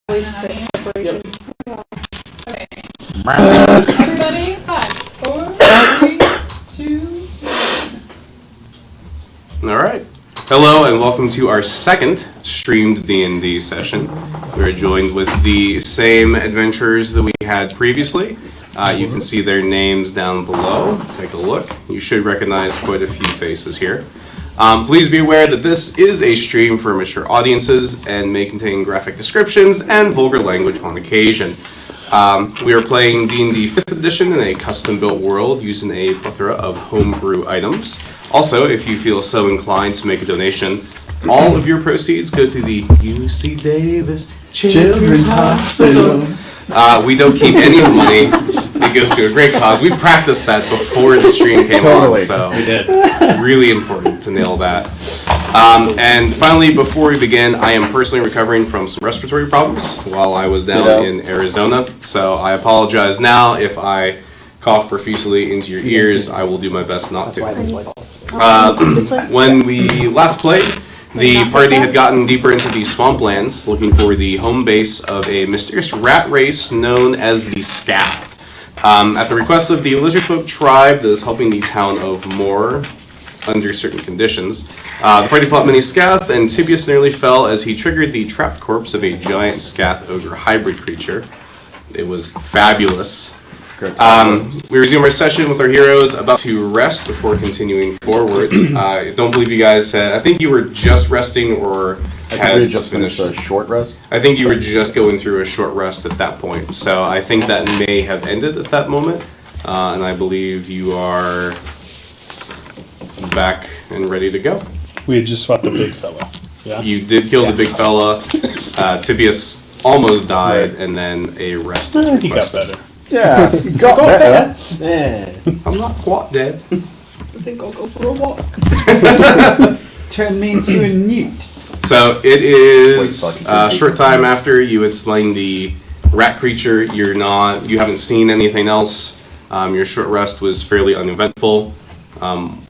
Always crit preparation. Okay. Everybody, 5, 4, 3, 2, 1. All right. Hello and welcome to our second streamed D&D session. We're joined with the same adventurers that we had previously. You can see their names down below. Take a look. You should recognize quite a few faces here. Please be aware that this is a stream for mature audiences and may contain graphic descriptions and vulgar language on occasion. We are playing D&D 5th edition in a custom-built world using a plethora of homebrew items. Also, if you feel so inclined to make a donation, all of your proceeds go to the UC Davis Children's Hospital. We don't keep any of the money. It goes to a great cause. We practiced that before the stream came on, so we did. Really important to nail that. And finally, before we begin, I am personally recovering from some respiratory problems while I was down in Arizona, so I apologize now if I cough profusely into your ears. I will do my best not to. When we last played, the party had gotten deeper into the swamplands, looking for the home base of a mysterious rat race known as the Skath. At the request of the lizardfolk tribe that is helping the town of Moore under certain conditions, the party fought many Skath, and Tibius nearly fell as he triggered the trapped corpse of a giant Skath ogre hybrid creature. It was fabulous. We resume our session with our heroes about to rest before continuing forward. I don't believe you guys had, I think you were just resting or had just finished a short rest. I think you were just going through a short rest at that point. So I think that may have ended at that moment. And I believe you are back and ready to go. We had just fought the big fella. Yeah. You did kill the big fella. Tibius almost died, and then a rest was requested. He got better. Yeah, you got better. I'm not quite dead. I think I'll go for a walk. Turn me into a newt. So it is a short time after you had slain the rat creature. You haven't seen anything else. Your short rest was fairly uneventful.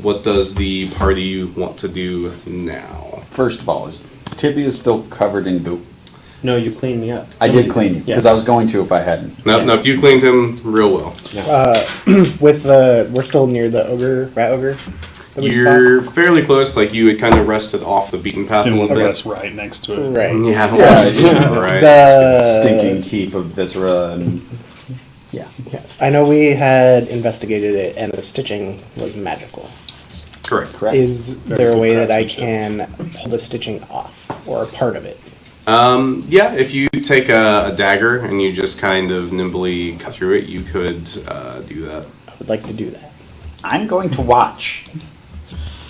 What does the party want to do now? First of all, is Tibius still covered in goop? No, you cleaned me up. I did clean you, because I was going to if I hadn't. Nope, you cleaned him real well. We're still near the rat ogre. You're fairly close, like you had kind of rested off the beaten path a little bit. That's right next to it. Right. Yeah, right. Stinking heap of viscera and... Yeah. I know we had investigated it, and the stitching was magical. Correct. Is there a way that I can pull the stitching off, or a part of it? Yeah, if you take a dagger and you just kind of nimbly cut through it, you could do that. I would like to do that. I'm going to watch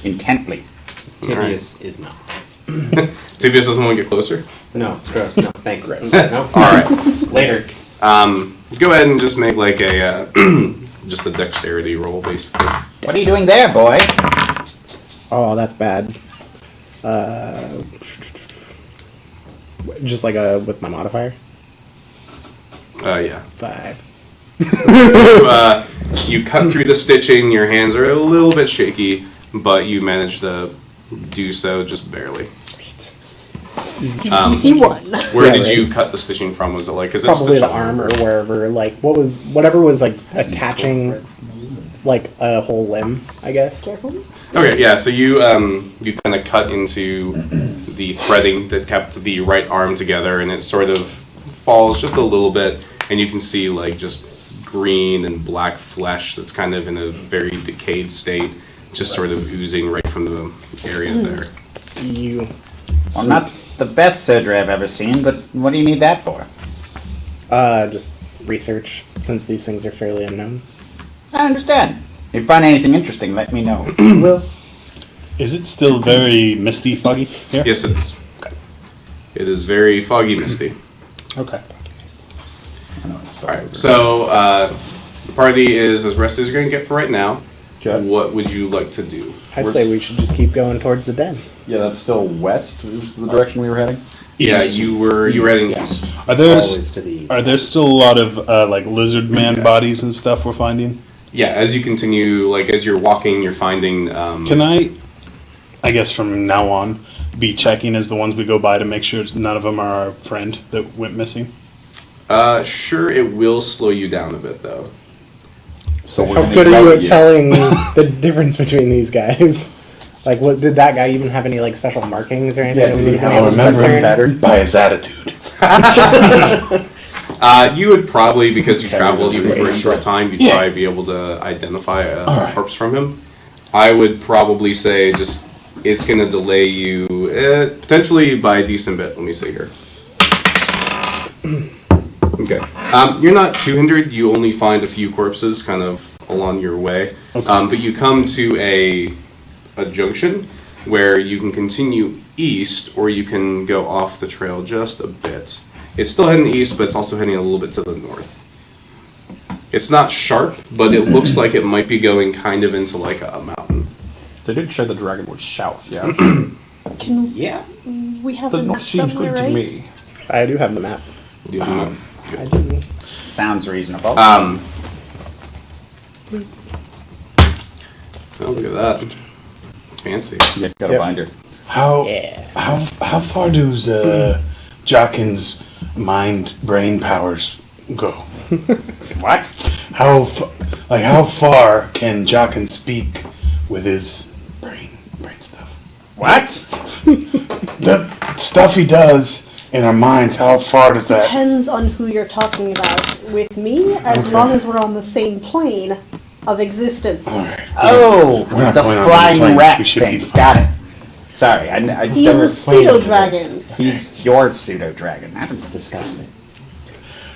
intently. Tibius is not. Tibius doesn't want to get closer? No, it's gross. No, thanks. No. Alright. Later. Go ahead and just make like a, just a dexterity roll, basically. What are you doing there, boy? Oh, that's bad. Just like with my modifier? Yeah. 5. You cut through the stitching, your hands are a little bit shaky, but you manage to do so just barely. DC 1. Where did you cut the stitching from? Was it like, is it Probably stitched the arm or wherever, like, whatever was, like, attaching, like, a whole limb, I guess. Okay, yeah, so you kind of cut into the threading that kept the right arm together, and it sort of falls just a little bit, and you can see, like, just green and black flesh that's kind of in a very decayed state, just sort of oozing right from the area there. Well, not the best surgery I've ever seen, but what do you need that for? Just research, since these things are fairly unknown. I understand. If you find anything interesting, let me know. Will. Is it still very misty, foggy here? Yes, it is. Okay. It is very foggy, misty. Okay. Alright, so the party is as rested as you're going to get for right now. Okay. What would you like to do? I'd say we should just keep going towards the den. Yeah, that's still west is the direction we were heading? Yeah, you were heading east. Are there still a lot of like lizard man bodies and stuff we're finding? Yeah, as you continue, like as you're walking, you're finding... Can I guess from now on, be checking as the ones we go by to make sure none of them are our friend that went missing? Sure, it will slow you down a bit, though. So we're How gonna good are you yell at telling the difference between these guys? Like, what did that guy even have any like special markings or anything? Yeah, that did we he have have a to remember discern? pattern? By his attitude. You would probably, because you Okay, traveled even for a yeah. short time, you'd Yeah. probably be able to identify a Alright. corpse from him. I would probably say just it's going to delay you potentially by a decent bit. Let me see here. Okay. You're not too hindered. You only find a few corpses kind of along your way. Okay. But you come to a junction where you can continue east or you can go off the trail just a bit. It's still heading east, but it's also heading a little bit to the north. It's not sharp, but it looks like it might be going kind of into like a mountain. They did share the dragon was south, yeah. Can Yeah. we have The a map north seems somewhere, good to right? me. I do have the map. Do you know? I do. Sounds reasonable. Oh, look at that. Fancy. You just got a Yep. binder. How Yeah. how far does Jockin's brain powers go? What? How far can Jockin speak with his brain stuff? What? The stuff he does in our minds. How far does that? Depends on who you're talking about. With me, as Okay. long as we're on the same plane of existence. All right. Oh, We're not the going on flying any planes. rat We should be thing. fine. Got it. Sorry, I He's never a pseudo-dragon. He's your pseudo-dragon. That's Disgusting.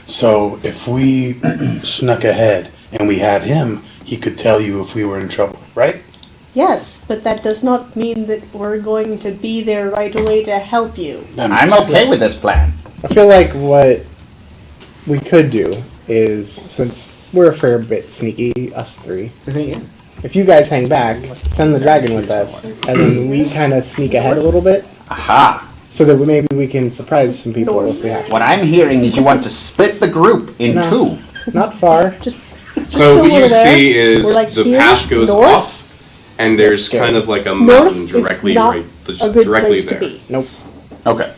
So if we snuck ahead and we had him, he could tell you if we were in trouble, right? Yes, but that does not mean that we're going to be there right away to help you. That I'm makes okay with this plan. I feel like what we could do is, since we're a fair bit sneaky, us three, if you guys hang back, send the dragon with us, and then we kind of sneak ahead a little bit, Aha! so that maybe we can surprise some people if we have to. What I'm hearing is you want to split the group in No. two. Not far. Just So what over you there. see is We're like the here, path goes north. off, and there's Yes, kind of like a North mountain is directly not just a good directly place there. to be. Nope. Okay.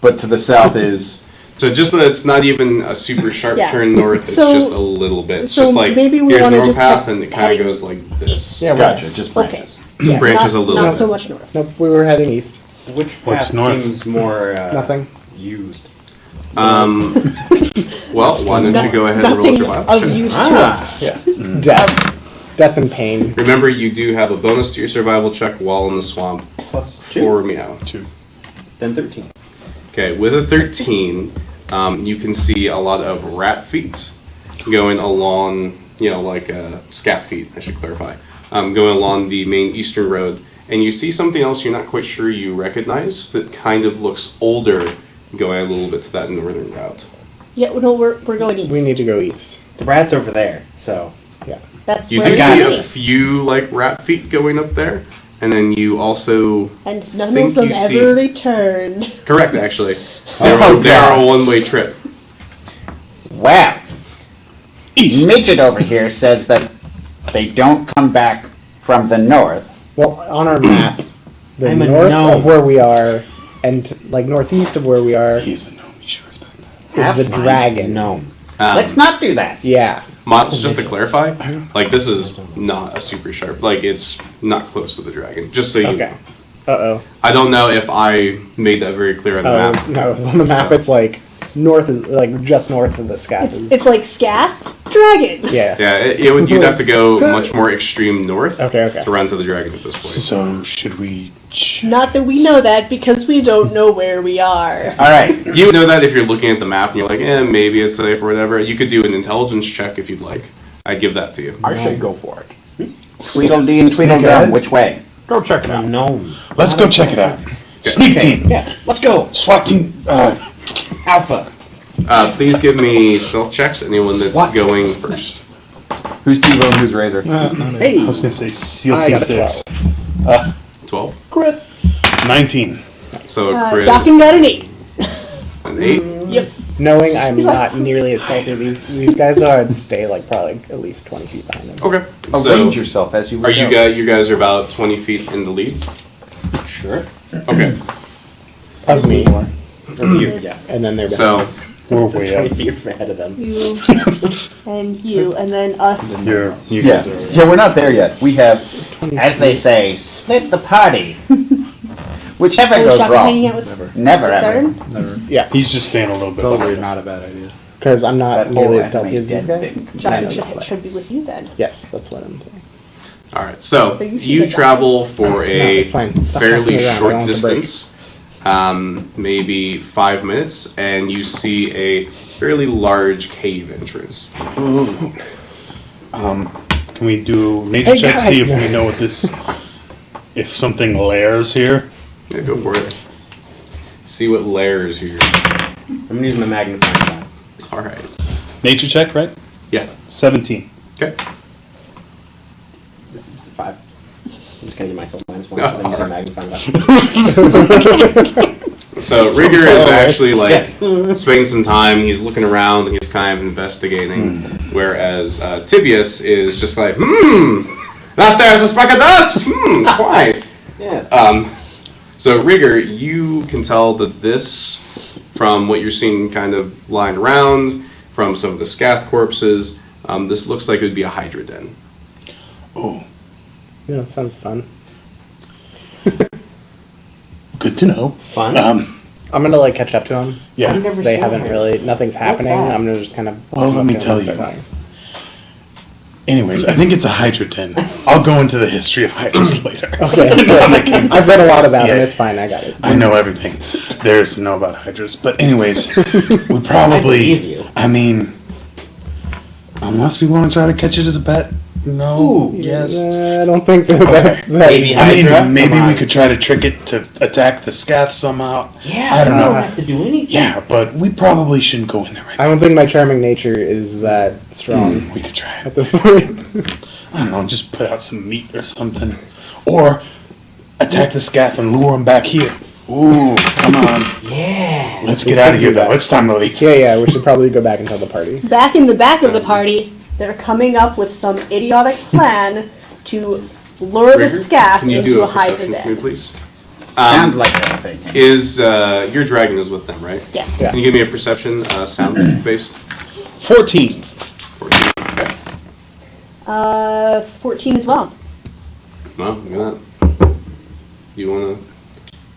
But to the south is... So just that it's not even a super sharp Yeah. turn north, it's So- just a little bit. It's so just like maybe we here's wanna normal just path head- and it kind of heading- goes like this. Yeah, Gotcha, just Okay. branches. Yeah, Branches not, a little not bit. so much north. Nope, we were heading east. Which What's path north? seems more Nothing. used? Well, why don't you go ahead and roll a Nothing survival of check? use to Ah. us. Yeah. Death. Death and pain. Remember, you do have a bonus to your survival check while in the swamp Plus 2. for meow. Then 13. Okay, with a 13, you can see a lot of rat feet going along, like Skath feet, I should clarify, going along the main eastern road. And you see something else you're not quite sure you recognize that kind of looks older going a little bit to that northern route. Yeah, no, we're going east. We need to go east. The rat's over there, so. That's You where do we're see a going. few like rat feet going up there, and then you also And none think of them you see- ever returned. correct actually. Oh, They're God. a one-way trip. Wow. East. Midget over here says that they don't come back from the north. Well, on our map, the I'm a north gnome. of where we are, and like northeast of where we are, is He's a gnome. He sure is back the dragon. No. Let's not do that. Yeah. Mods, just to clarify, like this is not a super sharp, like it's not close to the dragon, just so you Okay. know. Uh-oh. I don't know if I made that very clear on the Oh, map. no, on the map So- it's like north, like just north of the Skath. It's like Skath, dragon. Yeah. Yeah, you'd have to go much more extreme north Okay. to run to the dragon at this point. So should we? Not that we know that because we don't know where we are. All right. You would know that if you're looking at the map and you're like, maybe it's safe or whatever. You could do an intelligence check if you'd like. I'd give that to you. I should go for it. Tweedledee and Tweedledum, ahead. which way? Go check it out. Gnome. Let's go check it out. Sneak team. Yeah, let's go. SWAT team. Alpha. Please give me stealth checks, anyone that's going first. Who's T-Bone and who's Razor? I was gonna say SEAL I Team got a 6. 12. Crit. 19. So Chris, Docking got an 8. an 8. Yep. Knowing I'm He's like- not nearly as stealthy as these guys, though, I'd stay like probably at least 20 feet behind them. Okay. Arrange So, yourself as you are would you go. guys are about 20 feet in the lead? Sure. Okay. Plus me. Yeah. And then they're So, We're way 20 up. feet ahead of them. You and you, and then us. You Yeah, guys are. yeah, we're not there yet. We have, as they say, split the party. Whichever So is goes Shaka hanging out wrong. with Never ever. Darren? Yeah, He's just staying a little bit Totally behind not us. a bad idea. because I'm not That nearly whole as stealthy as these dead guys. thing. I Shaka know should, play. should be with you then. Yes, that's what I'm saying. all right. So But you should you get travel for a it's fine. Stop fairly messing around. I short don't want to break. distance, maybe 5 minutes, and you see a fairly large cave entrance. Can we do nature Hey, check, guys. see if we know what this, if something lairs here? Yeah, go for it. See what layers here. I'm gonna use my magnifying glass. All right. Nature check, right? Yeah. 17. Okay. This is 5. I'm just gonna give myself -1 because Oh, I'm using alright. magnifying glass. So Rigger is actually like spending some time. He's looking around and he's kind of investigating, whereas Tibius is just like, that there's a speck of dust. Quite. Yes. So Rigger, you can tell that this, from what you're seeing, kind of lying around, from some of the Skath corpses, this looks like it would be a Hydra den. Oh, Yeah, sounds fun. good to know. Fun? I'm gonna like catch up to them. Yeah. I've never They seen haven't it. really, nothing's happening. that? I'm gonna just kind of. Well, let me tell you. Anyways, I think it's a Hydra den. I'll go into the history of Hydras later. Okay, good. I've read a lot about them. It's fine. I got it. I know everything there is to know about Hydras. But anyways, we I probably, believe you. I mean, unless we want to try to catch it as a bet, no, Ooh. yes. I don't think that's Maybe I Hydra? mean, maybe Come we on. could try to trick it to attack the Skath somehow. Yeah, I don't we know. don't have to do anything. Yeah, but we probably shouldn't go in there right I don't think my charming nature is that strong now. We could try it. at this point. I don't know, just put out some meat or something. Or attack the Skath and lure them back here. Ooh, come on. Yeah. Let's get out of here, though. It's time to leave. Yeah, we should probably go back and tell the party. Back in the back of the party, they're coming up with some idiotic plan to lure the Rigger, Skath can you into do a a Hydra perception for me, den. please? Sounds like that thing. Is your dragon is with them, right? Yes. Yeah. Can you give me a perception sound based? 14. 14. Okay. 14 as well. Well, look at that. You wanna?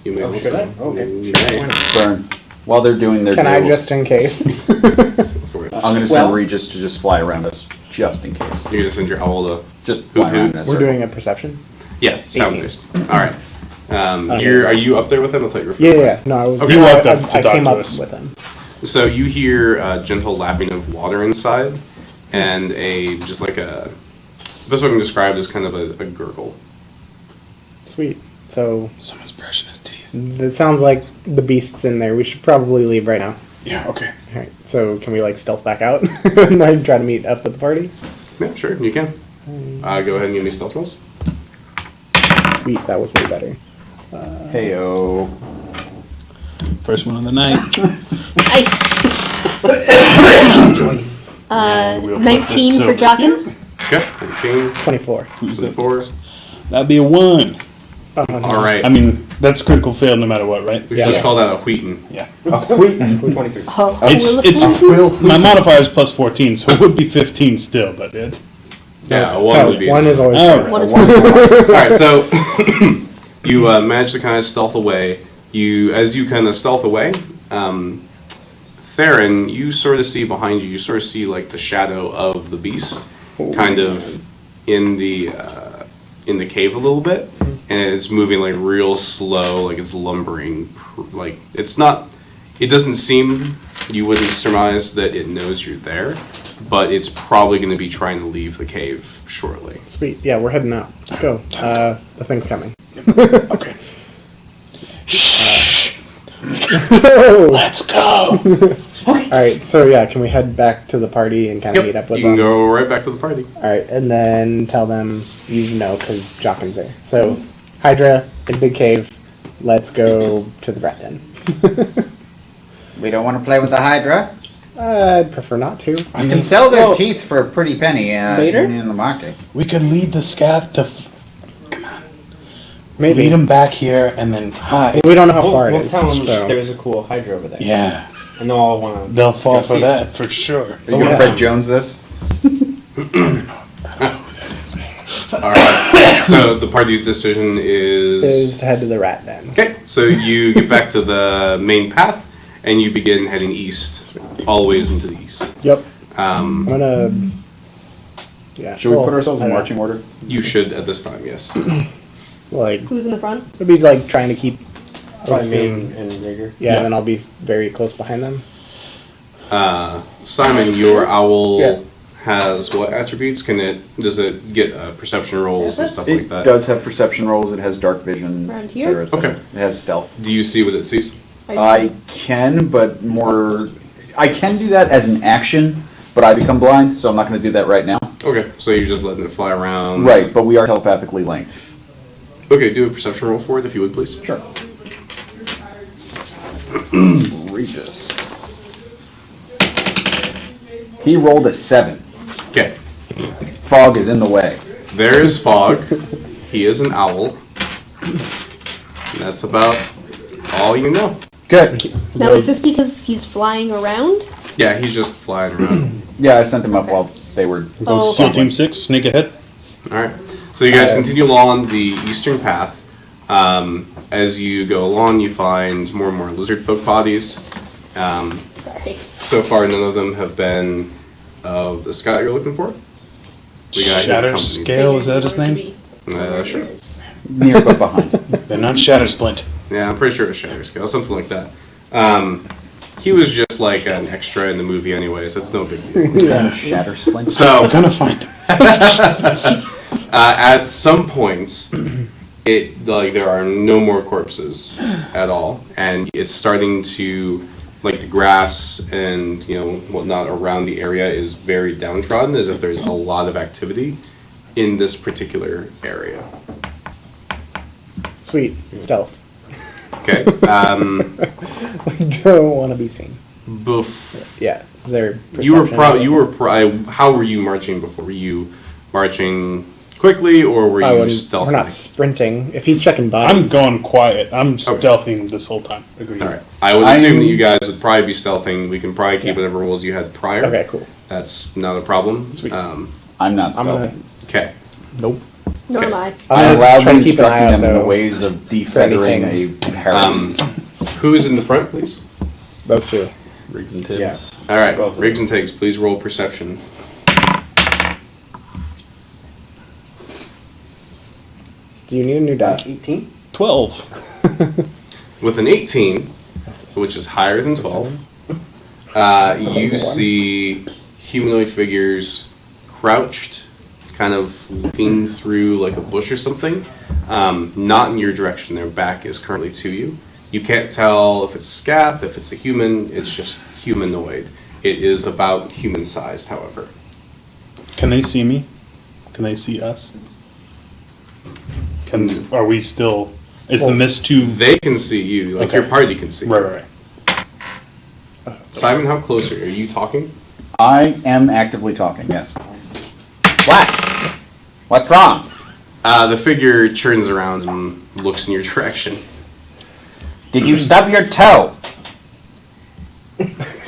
You may. Oh, should I? Okay. You may. Burn. While they're doing their Can I deal, just in case? For it. I'm gonna send Well- Regis to just fly around us, just in case. You're gonna send your owl to. Just fly Hoot, around hoot. in a We're circle. doing a perception. Yeah, sound 18. based. All right. Okay. Are you up there with them? I thought you were. Yeah. No, I was. Okay. You I, walked up I, to I talk came to up us. with them. So you hear gentle lapping of water inside, and just like a. The best way I can describe it is kind of a gurgle. Sweet. So Someone's brushing his teeth. it sounds like the beast's in there. We should probably leave right now. Yeah, okay. All right. So can we like stealth back out and like try to meet up with the party? Yeah, sure, you can. Go ahead and give me stealth rolls. Sweet. That was way better. Heyo. First one of the night. Nice. We'll put 19 this for over Jockin. Okay, 19 24. to the forest. That'd be a 1. Oh, no. All right. I mean, that's critical fail no matter what, right? we yeah. should just call that a wheaton. Yeah. 23. Oh, It's my modifier is plus 14, so it would be 15 still, but it. Yeah, a one Oh, would be. one is always Oh. better. What is All right, so you manage to kind of stealth away. As you kind of stealth away, Theron, you sort of see behind you. You sort of see like the shadow of the beast, kind of in the cave a little bit, and it's moving like real slow, like it's lumbering. Like it's not. It doesn't seem. You wouldn't surmise that it knows you're there, but it's probably going to be trying to leave the cave shortly. Sweet. Yeah, we're heading out. Let's go. The thing's coming. Okay. Shh! Let's go! All right. So yeah, can we head back to the party and kind of meet up with you can them? go right back to the party. All right, and then tell them you know because Jockin's there. So Hydra in big cave. Let's go to the rat den. We don't want to play with the Hydra. I'd prefer not to. You can sell their teeth for a pretty penny Later? in the market. We could lead the Skath to. Come on. Maybe. Lead him back here and then hide. We don't know how far it We'll is. tell them So. there's a cool hydra over there. Yeah. And they'll all want to. They'll fall Go for see. that for sure. Are you gonna Fred Jones this? Alright, so the party's decision Is to head to the rat den. Okay, so you get back to the main path, and you begin heading east, always into the east. Yep. I'm gonna. Yeah. Should we well, put ourselves I in don't marching order? You should at this time, yes. know. Like, Who's in the front? it'd be like trying to keep. Probably me and Rigger. Yeah, and then I'll be very close behind them. Simon, your owl Yeah. has what attributes? Does it get perception rolls and stuff like It that? does have perception rolls, it has dark vision, Around et here? cetera, et cetera. Okay. It has stealth. Do you see what it sees? I can, but more... I can do that as an action, but I become blind, so I'm not going to do that right now. Okay, so you're just letting it fly around. Right, but we are telepathically linked. Okay, do a perception roll for it if you would, please. Sure. Regis. He rolled a 7. Okay, Fog is in the way. there is Fog. He is an owl. And that's about all you know. Good. Now, is this because he's flying around? Yeah, he's just flying around. Yeah, I sent them up while they were... Oh, SEAL okay. Team 6, sneak ahead. Alright, so you guys continue along the eastern path. As you go along, you find more and more lizard folk bodies. Sorry. So far, none of them have been of the Scott you're looking for. The guy who Shatter accompanied- Scale, is that his name? Sure. Near but behind. They're not Shatter Splint. Yeah, I'm pretty sure it's Shatter Scale, something like that. He was just like an extra in the movie anyways, that's no big deal. His name is Shatter Splint. So, We're gonna find him. at some point, there are no more corpses at all, and it's starting to, like, the grass and whatnot around the area is very downtrodden, as if there's a lot of activity in this particular area. Sweet. Stealth. Okay. We don't want to be seen. Yeah. Is there How were you marching before? Were you marching quickly, or were you stealthily? We're not sprinting. If he's checking bodies. I'm going quiet. I'm stealthing this whole time. Agreed. All right. I would assume that you guys would probably be stealthing. We can probably keep whatever rules you had prior. Okay, cool. That's not a problem. Sweet. I'm not stealthy. Okay. Nope. Nor am Okay. I. I'm gonna try to loudly keep an eye instructing out, them in the though, ways of defeathering anything. a parrot. Who is in the front, please? Those two. Riggs and Tibbs. All right. Both of Riggs and Tiggs, please roll perception. Do you need a new die? 18? 12. With an 18, which is higher than 12, you see humanoid figures crouched, kind of looking through like a bush or something. Not in your direction. Their back is currently to you. You can't tell if it's a scath, if it's a human. It's just humanoid. It is about human-sized, however. Can they see me? Can they see us? Are we still? Is the mist too? They can see you, like Okay. your party can see. Right. Simon, how close are you? Are you talking? I am actively talking, yes. What? What's wrong? The figure turns around and looks in your direction. Did you stub your toe?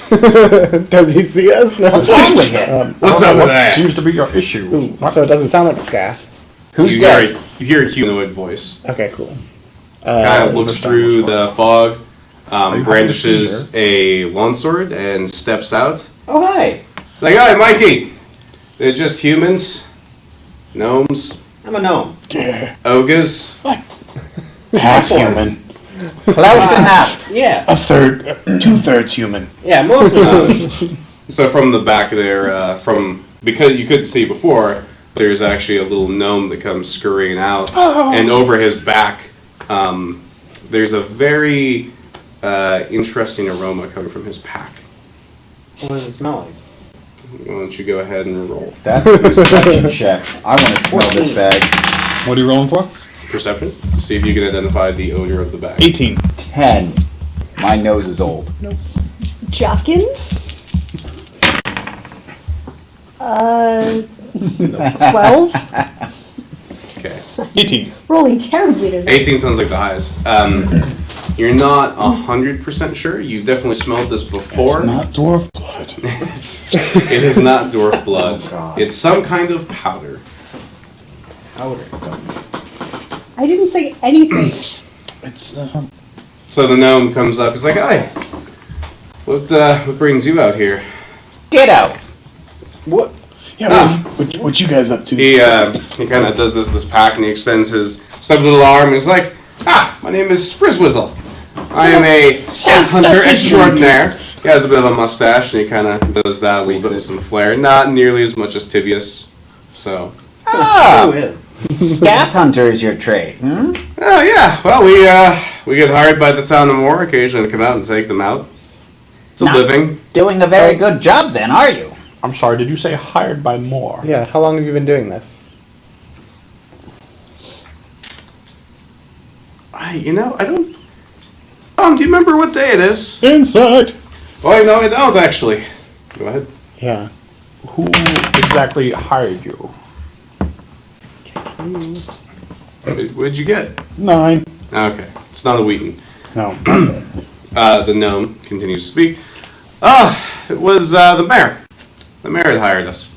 Does he see us? No. What's wrong with him? What's up with that? Seems to be your issue. So it doesn't sound like a scath. Who's you dead? hear a humanoid voice. Okay, cool. Kind of looks through the fog, having brandishes a a longsword, and steps out. Oh, hi. Like, hi, Mikey. They're just humans, gnomes, I'm a gnome. ogres. Half human. Close enough. Yeah. A third, 2/3 human. Yeah, most of them. So from the back there, because you couldn't see before, there's actually a little gnome that comes scurrying out, and over his back, there's a very interesting aroma coming from his pack. What does it smell like? Why don't you go ahead and roll That's a perception check. I want to smell this bag. What are you rolling for? perception to see if you can identify the odor of the bag. 18. 10. My nose is old. Jockin? 12? Okay. 18. rolling terribly tonight. 18 sounds like the highest. You're not 100% sure. You've definitely smelled this before. It's not dwarf blood. It is not dwarf blood. Oh, God. It's some kind of powder. Powder. I didn't say anything. It's So the gnome comes up. He's like, "Hi, what brings you out here?" Get out. What? yeah. What you guys up to? He kind of does this pack and he extends his stubby little arm and he's like, my name is Sprizzwizzle. I am a scat hunter extraordinaire." He has a bit of a mustache and he kind of does that a little bit with some flair. Not nearly as much as Tibius. So, Ah, Who is? scat hunter is your trade. Hmm? oh yeah, well we get hired by the town of Moore occasionally to come out and take them out. It's a Not living. Doing a very good job then, are you? I'm sorry, did you say hired by more? Yeah, how long have you been doing this? I don't. Do you remember what day it is? Inside. Well, no, I don't actually. Go ahead. Yeah. Who exactly hired you? What'd you get? 9. Okay, it's not a Wheaton. No. The gnome continues to speak. It was the mayor. The mayor had hired us.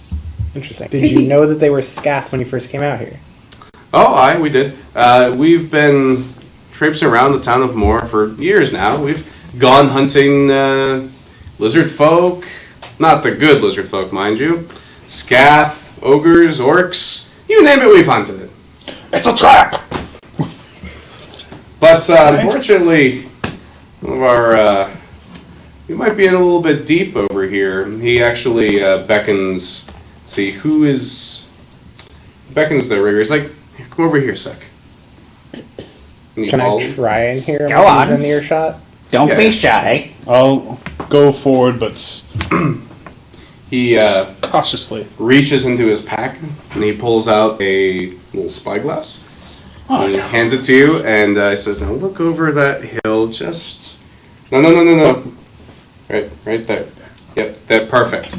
Interesting. Did you know that they were Skath when you first came out here? Oh, aye, we did. We've been traipsing around the town of Moore for years now. We've gone hunting lizard folk. Not the good lizard folk, mind you. Skath, ogres, orcs. You name it, we've hunted it. It's a trap. But unfortunately, one of our, we might be in a little bit deep over here. He actually beckons, see, beckons the rigger. He's like, "Here, come over here a sec." And you Can follow I him. try and hear Go when on. he's in earshot? Don't Yeah. be shy. I'll go forward, but He cautiously. reaches into his pack and he pulls out a little spyglass. And he hands it to you and he says, "Now look over that hill, just... No. Right there. Yep, that perfect."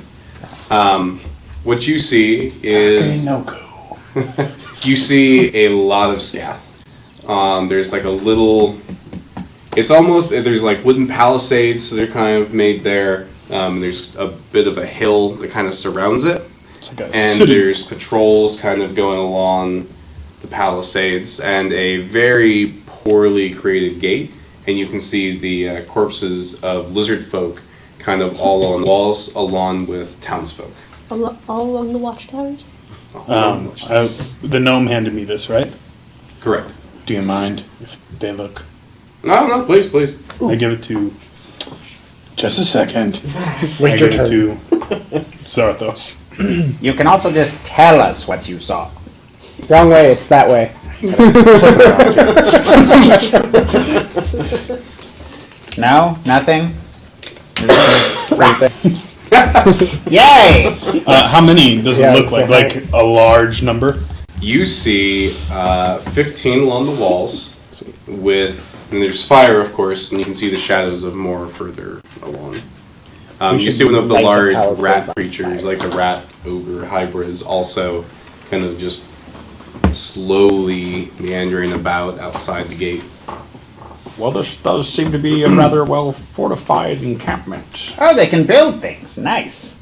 What you see is... No go. You see a lot of scath. There's like a little... It's almost... There's like wooden palisades, so they're kind of made there. There's a bit of a hill that kind of surrounds it. It's like a And city. there's patrols kind of going along the palisades and a very poorly created gate. And you can see the corpses of lizard folk kind of all on the walls along with townsfolk. All along the watchtowers? The gnome handed me this, right? Correct. Do you mind if they look? No, please. I give it to. Just a second. Wait I your give it turn. to Zarathos. You can also just tell us what you saw. Wrong way, it's that way. No? Nothing? Rats. Yay! How many does Yeah, it look like? so Like a large number? You see 15 along the walls and there's fire, of course, and you can see the shadows of more further along. You see one of the light the large palisades rat on creatures, fire. like the rat ogre hybrids, also kind of just slowly meandering about outside the gate. Well, this does seem to be a rather well fortified encampment. Oh, they can build things. Nice.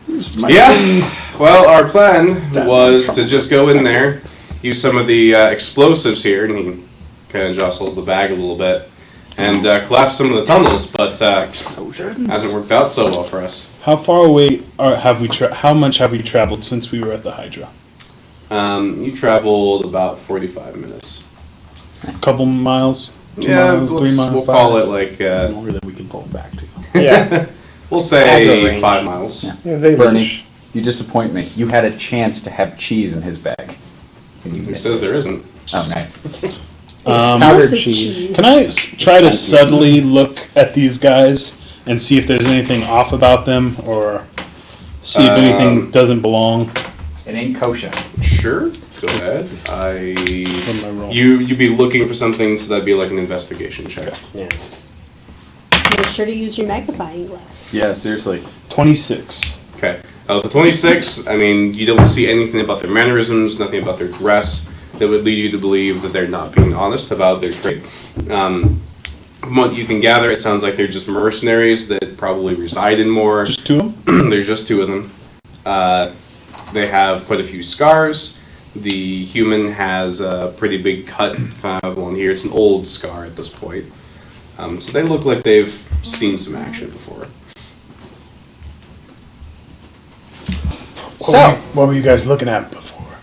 Yeah, well, our plan was to just go in there, use some of the explosives here, and he kind of jostles the bag a little bit, and collapse some of the tunnels, but hasn't worked out so well for us. How far away have we? How much have we traveled since we were at the Hydra? You traveled about 45 minutes. A couple miles. 2 Yeah, miles, 3 miles. we'll 5? call it like, Longer than we can pull back to. Yeah. we'll Agro say range. 5 miles. Yeah. Yeah, they Bernie, leash. you disappoint me. You had a chance to have cheese in his bag. And you Who missed says it. there isn't? Oh, nice. Powdered Explosive cheese. Can I try to subtly look at these guys and see if there's anything off about them, or see if anything doesn't belong? It ain't kosher. Sure, go ahead. What am I wrong? You'd be looking for something, so that'd be like an investigation check. Yeah. Make sure to use your magnifying glass. Yeah, seriously. 26. Okay. The 26, I mean, you don't see anything about their mannerisms, nothing about their dress that would lead you to believe that they're not being honest about their trade. From what you can gather, it sounds like they're just mercenaries that probably reside in more. Just two of them? There's just two of them. They have quite a few scars. The human has a pretty big cut kind of on here. It's an old scar at this point. So they look like they've seen some action before. What were you guys looking at before?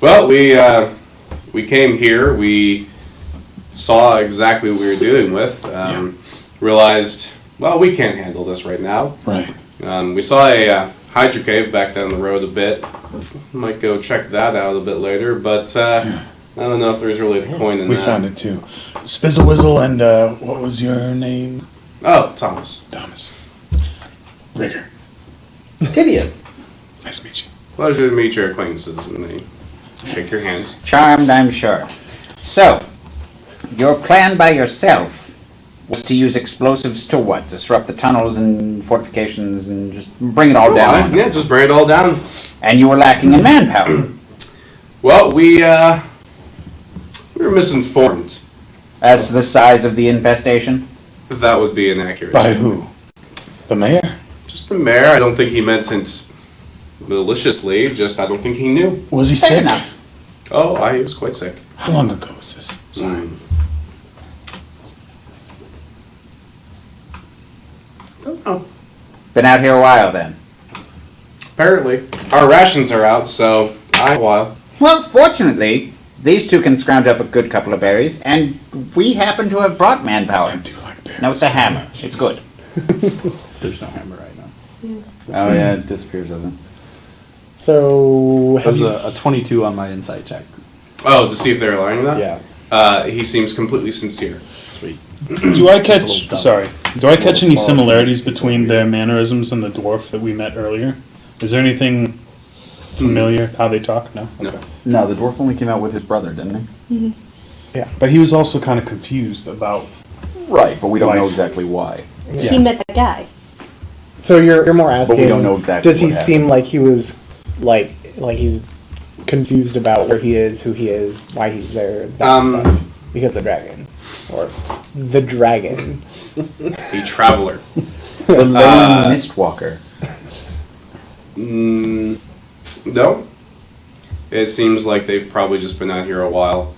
Well, we came here. We saw exactly what we were dealing with. Realized, well, we can't handle this right now. Right. We saw a Hydra cave back down the road a bit. Might go check that out a bit later, but I don't know if there's really a point in We that. found it too. Spizzle and what was your name? Oh, Thomas. Thomas. Rigger. Tibius. Nice to meet you. Pleasure to meet your acquaintances, and they shake your hands. Charmed, I'm sure. So, your plan by yourself was to use explosives to what? Disrupt the tunnels and fortifications and just bring it all down? Yeah, just bring it all down. And you were lacking in manpower? Well, we were misinformed. As to the size of the infestation? That would be inaccurate. By who? The mayor? Just the mayor. I don't think he meant it maliciously. Just I don't think he knew. Was he Fair sick? enough. Oh, he was quite sick. How long ago was this? Sorry. Don't know. Been out here a while then? Apparently, our rations are out, so a while. Well, fortunately, these two can scrounge up a good couple of berries, and we happen to have brought manpower. I do like berries. No, it's a hammer. It's good. There's no hammer right now. Oh yeah, it disappears, doesn't it? So, There's a 22 on my insight check. Oh, to see if they're lying that? yeah. He seems completely sincere. Sweet. Do I Just a little catch? dumb. Sorry. Do I catch any similarities between their mannerisms and the dwarf that we met earlier? Is there anything familiar? How they talk? No. No. Okay. No, the dwarf only came out with his brother, didn't he? But he was also kind of confused about. Right, but we don't know Life. exactly why. He met the guy. So you're more asking. But we don't know exactly Does he what happened. seem like he was like he's confused about where he is, who he is, why he's there, that stuff? Because the dragon, or the dragon. A traveler. The lone mistwalker. No. It seems like they've probably just been out here a while.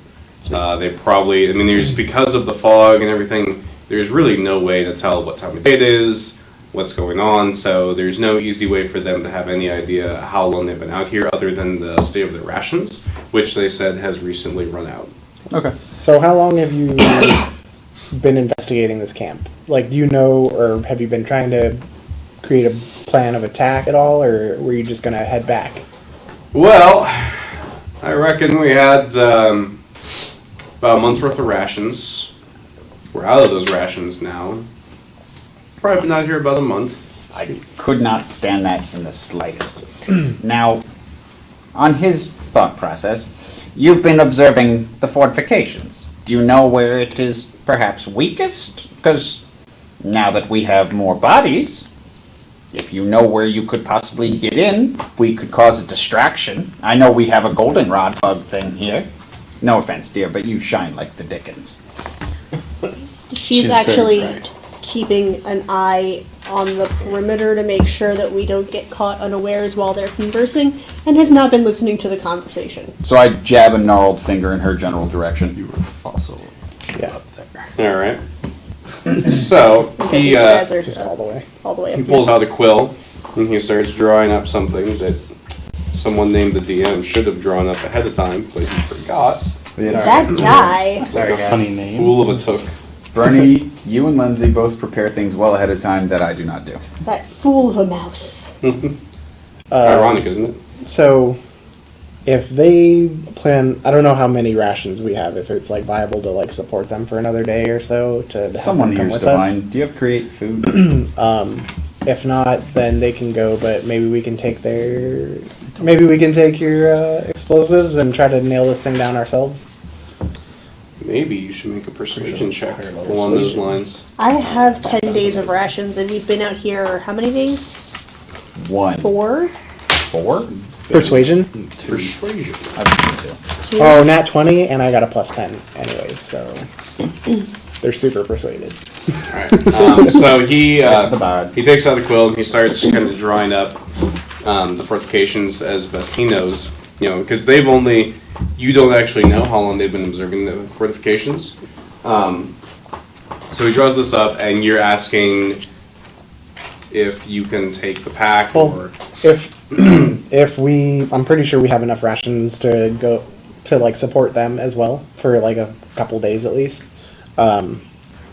They probably, I mean, there's because of the fog and everything, there's really no way to tell what time of day it is, what's going on, so there's no easy way for them to have any idea how long they've been out here other than the state of their rations, which they said has recently run out. Okay. So how long have you been investigating this camp? Like, do you know, or have you been trying to create a plan of attack at all, or were you just gonna head back? Well, I reckon we had about a month's worth of rations. We're out of those rations now. Probably been out here about a month. I could not stand that in the slightest. Now, on his thought process, you've been observing the fortifications. Do you know where it is perhaps weakest? Because now that we have more bodies, if you know where you could possibly get in, we could cause a distraction. I know we have a goldenrod bug thing here. No offense, dear, but you shine like the Dickens. She's very actually bright. keeping an eye on the perimeter to make sure that we don't get caught unawares while they're conversing, and has not been listening to the conversation. So I jab a gnarled finger in her general direction. You were also Yeah, up there. All right. So he Desert, just all the way. all the way up. he pulls out a quill and he starts drawing up something that someone named the DM should have drawn up ahead of time, but he forgot. That guy. It's like a Funny name. fool of a took. Bernie, you and Lindsay both prepare things well ahead of time that I do not do. That fool of a mouse. Ironic, isn't it? So, if they plan, I don't know how many rations we have. If it's like viable to like support them for another day or so to have Someone them come here's with us. divine. Do you have create food? If not, then they can go. But maybe we can take their, maybe we can take your explosives and try to nail this thing down ourselves. Maybe you should make a persuasion check along those lines. I have 10 days of rations, and we've been out here how many days? 1. 4. 4? Persuasion. Persuasion. Oh, nat 20, and I got a plus 10 anyway, so they're super persuaded. Alright, so he Back to the bard. he takes out a quill and he starts kind of drawing up the fortifications as best he knows. You know, because you don't actually know how long they've been observing the fortifications. So he draws this up, and you're asking if you can take the pack, or If I'm pretty sure we have enough rations to go to like support them as well for like a couple days at least.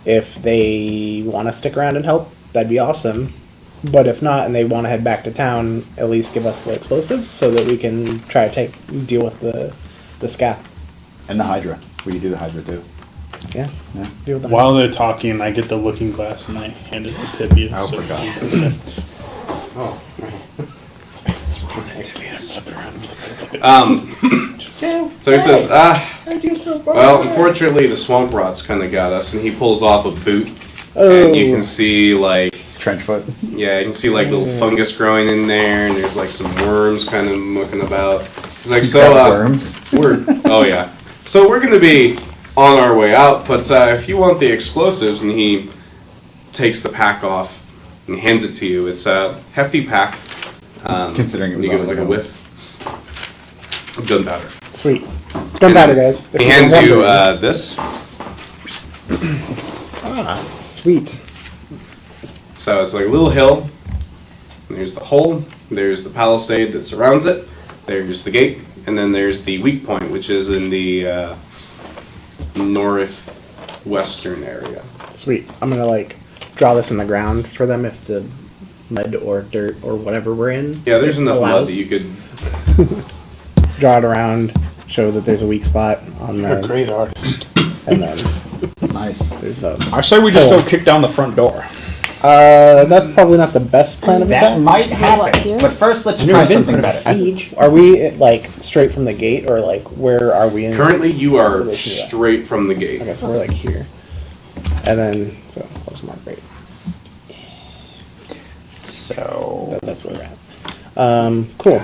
If they want to stick around and help, that'd be awesome. But if not, and they want to head back to town, at least give us the explosives so that we can try to deal with the Skath. And the Hydra. We can do the Hydra too. Yeah. Yeah. Deal with the While they're talking, I get the looking glass and I hand it to Tibius. Oh, so for God's he sake. So he says, well, unfortunately, the swamp rots kind of got us, and he pulls off a boot, and you can see, like, Trench foot. yeah, you can see, like, little fungus growing in there, and there's, like, some worms kind of mucking about. He's like, so, worms. oh, yeah. So we're going to be on our way out, but if you want the explosives, and he takes the pack off and hands it to you, it's a hefty pack. Considering it was you give it on like the a ground. whiff of gunpowder. Sweet. Gunpowder, guys. He hands you this. Sweet. So it's like a little hill. There's the hole. There's the palisade that surrounds it. There's the gate, and then there's the weak point, which is in the northwestern area. Sweet. I'm gonna like draw this in the ground for them if the mud or dirt or whatever we're in. Yeah, there's enough mud allows. that you could. Draw it around, show that there's a weak spot on You're a the, great artist. and then Nice. there's a. I say we just go kick down the front door. That's probably not the best plan of That attack. might what, happen, here? but first let's I've try never been something part of a better. siege. Are we like straight from the gate or like where are we in? Currently, you are relation to that? straight from the gate. Okay, so we're like here, and then so close mark right. So That's where we're at. Cool.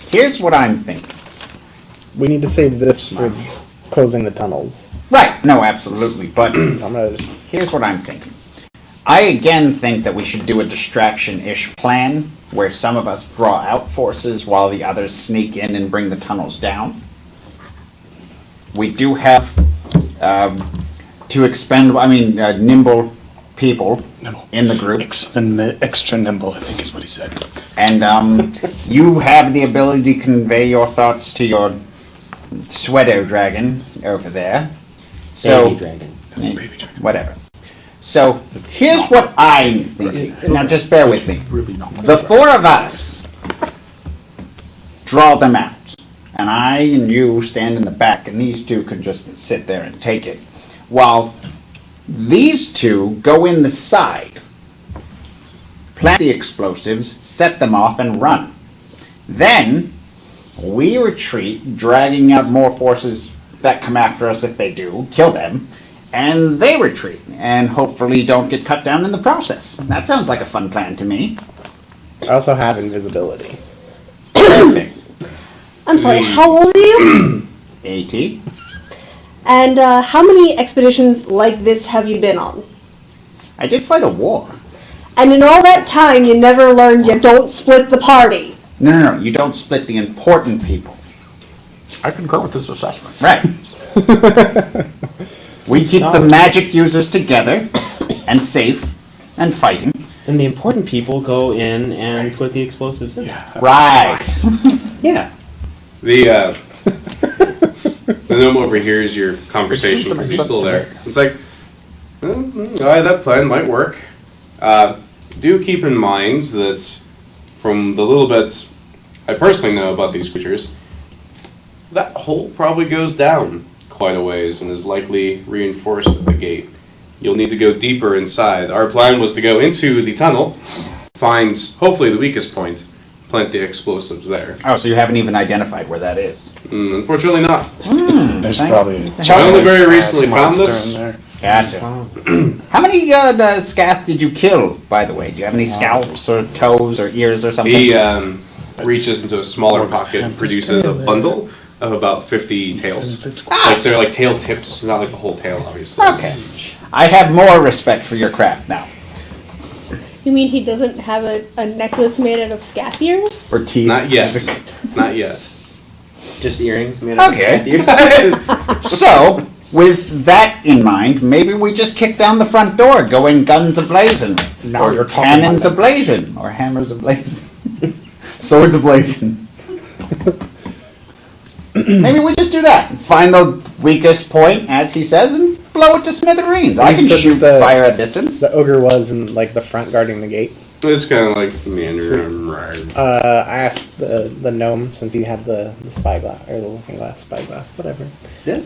here's what I'm thinking. We need to save this for closing the tunnels. Right, no, absolutely, but I'm gonna just. here's what I'm thinking. I again think that we should do a distraction-ish plan where some of us draw out forces while the others sneak in and bring the tunnels down. We do have nimble people in the group, Extra nimble, I think is what he said. and you have the ability to convey your thoughts to your sweater dragon over there. So, Baby dragon. whatever. So, here's what I'm thinking. Now, just bear with me. Really not. The four of us draw them out. And I and you stand in the back, and these two can just sit there and take it. While these two go in the side, plant the explosives, set them off, and run. Then, we retreat, dragging out more forces that come after us if they do, kill them, and they retreat, and hopefully don't get cut down in the process. That sounds like a fun plan to me. I also have invisibility. Perfect. I'm sorry, how old are you? 80. And how many expeditions like this have you been on? I did fight a war. And in all that time, you never learned you don't split the party. No, you don't split the important people. I concur with this assessment. Right. We keep the magic users together and safe and fighting. And the important people go in and put the explosives in. Right. Yeah. The gnome overhears your conversation It seems to because make he's sense still to there. me. It's like, that plan might work. Do keep in mind that from the little bit I personally know about these creatures, that hole probably goes down quite a ways and is likely reinforced at the gate. You'll need to go deeper inside. Our plan was to go into the tunnel, find hopefully the weakest point, plant the explosives there. Oh, so you haven't even identified where that is. Unfortunately not. There's probably I only very recently found monster this. in there. Gotcha. How many Skath did you kill, by the way? Do you have any scalps or toes or ears or something? He reaches into a smaller pocket and produces a bundle of about 50 tails. Like they're like tail tips, not like the whole tail, obviously. Okay. I have more respect for your craft now. You mean he doesn't have a necklace made out of scath ears? Or teeth. Not yet. Not yet. Just earrings made of Okay. ears. So, with that in mind, maybe we just kick down the front door, going guns a-blazing. Now Or you're talking cannons like that. a-blazing. Or hammers a-blazing. Swords ablazing. Maybe we just do that. Find the weakest point, as he says, and blow it to smithereens. I can said shoot the- fire at distance. The ogre was in like the front guarding the gate. It's kind of like meandering. I asked the gnome, since he had the spyglass or the looking glass, spyglass, whatever. Yes.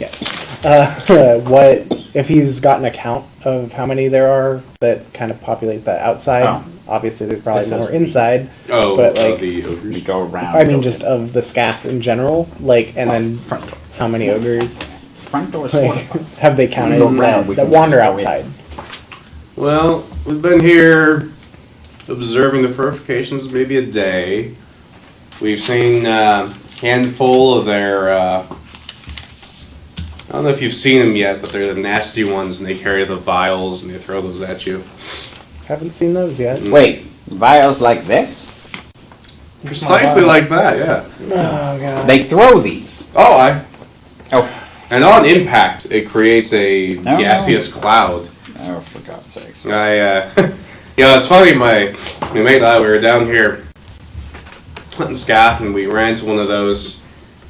Yes. What if he's got an account of how many there are that kind of populate the outside? Oh. Obviously, there's probably This is- more inside. Oh, But, like, the We ogres. go around. I mean, just of the scath in general, like, and then front door. how many ogres Front door's like, fortified. have they counted Go around, we that can wander go in. outside? Well, we've been here observing the fortifications maybe a day. We've seen a handful of their, I don't know if you've seen them yet, but they're the nasty ones, and they carry the vials and they throw those at you. Haven't seen those yet. Wait, vials like this? Precisely like that, yeah. Oh god. They throw these. Oh, Oh, and on impact, it creates a gaseous cloud. oh, for God's sakes. Yeah, it's funny, my mate and I, we were down here hunting scath, and we ran into one of those,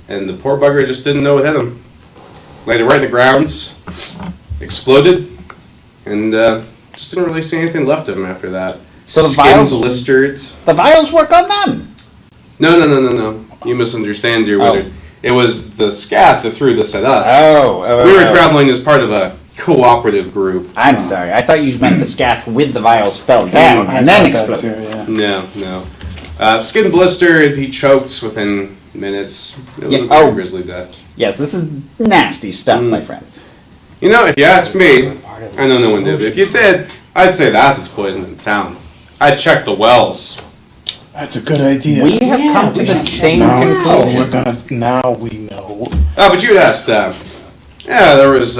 and the poor bugger just didn't know what hit him. Laid it right in the ground, exploded, and just didn't really see anything left of him after that. So the Skin vials- blistered. The vials work on them. No. You misunderstand, dear wizard. It was the scath that threw this at us. Oh, We were traveling as part of a cooperative group. I'm sorry. I thought you meant the scath with the vials fell down and then exploded. No. Skin blistered, he choked within minutes. It was Yeah, a very oh. grisly death. Yes, this is nasty stuff, my friend. You know, if you ask me, I know no one did, but if you did, I'd say the acid's poison in the town. I'd check the wells. That's a good idea. We have come to the same conclusion. Now we know. Oh, but you had asked, yeah, there was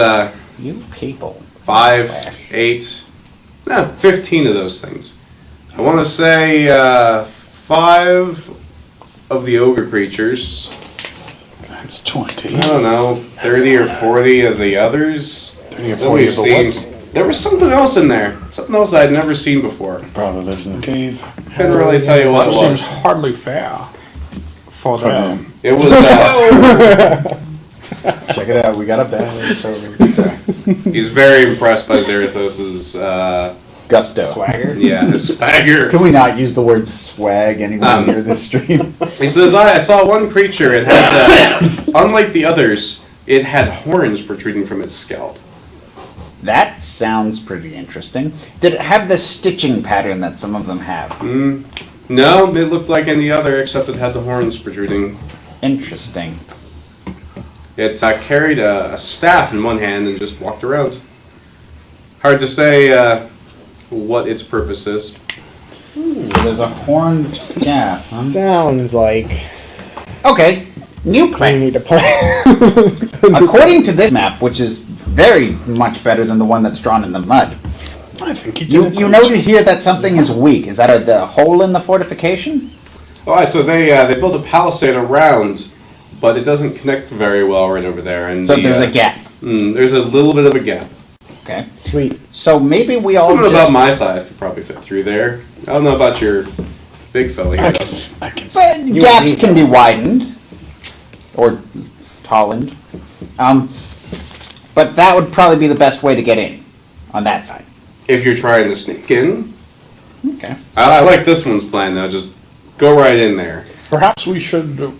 You people. 5, Slash. 8, no, 15 of those things. I want to say 5 of the ogre creatures. That's 20. I don't know, 30 or 40 of the others 30 or that 40 we've of the seen. what? There was something else in there. Something else I'd never seen before. Probably lives in the cave. Couldn't really tell you what That it seems was. hardly fair for them. It was, Check it out. We got a badge. he's very impressed by Zarathos's, Gusto. Swagger. yeah, his swagger. Can we not use the word swag anywhere near this stream? He says, I saw one creature, it had, unlike the others, it had horns protruding from its scalp. That sounds pretty interesting. Did it have the stitching pattern that some of them have? No, it looked like any other, except it had the horns protruding. Interesting. It carried a staff in one hand and just walked around. Hard to say what its purpose is. So there's a horned scath, huh? Sounds like Okay, new we plan. need to play. According to this map, which is very much better than the one that's drawn in the mud, I think he did. you noted here that something is weak. Is that a hole in the fortification? Well, so they built a palisade around, but it doesn't connect very well right over there. And So there's a gap. There's a little bit of a gap. Okay. Sweet. So maybe we all Someone just... about my size could probably fit through there. I don't know about your big fella here. I can. But gaps can be widened or tallened. But that would probably be the best way to get in on that side. If you're trying to sneak in, Okay. I like this one's plan though. Just go right in there. Perhaps we should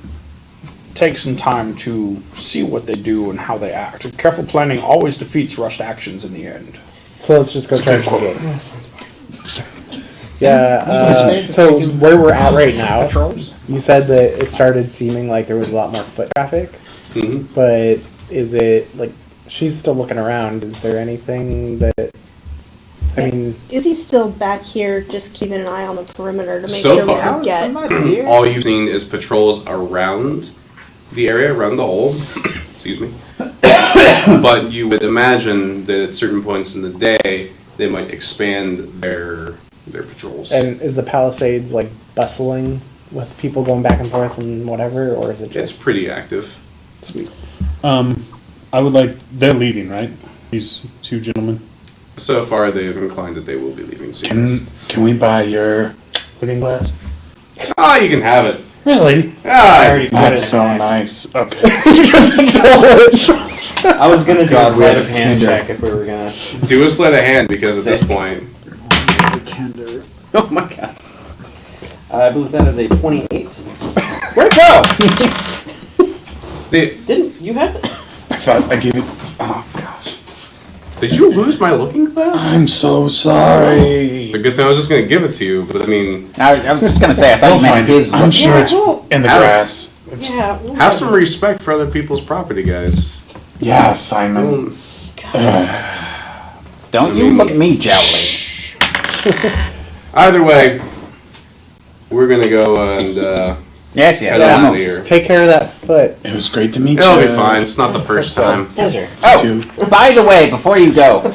take some time to see what they do and how they act. Careful planning always defeats rushed actions in the end. So let's just go It's a try good to get. Yeah. So where we're at right now, Charles? you said that it started seeming like there was a lot more foot traffic, hmm but is it like she's still looking around. Is there anything that? I mean, Is he still back here just keeping an eye on the perimeter to make So sure we far. don't get... All you've seen is patrols around the area, around the hole. Excuse me. But you would imagine that at certain points in the day, they might expand their patrols. and is the Palisades like bustling with people going back and forth and whatever, or is it It's just pretty active. sweet? I would like. They're leaving, right? These two gentlemen. So far, they've inclined that they will be leaving soon. Can we buy your looking glass? Ah, you can have it. Really? Ah, That's so nice. Okay. I was gonna do God, a we sleight had of hand Kinder. check if we were gonna. do a sleight of hand because at this point, Oh my god. I believe that is a 28. Where'd it go? Didn't you have it? I thought I gave it. Oh gosh. did you lose my looking glass? I'm so sorry. It's a good thing I was just going to give it to you, but I mean, I was just gonna say, I thought We'll you meant find his. it. I'm sure Yeah, it's well, in the have- grass. It's- Yeah. have some respect for other people's property, guys. Yeah, Simon. Don't you look me jowly. Either way, we're going to go and Yes, yes. head on out almost. of here. Take care of that foot. It was great to meet you. It'll be fine. It's not the first time. Pleasure. Oh, by the way, before you go,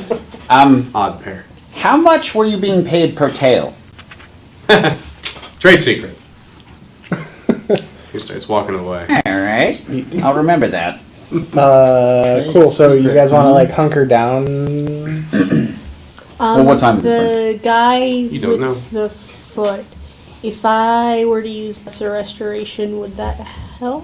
Odd pair. how much were you being paid per tail? Trade secret. He starts walking away. All right, I'll remember that. Cool. So you guys want to like hunker down? Well, what time is it, The guy don't with know. the foot, if I were to use lesser restoration, would that help?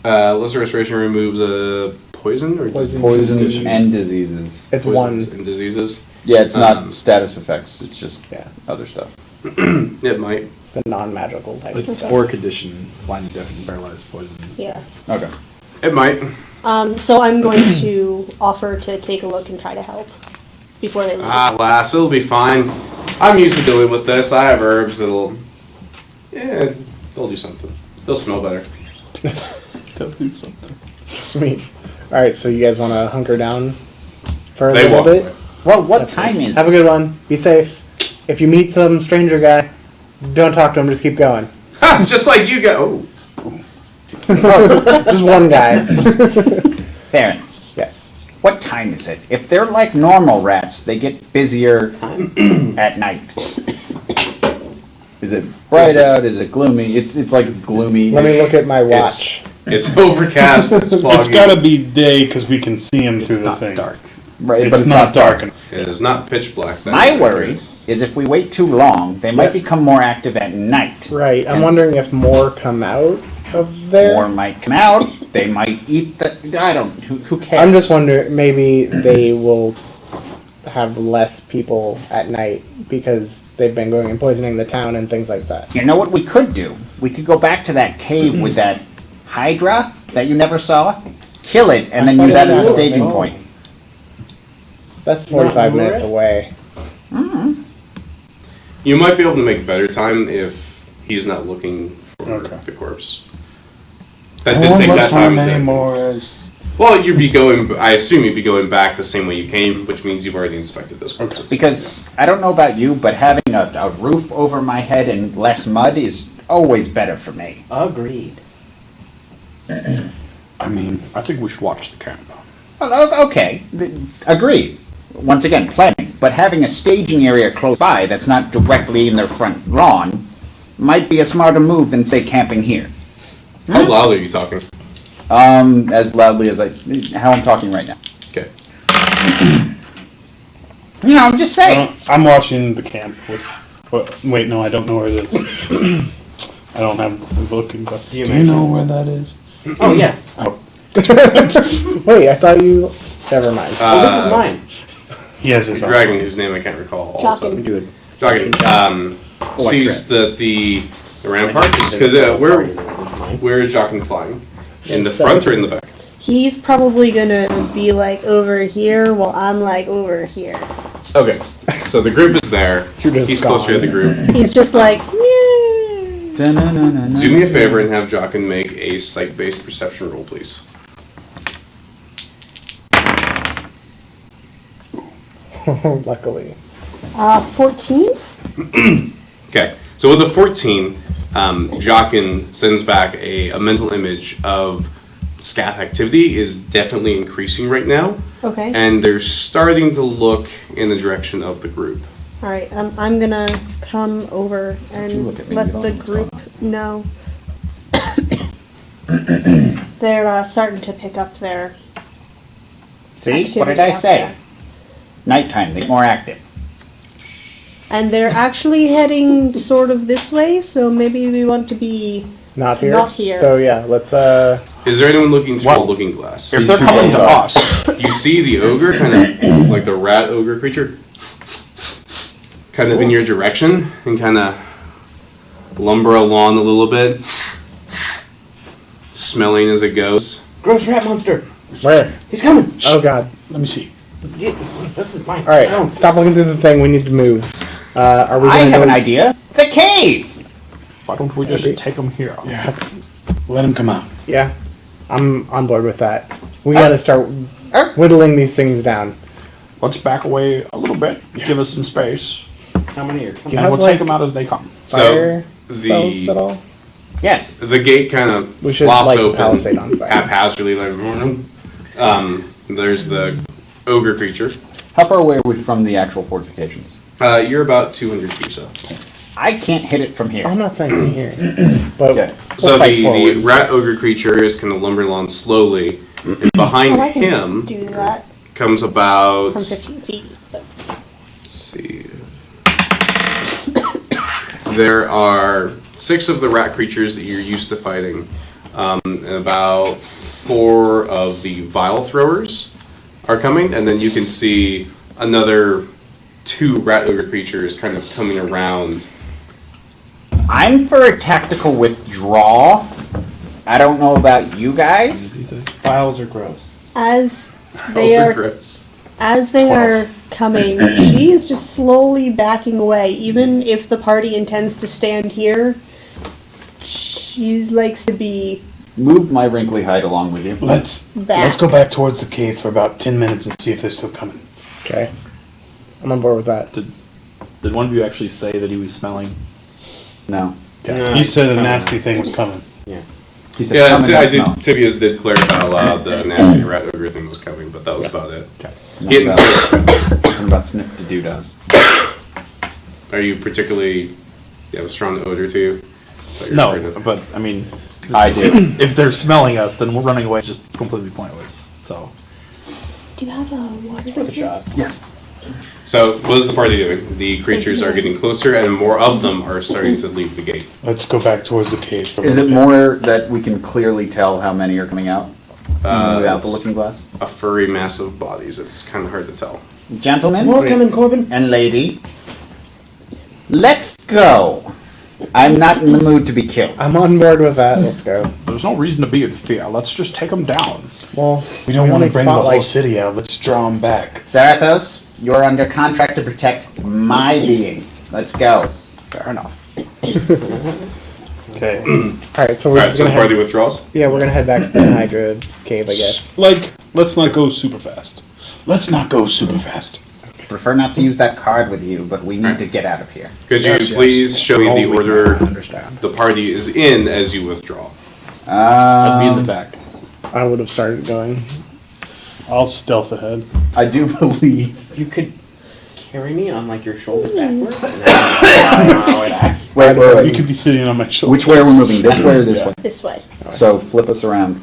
Lesser restoration removes a poison or Poison. Poisons and diseases. It's poisons one. and diseases. Yeah, it's not status effects, it's just Yeah. other stuff. It might. The non-magical type. It's stuff. spore condition, blind, deaf, and paralyzed poison. Yeah. Okay. It might. So I'm going to offer to take a look and try to help before they leave. Ah, lass, it'll be fine. I'm used to dealing with this. I have herbs that'll, yeah, they'll do something. They'll smell better. They'll do something. Sweet. All right. So you guys want to hunker down for a They little walk bit? away. Well, what time is Have it? a good one. Be safe. If you meet some stranger guy, don't talk to him. Just keep going. Ha! Just like you go. Oh, Just one guy. Theron, Yes. what time is it? If they're like normal rats, they get busier at night. Is it bright out? Is it gloomy? It's like gloomy. Let me look at my It's- watch. it's overcast. It's foggy. It's got to be day because we can see them through the not thing. dark. Right, It's, not dark enough. It is not pitch black. That My is worry is if we wait too long, they might become more active at night. Right. I'm wondering if more come out of there. More might come out. They might eat the. I don't. Who cares? I'm just wondering, maybe they will have less people at night because they've been going and poisoning the town and things like that. You know what we could do? We could go back to that cave with that Hydra that you never saw, kill it, and then I use saw that as a that. staging Oh. point. That's 45 minutes away. You might be able to make better time if he's not looking for Okay. the corpse. That did take that time. anymore. Well, you'd be going. I assume you'd be going back the same way you came, which means you've already inspected those corpses. Because I don't know about you, but having a roof over my head and less mud is always better for me. Agreed. I mean, I think we should watch the camp. Well, okay, agreed. Once again, planning, but having a staging area close by that's not directly in their front lawn might be a smarter move than, say, camping here. How loud are you talking? As loudly as how I'm talking right now. Okay. You know, I'm just saying. I'm watching the camp with. Wait, no, I don't know where it is. I don't have the looking glass. Do you do you know where that is? Oh, yeah. Wait, I thought you. Never mind. Oh, this is mine. He has his The own. dragon whose name I can't recall. Also, Jocken. Do it. Jocken sees that the ramparts because where is Jocken flying? In the front or in the back? He's probably gonna be like over here while I'm like over here. Okay. So the group is there. You're just He's closer to gone. the group. He's just like, "Yeah." Do me a favor and have Jocken make a sight-based perception roll, please. Luckily. 14? Okay, so with the 14, Jockin sends back a mental image of Skath activity is definitely increasing right now, Okay. and they're starting to look in the direction of the group. Alright, I'm gonna come over you and look at me, let you don't the know what's group know. They're starting to pick up their See? What did I activity out say? there. Nighttime, they get more active. And they're actually heading sort of this way, so maybe we want to be Not here? Not here. So yeah, let's Is there anyone looking through Well- a looking glass? If These they're two coming to both are. us, You see the ogre, kind of like the rat ogre creature, kind of in your direction, and kind of lumber along a little bit, smelling as it goes. Gross rat monster. where? He's coming. Oh god. Let me see. This is mine. Alright, stop looking through the thing, we need to move. Are we I gonna have go- an idea. The cave! why don't we just take them here? Yeah. Let him come out. Yeah. I'm on board with that. We gotta start Er. whittling these things down. Let's back away a little bit. Give us some space. How many are You coming? And have, we'll like, take them out as they come. Fire So spells at all? Yes. the gate kind of We should flops light the open palisade on fire. haphazardly, like there's the ogre creature. How far away are we from the actual fortifications? You're about 200 feet so. I can't hit it from here. I'm not saying from here. But Okay. we'll So fight the forward. rat ogre creature is kind of lumbering along slowly, and behind Oh, I can him do that comes about. from 15 feet. But Let's see. There are 6 of the rat creatures that you're used to fighting, and about 4 of the vial throwers are coming, and then you can see another 2 rat ogre creatures kind of coming around. I'm for a tactical withdrawal. I don't know about you guys. Files are gross. as Those they are are gross. as they are coming, she is just slowly backing away. Even if the party intends to stand here, she likes to be Move my wrinkly hide along with you. Let's back. go back towards the cave for about 10 minutes and see if they're still coming. Okay. I'm on board with that. Did one of you actually say that he was smelling? No. He said a nasty thing was coming. He said Yeah, something I else, did. no. Tibius did clarify aloud the nasty rat ogre thing was coming, but that was about it. Nothing Getting about- six. Nothing about sniff to do does. Are you particularly? You have a strong odor to you? Is that you're afraid No, of? but I mean, I do. if they're smelling us, then we're running away is just completely pointless. So Do you have a water? Worth a shot. Yes. So, what is the party doing? The creatures are getting closer, and more of them are starting to leave the gate. Let's go back towards the cave. For a Is it little bit. more that we can clearly tell how many are coming out? Even without the it's looking glass? A furry mass of bodies. It's kind of hard to tell. Gentlemen More coming, Corbin. and lady, let's go. I'm not in the mood to be killed. I'm on board with that. Let's go. There's no reason to be in fear. Let's just take them down. Well, We don't want only to bring the fought, whole like, city out. Let's draw them back. Zarathos, you're under contract to protect my being. Let's go. Fair enough. Okay. Alright, so we're Alright, just so the gonna party head, withdraws? yeah, we're gonna head back to the Hydra cave, I guess. Like, let's not go super fast. Let's not go super fast. Prefer not to use that card with you, but we need to get out of here. Could you Yes, yes. please show me Oh, the we order understand. the party is in as you withdraw? I'd be in the back. I would have started going. I'll stealth ahead. I do believe. You could carry me on like your shoulder backwards. And then Wait, wait, You wait. could be sitting on my shoulder. Which way are we moving? This way or this way? This way. So flip us around.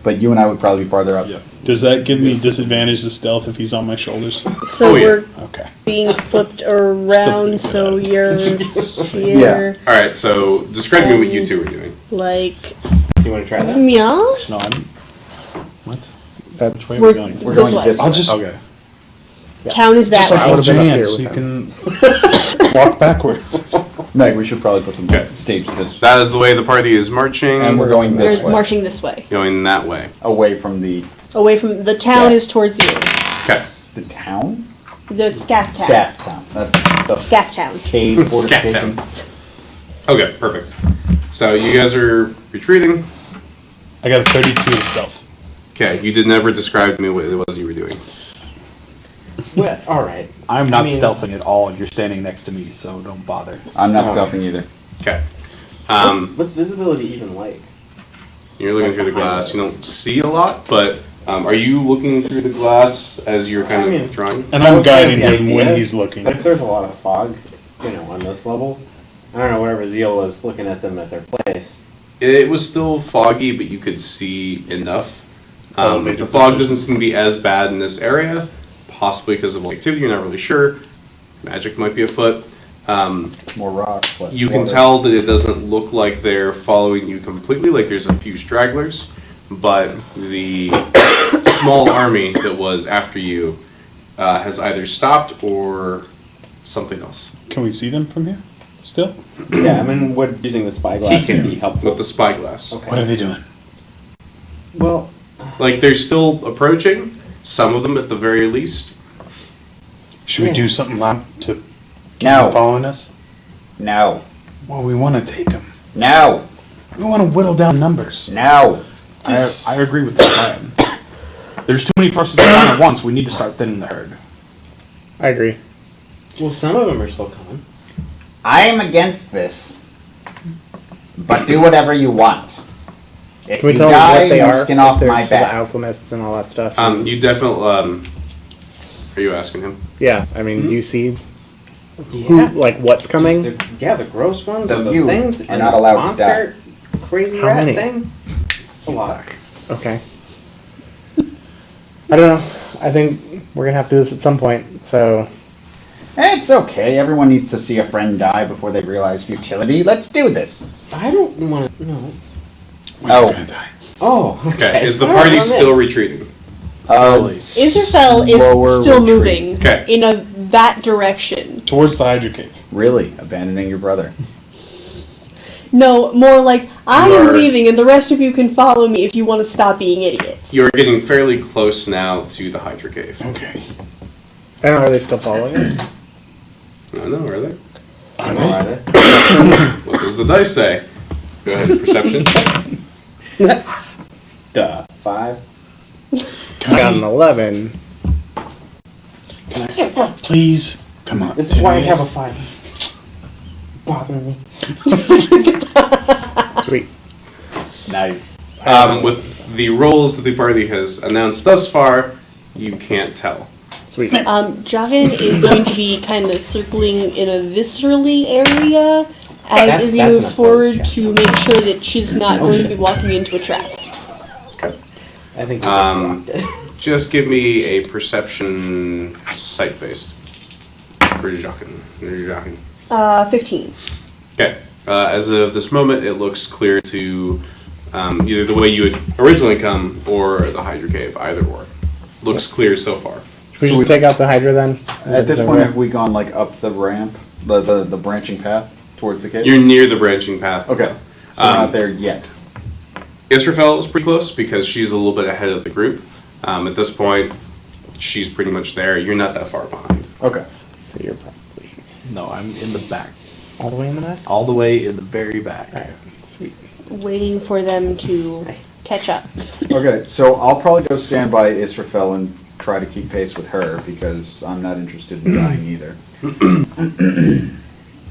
But you and I would probably be farther up. Yeah. Does that give me disadvantage to stealth if he's on my shoulders? So Oh, yeah. we're Okay. being flipped around, so you're here, Alright, so describe to me what you two are doing. like, you want to try that? yeah. No, I'm. What? That Which way are We're we going? We're this going way. this way. I'll just Okay. Town is that just like way. I would've been up here so with you him. can walk backwards. Meg, we should probably put them Okay. stage this That is the way the party is marching. And we're going this We're way. marching this way. Going that way. away from the Away from the town Scat. is towards you. Okay. town? The Skath Town. Skath Town. That's the Skath Town. cave Scat fortification. down. Okay, perfect. So you guys are retreating. I got a 32 in stealth. Okay, you did never describe to me what it was you were doing. Well, all right. I'm not I mean- stealthing at all. You're standing next to me, so don't bother. I'm not Oh. stealthing either. Okay. What's visibility even like? You're looking through the glass. You don't see a lot, but are you looking through the glass as you're kind I mean- of drawing? And I I'm was thinking guiding the him when idea, he's looking. But if there's a lot of fog, on this level, I don't know, whatever the deal was looking at them at their place. It was still foggy, but you could see enough. Elevator The fog pitches. doesn't seem to be as bad in this area, possibly because of activity. You're not really sure. Magic might be afoot. More rocks, less You can water. tell that it doesn't look like they're following you completely, like there's a few stragglers, but the small army that was after you has either stopped or something else. Can we see them from here? Still? Yeah, I mean, would using the spyglass would be helpful. With the spyglass. Okay. What are they doing? Well, Like they're still approaching, some of them at the very least. Should we do something loud to keep No. them following us? No. Well, we want to take them. No. We want to whittle down numbers. No. This- I agree with that plan. There's too many for us to take on at once. We need to start thinning the herd. I agree. well, some of them are still coming. I am against this. But do whatever you want. If Can we you tell them die, what they you are? skin if off they're my still the back. alchemists and all that stuff. You definitely. Are you asking him? Yeah, I mean, do you see Yeah. who, like, what's coming? The gross ones, The the you things, are and not the allowed to monster, crazy How rat many? thing. It's a lot. Okay. I don't know. I think we're gonna have to do this at some point. So It's okay. Everyone needs to see a friend die before they realize futility. Let's do this. I don't want to. No. We're Oh. not gonna die. Oh. Okay. Is the All right, party I'm in. still retreating? Israfel slower is still retreat. moving Okay. in that direction. Towards the Hydra Cave. Really? Abandoning your brother? No, more like I am You're- leaving, and the rest of you can follow me if you want to stop being idiots. You're getting fairly close now to the Hydra Cave. Okay. I don't know. Are they still following us? I don't know, are they? Are Oh, they? are they? What does the dice say? Go ahead, perception. Duh. 5. Can I got an I 11. please? Come on. This is why I have a Yes. 5. Bothering me. Sweet. Nice. With the roles that the party has announced thus far, you can't tell. Sweet. Jagan is going to be kind of circling in a viscerally area as That's- Izzy that's moves an forward opposed to make sure that she's not going to be walking into a trap. Okay. I think we Um, just rocked it. Just give me a perception sight-based for Jacques. 15. Okay. As of this moment, it looks clear to either the way you had originally come or the Hydra Cave, either or. Looks clear so far. Should we just take out the Hydra then? At this Is that point, right? have we gone like up the ramp, the branching path towards the cave? You're near the branching path. Okay, so we're not there yet. Israfel is pretty close because she's a little bit ahead of the group. At this point, she's pretty much there. You're not that far behind. Okay. So you're probably No, I'm in the back. all the way in the back? All the way in the very back. Alright, sweet. Waiting for them to catch up. Okay, so I'll probably go stand by Israfel and try to keep pace with her because I'm not interested in dying either.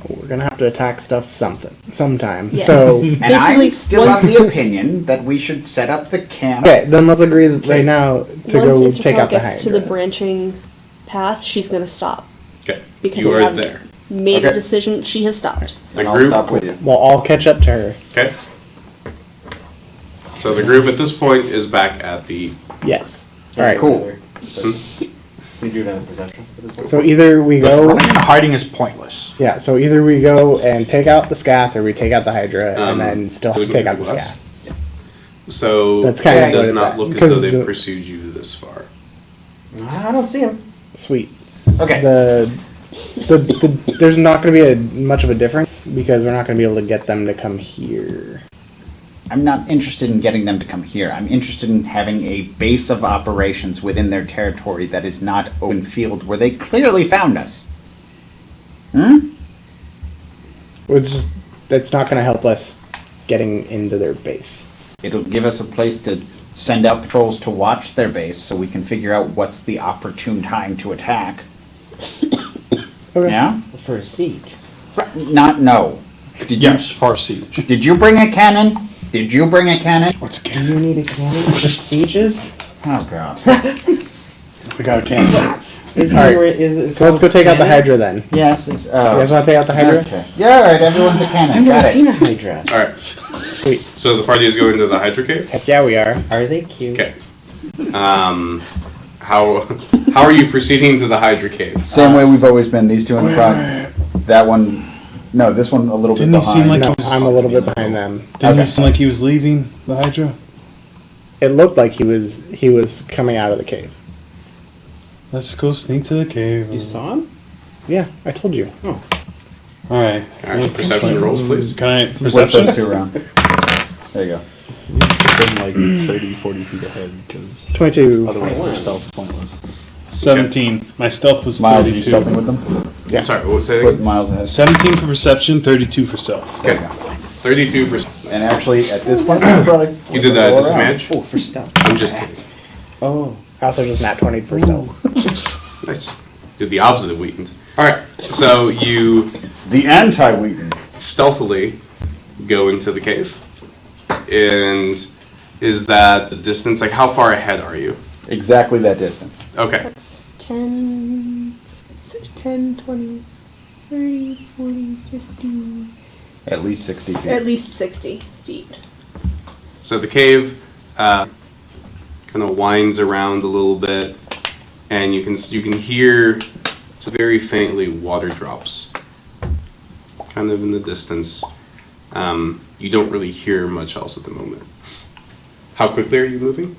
We're gonna have to attack stuff sometime. Yeah. So And Basically, I'm still of once- the opinion that we should set up the camp. okay, then let's agree that right now to go Once take Israfel out the gets to the Hydra. branching path, she's going to stop. Okay. Because You we are haven't there. made a Okay. decision. She has stopped. The And I'll group. stop with you. We'll all catch up to her. Okay. So the group at this point is back at the. Yes. All right. Cool. Can you do another perception for this one? So either we Just go, running and hiding is pointless. yeah. So either we go and take out the Skath, or we take out the Hydra, and then still we can take do out the less. Skath. So That's kinda it what does it's not at, look as because though they've the- pursued you this far. I don't see him. Sweet. Okay. There's not going to be much of a difference because we're not going to be able to get them to come here. I'm not interested in getting them to come here. I'm interested in having a base of operations within their territory that is not open field where they clearly found us. That's not going to help us getting into their base. It'll give us a place to send out patrols to watch their base so we can figure out what's the opportune time to attack. Okay. Yeah? For a siege. No. Did Yes, far siege. you? Did you bring a cannon? Did you bring a cannon? What's a Do cannon? you need a cannon for sieges? Oh God. We got a cannon. Is All right. it So let's go take out the cannon? Hydra then. Yes. It's, You guys want to take out the Hydra? Okay. Yeah. All right. Everyone's a I've cannon. never Got seen it. a Hydra. All right. Sweet. So the party is going to the Hydra Cave. Heck yeah, we are. Are they cute? Okay. How are you proceeding to the Hydra Cave? Same way we've always been. These two in the front. That one. No, this one a little Didn't bit he seem behind. like No, he was, I'm a little bit behind them. didn't Okay. he seem like he was leaving the Hydra? It looked like he was coming out of the cave. Let's go sneak to the cave. You saw him? Yeah, I told you. All right. All right, perception rolls, please. Can I What's perception? those two around? There you go. Been like 30, 40 feet ahead because 22. otherwise their stealth is pointless. 17. My stealth was Miles, are you 32. stealthing with them? Yeah. I'm sorry, what was that Put again? Miles ahead. 17 for perception, 32 for stealth. Okay. 32 for... And actually, at this point, we're probably You did that all at around. disadvantage? Oh, for stealth. I'm just kidding. Oh. I also just nat 20 for stealth. Nice. Did the opposite of Wheaton's. All right, so you The anti-Wheaton. stealthily go into the cave. And is that the distance? Like, how far ahead are you? Exactly that distance. Okay. That's 10, 10, 20, 30, 40, 50, At least 60 feet. at least 60 feet. So the cave kind of winds around a little bit, and you can hear very faintly water drops, kind of in the distance. You don't really hear much else at the moment. How quickly are you moving?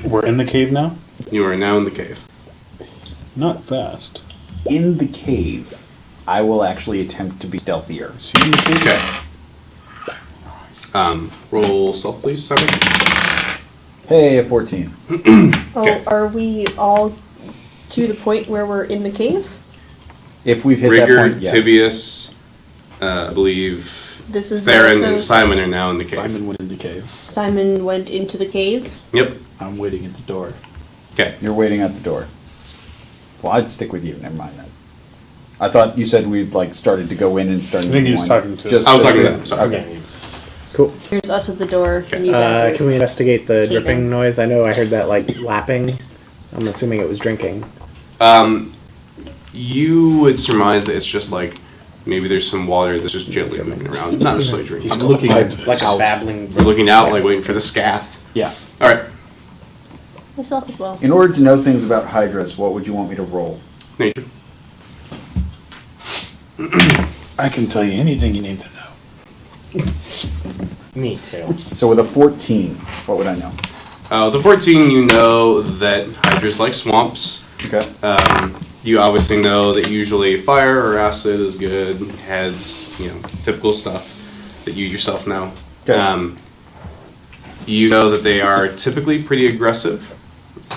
We're in the cave now? You are now in the cave. Not fast. In the cave, I will actually attempt to be stealthier. Is he in the cave? Okay. Roll stealth, please, Simon. Hey, a 14. Okay. Oh, are we all to the point where we're in the cave? If we've hit Rigger, that point, yes. Tibius, I believe This is Theron and Zarethos. Simon are now in the cave. Simon went in the cave. Simon went into the cave. Yep. I'm waiting at the door. Okay. You're waiting at the door. Well, I'd stick with you. Never mind that. I thought you said we'd like started to go in and started. I think to he was wind. talking to- Just I was this talking to way. them, sorry. Okay. Cool. Here's us at the door. Okay. And you guys are Can we investigate the caving. dripping noise? I know I heard that like lapping. I'm assuming it was drinking. You would surmise that it's just like maybe there's some water that's just gently moving around, not necessarily drinking. I'm looking Like a out. babbling. We're looking out, like waiting for the Skath. Yeah. All right, myself as well. In order to know things about hydras, what would you want me to roll? nature. I can tell you anything you need to know. Me too. So with a 14, what would I know? The 14, you know that hydras like swamps. Okay. You obviously know that usually fire or acid is good. Heads, typical stuff that you yourself know. Okay. You know that they are typically pretty aggressive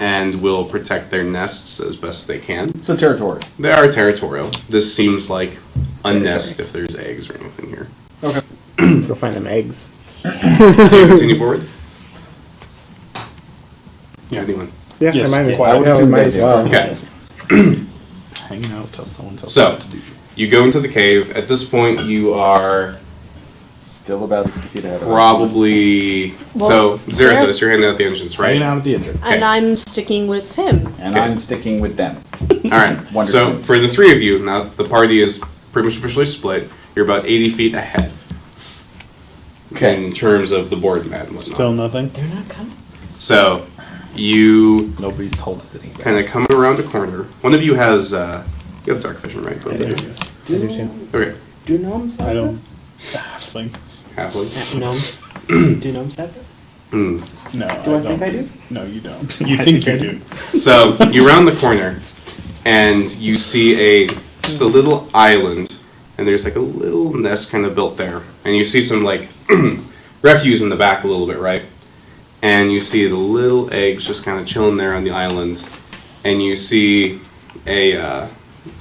and will protect their nests as best they can. So territory. They are territorial. This seems like a nest if there's eggs or anything here. Let's go find them eggs. Do you continue forward? Yeah. Anyone? Yeah, Yes. I might, Well, I would yeah, we assume might they as do. well. Okay. Hanging out till someone tells So, me what to do. you go into the cave. At this point, you are Still about 60 feet ahead of us. probably... Well, so, Zareth- Zerathos, you're heading out the entrance, right? Hanging out at the entrance. And I'm sticking with him. And Okay. I'm sticking with them. All right. So, Wonderful. for the three of you, now the party is pretty much officially split. You're about 80 feet ahead Okay. in terms of the board mat and whatnot. Still nothing? They're not coming. So, you Nobody's told us anything. kind of come around a corner. One of you has... you have dark vision, right? Both of you? I do too. Okay. Do gnomes have I don't. that? Think. Halflings. Gnomes. Do gnomes have that? Hmm. No, Do I don't. think I do? No, you don't. You think you do. So you round the corner, and you see just a little island, and there's like a little nest kind of built there, and you see some like refuse in the back a little bit, right? And you see the little eggs just kind of chilling there on the island, and you see a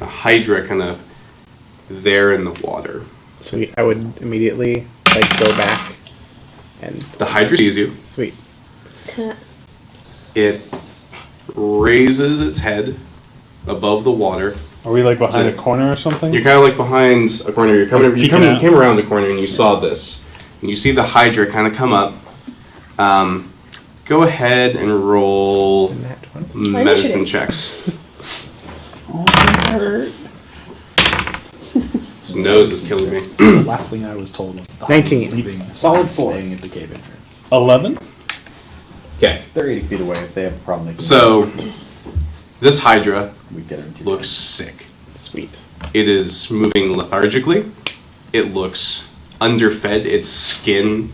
hydra kind of there in the water. Sweet. I would immediately like go back and The hydra sees you, sweet. It raises its head above the water. Are we like behind a corner or something? You're kind of like behind a corner. You came around the corner and you saw this. And you see the Hydra kind of come up. Go ahead and roll medicine checks. His nose is killing me. The last thing I was told was the 19. leaving, Solid 4. staying at the cave entrance. 11? Okay. They're 80 feet away. If they have a problem, they can. So, this Hydra we get into looks sick. Sweet. It is moving lethargically. It looks underfed. Its skin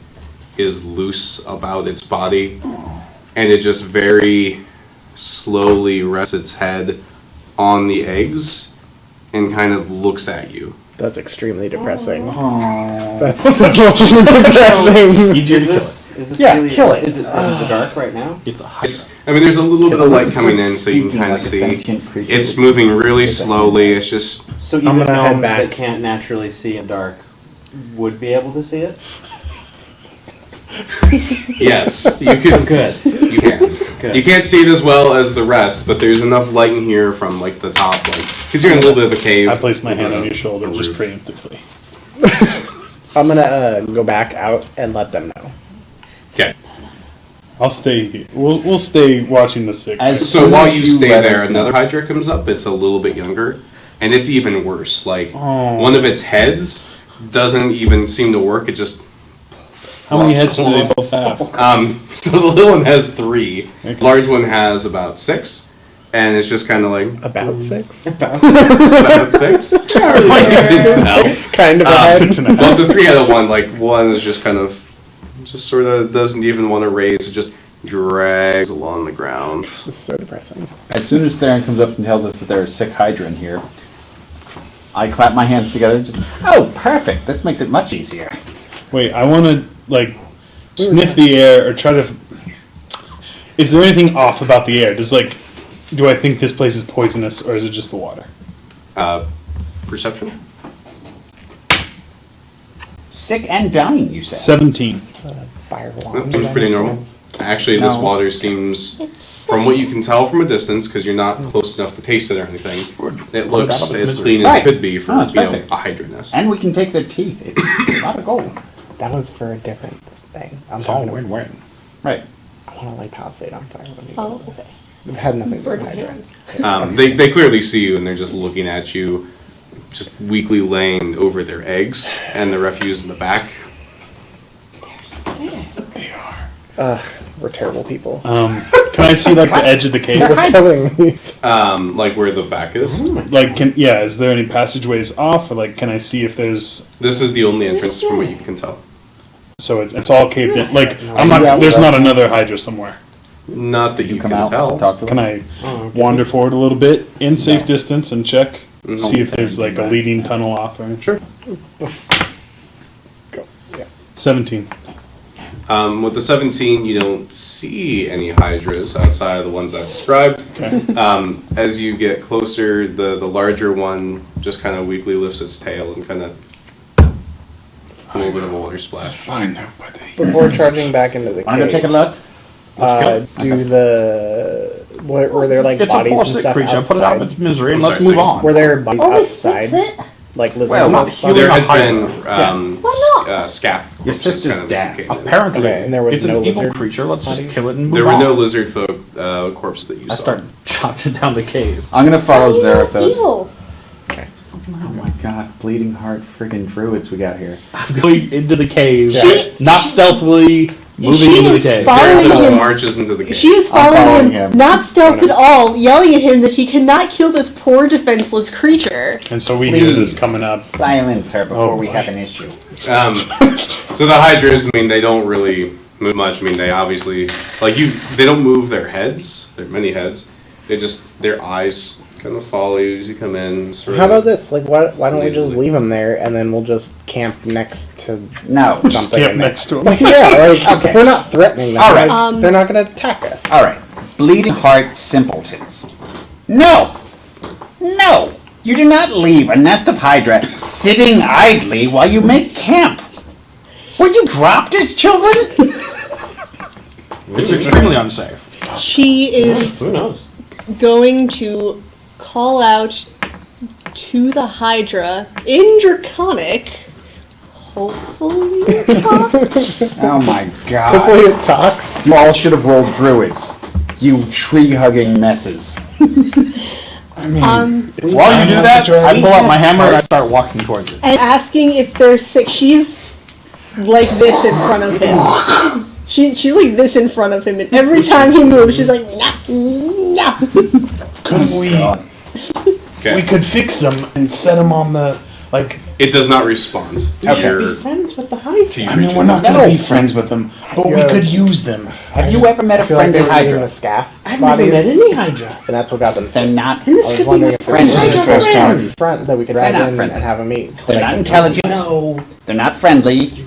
is loose about its body. And it just very slowly rests its head on the eggs and kind of looks at you. That's extremely depressing. Aww. That's so depressing. Easier to kill it. Is this Yeah, really, kill it. Is it in the dark right now? It's a high. I mean, there's a little bit of light coming in, It's so you can speaking kind of like a see. sentient creature. It's moving really slowly. It's just So I'm even gonna head gnomes back. that can't naturally see in dark would be able to see it? yes, you can. Good. You can. Good. You can't see it as well as the rest, but there's enough light in here from like the top, like because you're in a little bit of a cave. I placed my hand on your a shoulder just roof. preemptively. I'm gonna go back out and let them know. Okay. I'll stay here. We'll stay watching the sick. As So soon while as you you stay let there, us know- another Hydra comes up. It's a little bit younger, and it's even worse. Like Oh. one of its heads doesn't even seem to work. It just How many flops heads do they along. both have? So the little one has 3. Okay. Large one has about 6, and it's just kind of like About 6? about 6. You can tell. Kind of a head. 6.5. Well, the 3-headed one, like one is just kind of, just sort of doesn't even want to raise. It just drags along the ground. This is so depressing. As soon as Theron comes up and tells us that there's a sick Hydra in here, I clap my hands together. Oh, perfect! This makes it much easier. Wait, I want to like sniff the air or try to. Is there anything off about the air? Do I think this place is poisonous or is it just the water? Perception? Sick and dying, you said. 17. Fire That wand. seems pretty normal. Actually, this No. water seems, from what you can tell from a distance, because you're not close enough to taste it or anything, it looks out of its as misery. clean as Right. it could be for Oh, it's you know, perfect. a Hydra nest. And we can take their teeth. It's a lot of gold. That was for a different thing. I'm It's all talking about. win-win. Right. I want to light palisade on fire when you Oh, go. okay. It had nothing to do with hydrants. They clearly see you and they're just looking at you, just weakly laying over their eggs and the refuse in the back. We're terrible people. Can I see like the edge of the cave? We're killing these. Like where the back is. Like, is there any passageways off, or like, can I see if there's? This is the only entrance from what you can tell. So it's all caved in. Like, I'm Yeah, not. There's well, not another Hydra somewhere. Not that Did you you come can out tell. to talk to us? Can I wander forward a little bit in safe No. distance and check, Mhm. see if there's like a leading tunnel off? Or sure. Go. Yeah. 17. With the 17, you don't see any Hydras outside of the ones I've described. Okay. As you get closer, the larger one just kind of weakly lifts its tail and kind of a little bit of a water splash. I know, buddy. Before charging back into the Wanna go cave, take a look? were there like It's a bodies poor and sick stuff creature. Put it out of its outside? misery and I'm let's sorry, move second. on. Were there bodies Always fix outside? it. Like lizards? Well, and not stuff? There had Hydra. been Why not? Scath Your corpses sister's kind of dad. located. Apparently, Okay, and there was it's no an evil lizard creature. Let's just bodies? kill it and move There were on. no lizard folk corpses that you I saw. start charging down the cave. I'm gonna follow Oh, that's Zarathos. evil. Oh my god, bleeding heart friggin' druids we got here. I'm going into the cave, She- not stealthily moving She into the is cave. following Zarathos him. marches into the cave. She is I'm following following him, him. not stealth at all, yelling at him that he cannot kill this poor defenseless creature. And so we hear this Please. coming up. Silence her before Oh, we boy. have an issue. So the Hydras, I mean, they don't really move much. I mean, they obviously, they don't move their heads. There are many heads. They just, their eyes kind of follow you as you come in. Sort How of. about this? Like, why don't we just Usually. leave them there and then we'll just camp next to No. something? Camp in there? next to him. Like, yeah, like Okay. if we're not threatening them. All right. They're not going to attack us. All right. Bleeding heart simpletons. No. No. You do not leave a nest of Hydra sitting idly while you make camp. Were you dropped as children? It's extremely unsafe. She is Who knows? going to call out to the Hydra in Draconic. Hopefully it talks. Oh my Hopefully god. it talks. You all should have rolled druids. You tree-hugging messes. While you do that, I pull out my hammer and I start walking towards it. And asking if they're sick. She's like this in front of him. She's like this in front of him, and every time he moves, she's like, nah, nah. Couldn't we? Okay. We could fix them and set them on the like. It does not respond to your. Friends with the Hydra. To your I mean, we're region. not gonna be friends with them, but we Yeah. could use them. Have you ever met a I feel like friendly they were using Hydra? the scaff I've never bodies, met any Hydra. and that's what got them They're sick. not. I was wondering if Friends there was is the a first time. front that we could They're ride not in friendly. and have a meet. They're But I not can't- intelligent. No. They're not friendly.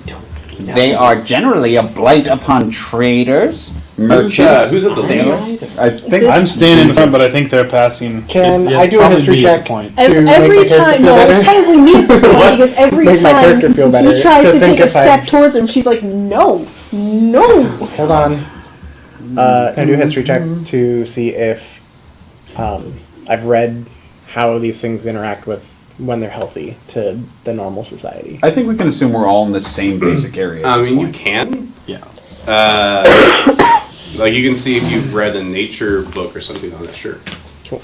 They are generally a blight upon traders, merchants, who's at the sailors. lead? I think I'm standing in front, but I think they're passing. Can Yeah, I do a probably history me at check? the point. to make Every the character time, feel no, better? it's probably me at this point, because every Make my character time feel better. he tries To to think take a if I- step towards him, she's like, no, no. Hold on. I do a history check to see if I've read how these things interact with when they're healthy to the normal society. I think we can assume we're all in the same basic area. I at this mean, you point. can. Yeah. Like you can see if you've read a nature book or something on it. Sure. Cool.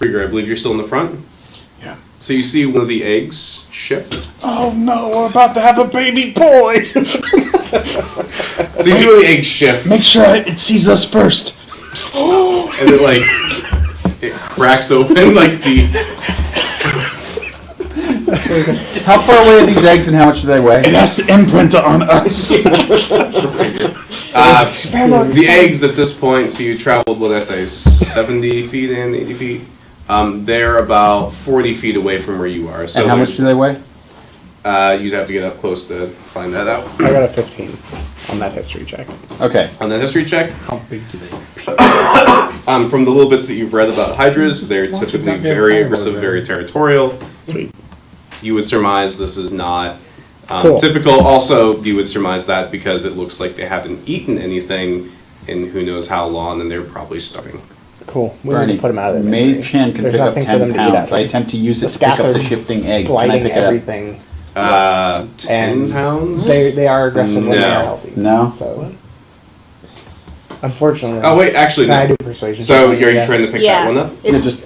Rieger, I believe you're still in the front. Yeah. So you see one of the eggs shift. Oh no, we're about to have a baby boy. So you see one of the eggs shift, Make sure it sees us first. and it like it cracks open like the. How far away are these eggs and how much do they It weigh? has to imprint on us. The eggs at this point, so you traveled, what did I say, 70 feet in, 80 feet? They're about 40 feet away from where you are. So And how much do they weigh? you'd have to get up close to find that out. I got a 15 on that history check. Okay. On that history check, How big do they? from the little bits that you've read about hydras, they're typically very aggressive, very territorial. Sweet. You would surmise this is not Cool. typical. Also, you would surmise that because it looks like they haven't eaten anything in who knows how long, and they're probably stuffing. Cool. We need Bernie, to put them out of their Mage misery. Hand can There's pick up nothing for 10 them to eat pounds. out I of. attempt to use it The to pick up Skath the are shifting egg. Can I Blighting pick it up? everything. 10 And pounds? They are aggressive when they No. are healthy. No? So, unfortunately. Oh, wait, actually, Can I no. do persuasion? So, check? are you Yes. trying to pick Yeah. that one up? Yeah, just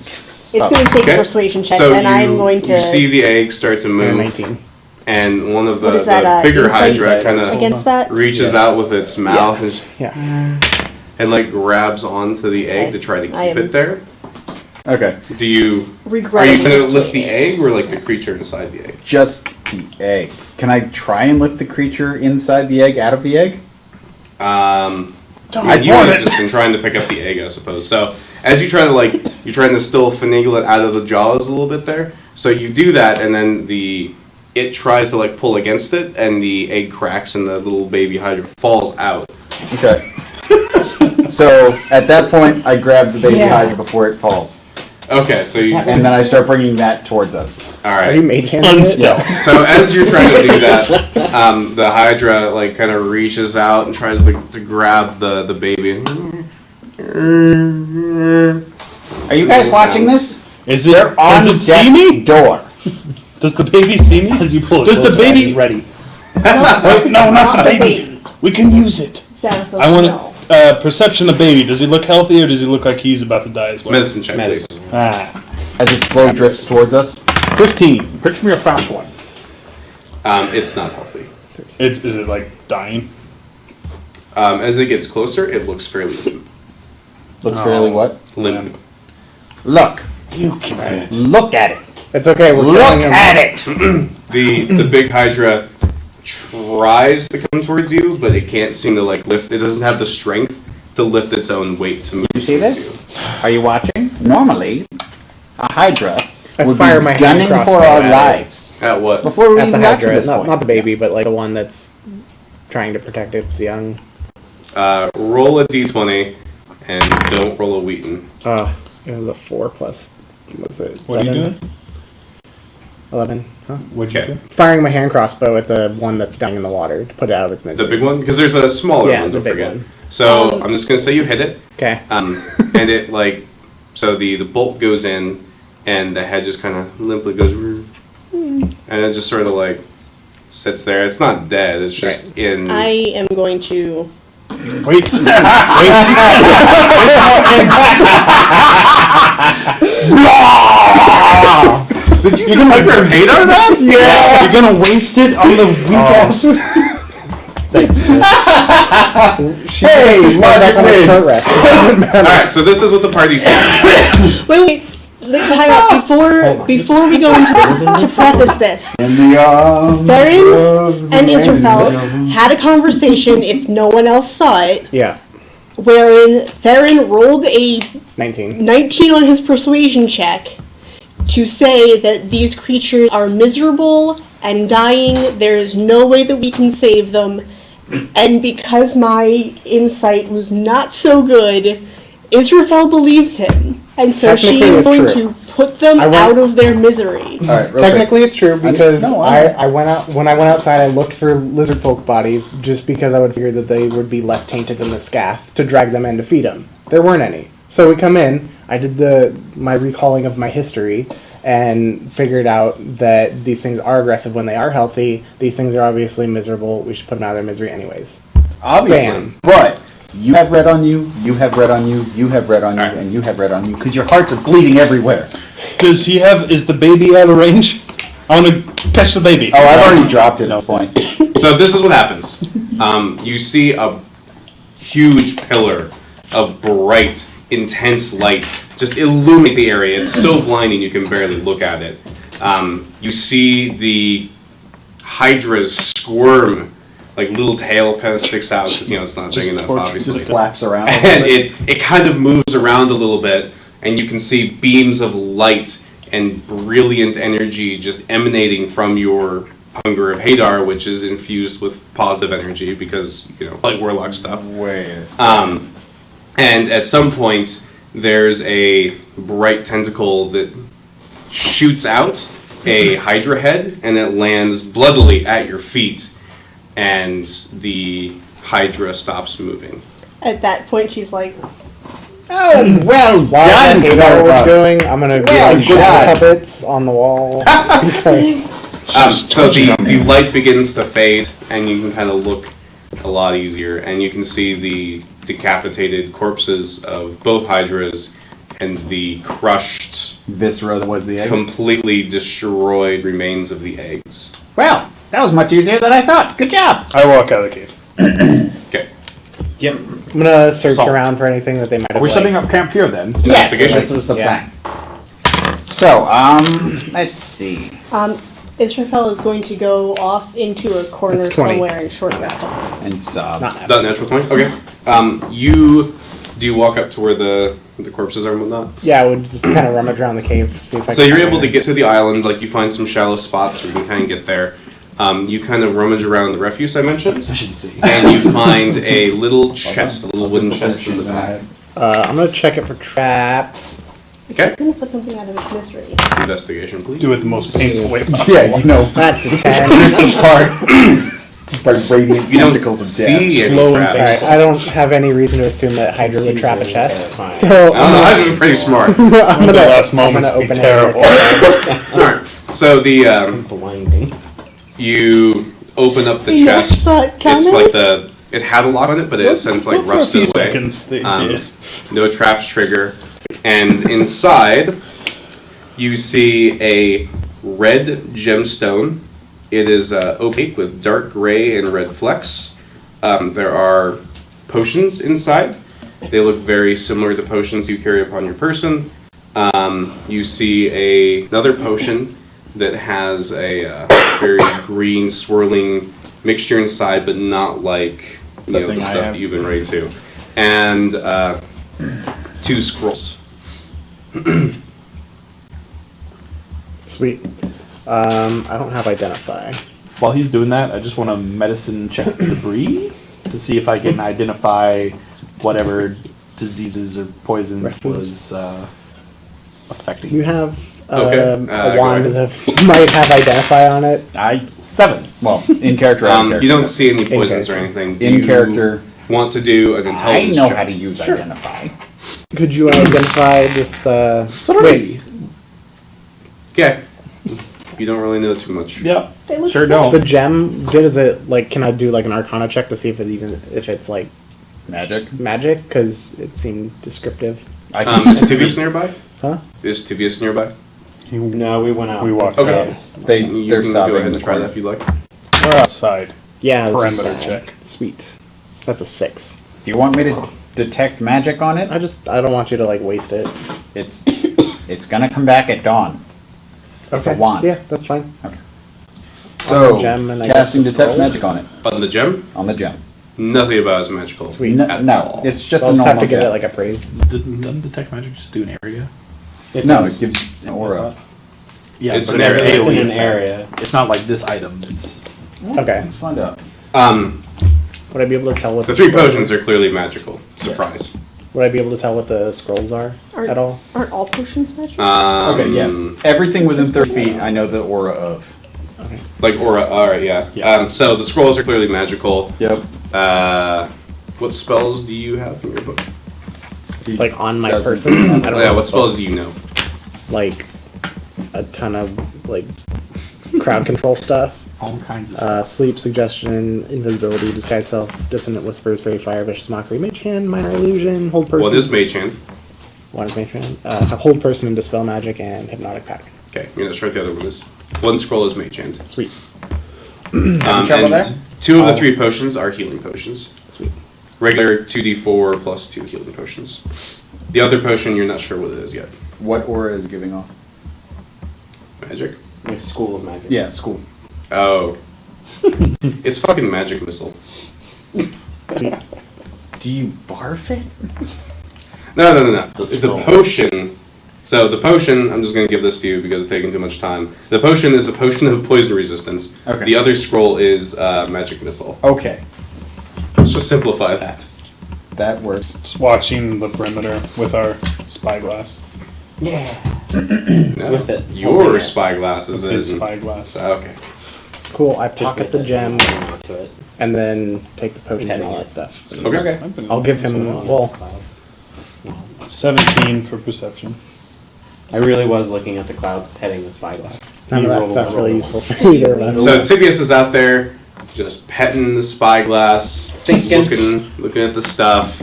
It's going to take Okay. a persuasion check, So and I'm going to. you see the egg start to move, 19. and one of What the, is that, the bigger insight hydra kind of against that? reaches out with its mouth Yeah. and like grabs onto the egg Okay. to try to I keep am- it there. okay. Do you? Are Regretting you trying to lift persuading. the egg or like the creature inside the egg? Just the egg. Can I try and lift the creature inside the egg out of the egg? Don't You want have it. just been trying to pick up the egg, I suppose. So as you try to you're trying to still finagle it out of the jaws a little bit there. So you do that, and then it tries to pull against it, and the egg cracks, and the little baby hydra falls out. Okay. So at that point, I grab the baby hydra before it falls, Okay, so you. and then I start bringing that towards us. All Are you right. mage handing it? Yeah. So as you're trying to do that, the hydra kind of reaches out and tries to grab the baby. Are you guys watching this? Is it? They're on Does it see death's me? door. Does the baby see me? As you pull it Does the closer, baby- he's ready. Wait, no, not the baby. We can use it. Xanathos, I want no. perception of baby. Does he look healthy or does he look like he's about to die as well? Medicine check, please. Ah, As it slowly drifts towards us. 15. Pitch me a fast one. It's not healthy. Is it dying? As it gets closer, it looks fairly limp. Looks fairly what? Limp. Look. You can. Look at it. It's okay. We're Look killing him. at it. The big hydra tries to come towards you, but it can't seem to lift. It doesn't have the strength to lift its own weight to move. You see this? Are you watching? Normally, a hydra I would fire be my hand gunning for crossbow our at it. lives At what? before we At the even got to hydra, this not point. the baby, but the one that's trying to protect its young. Roll a d20 and don't roll a Wheaton. It was a 4 plus. Was it? What are you 7? doing? 11. Huh? What'd you Okay. do? Firing my hand crossbow at the one that's dying in the water to put it out of its misery. The big one? Because there's a smaller Yeah, one, the don't big forget. one. So I'm just going to say you hit it. Okay. And it like, so the bolt goes in and the head just kind of limply goes, and it just sort of like sits there. It's not dead, it's just in. I am going to. Wait. You're gonna like your hate on that? Yeah. You're gonna waste it on the weak ass. Hey, back on the coat rack. Alright, so this is what the party says. Wait. Time out. Before we go into this, to preface this, In the arms Theron of the and Israfel rainbow. had a conversation, if no one else saw it, Yeah, wherein Theron rolled a 19. 19 on his persuasion check to say that these creatures are miserable and dying, there is no way that we can save them, and because my insight was not so good, Israfel believes him, and so she Technically, is it's going true. to put them I went- out of their misery. All right, real Technically, it's true because no, I went out when I went outside. I looked for lizard folk bodies just because I would figure that they would be less tainted than the Skath to drag them in to feed them. There weren't any, so we come in. I did my recalling of my history and figured out that these things are aggressive when they are healthy. These things are obviously miserable. We should put them out of their misery anyways. Obviously, Bam. but you have red on you, you have red on you, you have red on you, Alright. and you have red on you because your hearts are bleeding everywhere. Is the baby out of range? I want to catch the baby. Oh, I've already dropped it at this point. So this is what happens. You see a huge pillar of bright, intense light just illuminate the area. It's so blinding you can barely look at it. You see the hydras squirm, like little tail kind of sticks out because it's not big enough, obviously. Just flaps around. And it kind of moves around a little bit, and you can see beams of light and brilliant energy just emanating from your hunger of Hadar, which is infused with positive energy because, light warlock stuff. And at some point, there's a bright tentacle that shoots out a Hydra head, and it lands bloodily at your feet, and the Hydra stops moving. At that point, she's like, Oh, well While done, Hadar was Clover. doing, I'm gonna Well do done. puppets on the wall. Okay. So the light begins to fade, and you can kind of look a lot easier, and you can see the decapitated corpses of both Hydras and the crushed, Viscera that was the eggs. completely destroyed remains of the eggs. Well, that was much easier than I thought. Good job. I walk out of the cave. Okay. Yep. I'm gonna search Salt. around for anything that they might have. Are we liked. setting up camp here then? Yes, Investigation? this was the Yeah. plan. So, let's see. Israfel is going to go off into a corner It's 20. somewhere and short rest. And sob. Not That natural 20? Okay. Do you walk up to where the corpses are and whatnot? Yeah, I would just kind of rummage around the cave, see if I. So can you're find able to anything. get to the island, like you find some shallow spots where you can kind of get there. You kind of rummage around the refuse I mentioned, and you find a little chest, a little wooden chest in the back. I'm gonna check it for traps. Okay. He's going to put something out of its misery. Investigation, please. Do it the most painful way possible. Yeah, That's a 10. by radiant You don't tentacles of see death. any Slow and traps. Alright, I don't have any reason to assume that Hydra would trap a chest. So I don't know, Hydras are pretty smart. I'm The gonna, last I'm moments gonna be open terrible. it. Alright, so Blinding. you open up the You chest. saw it It's coming? like it had a lock on it, but it has since like For a few rusted away. seconds they did. No traps trigger. And inside, you see a red gemstone. It is opaque with dark gray and red flecks. There are potions inside. They look very similar to potions you carry upon your person. You see another potion that has a very green swirling mixture inside, but not like The the thing I stuff have. that you've been ready to. And 2 scrolls. Sweet. I don't have identify. While he's doing that, I just want to medicine check the debris to see if I can identify whatever diseases or poisons Refuge. was affecting. You have Okay, a go wand ahead. that might have identify on it. 7. Well, in character. out of character. You don't see any poisons or character. anything. Do In you character. Want to do an I intelligence know check? how to use identify. Could you identify this? Wait, Okay. You don't really know too much. Yep. They look Sure sick. don't. the gem. Does it like? Can I do like an Arcana check to see if it's like Magic. magic? Because it seemed descriptive. Is Tibius nearby? Huh? Is Tibius nearby? No, we went out. We walked Okay. out. They, You they're can sobbing go ahead in and the try that corner. if you like. We're outside. Yeah. this is Perimeter bad. check. Sweet. That's a 6. Do you want me to detect magic on it? I don't want you to like waste it. It's gonna come back at dawn. It's a wand. Yeah, that's fine. So, Gem and I guess casting the detect scrolls? magic on it. On the gem, On the gem. nothing about it is magical. Sweet. At No, all. it's just So I'll a just have normal to give it gem. like a praise. Doesn't detect magic just do an area? No, it gives an aura. Yeah, It's but an area. It's in AoE an effect. area. It's not like this item. It's Okay. Let's find out. Would I be able to tell what The 3 scrolls- potions are clearly magical. Surprise. Would I be able to tell what the scrolls are at all? Aren't all potions magic? Okay, yeah. Everything within 30 feet, I know the aura of. Like aura, alright, yeah. Yeah. So the scrolls are clearly magical. Yep. What spells do you have in your book? Like on my Doesn't- person? I don't Yeah, know. what spells do you know? Like a ton of like crowd control stuff. all kinds of stuff. Sleep, suggestion, invisibility, disguise self, dissonant whispers, fairy fire, vicious mockery, mage hand, minor illusion, hold person. What is mage hand? What is mage hand? Hold person and dispel magic and hypnotic pattern. Okay, you're not sure what the other one is. One scroll is mage hand. Sweet. trouble And there? 2 of the 3 potions are healing potions. Sweet. Regular 2d4 plus 2 healing potions. The other potion, you're not sure what it is yet. What aura is it giving off? Magic? Like School of Magic. Yeah, school. Oh. It's fucking magic missile. Sweet. Do you barf it? No. The The scroll. potion. So the potion, I'm just going to give this to you because it's taking too much time. The potion is a potion of poison resistance. Okay. The other scroll is magic missile. Okay, Let's just simplify that. that works. Just watching the perimeter with our spyglass. Yeah. No, With it. Your Holding it. spyglasses His is. spyglass. Okay. Cool. I Just pocket with the it. gem To it. and then take the potion and Petting all it. that stuff. Okay. I'll give him. Well, 17 for perception. I really was looking at the clouds, petting the spyglass. none You of roll that the stuff's roll. really useful for either of us. So Tibius is out there, just petting the spyglass, looking at the stuff.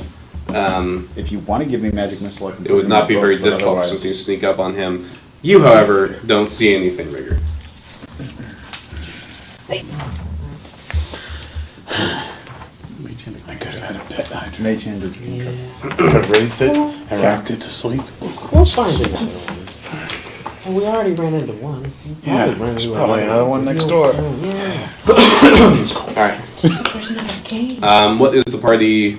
If you want to give me magic missile, I can It put would in not my be book, very but difficult for otherwise- something to sneak up on him. You, however, don't see anything bigger. I could have had a pet hydrant. Mage hand is a cantrip. Could have raised it and rocked it to sleep. We'll find another one. And we already ran into one. We'll Yeah, run there's into probably another one next door. Yeah. Alright. What would the party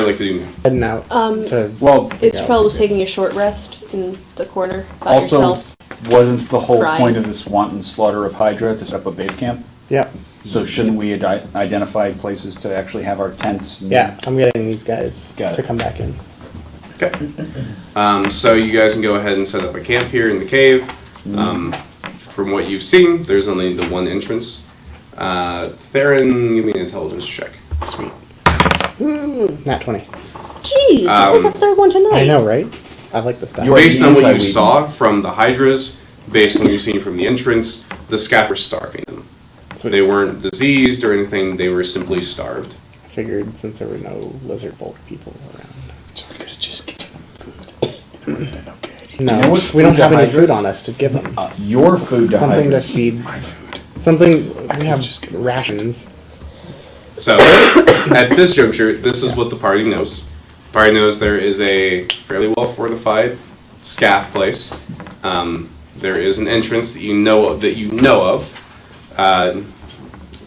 like to do now? Heading out. To, Well, Israel was taking a short rest in the corner by also, herself. wasn't the whole Crying. point of this wanton slaughter of Hydra to set up a base camp? yep. So shouldn't we identify places to actually have our tents? And Yeah, I'm getting these guys Got to it. come back in. Okay. So you guys can go ahead and set up a camp here in the cave. From what you've seen, there's only the one entrance. Theron, give me an intelligence check. Nat 20. Jeez, I think the third one tonight. I know, right? I like this stuff. You are Based on what you anti-weed. saw from the Hydras, based on what you've seen from the entrance, the Skath were starving them. They weren't diseased or anything, they were simply starved. I figured since there were no lizard folk people around. So we could have just given them food. It would have been okay. No, You know what's we don't food have to any Hydras? food on us to give them. Your food to Something to Hydra. feed. My food. Something. We could have just give them rations. So, at this juncture, this is what the party knows. The party knows there is a fairly well fortified Skath place. There is an entrance that you know of.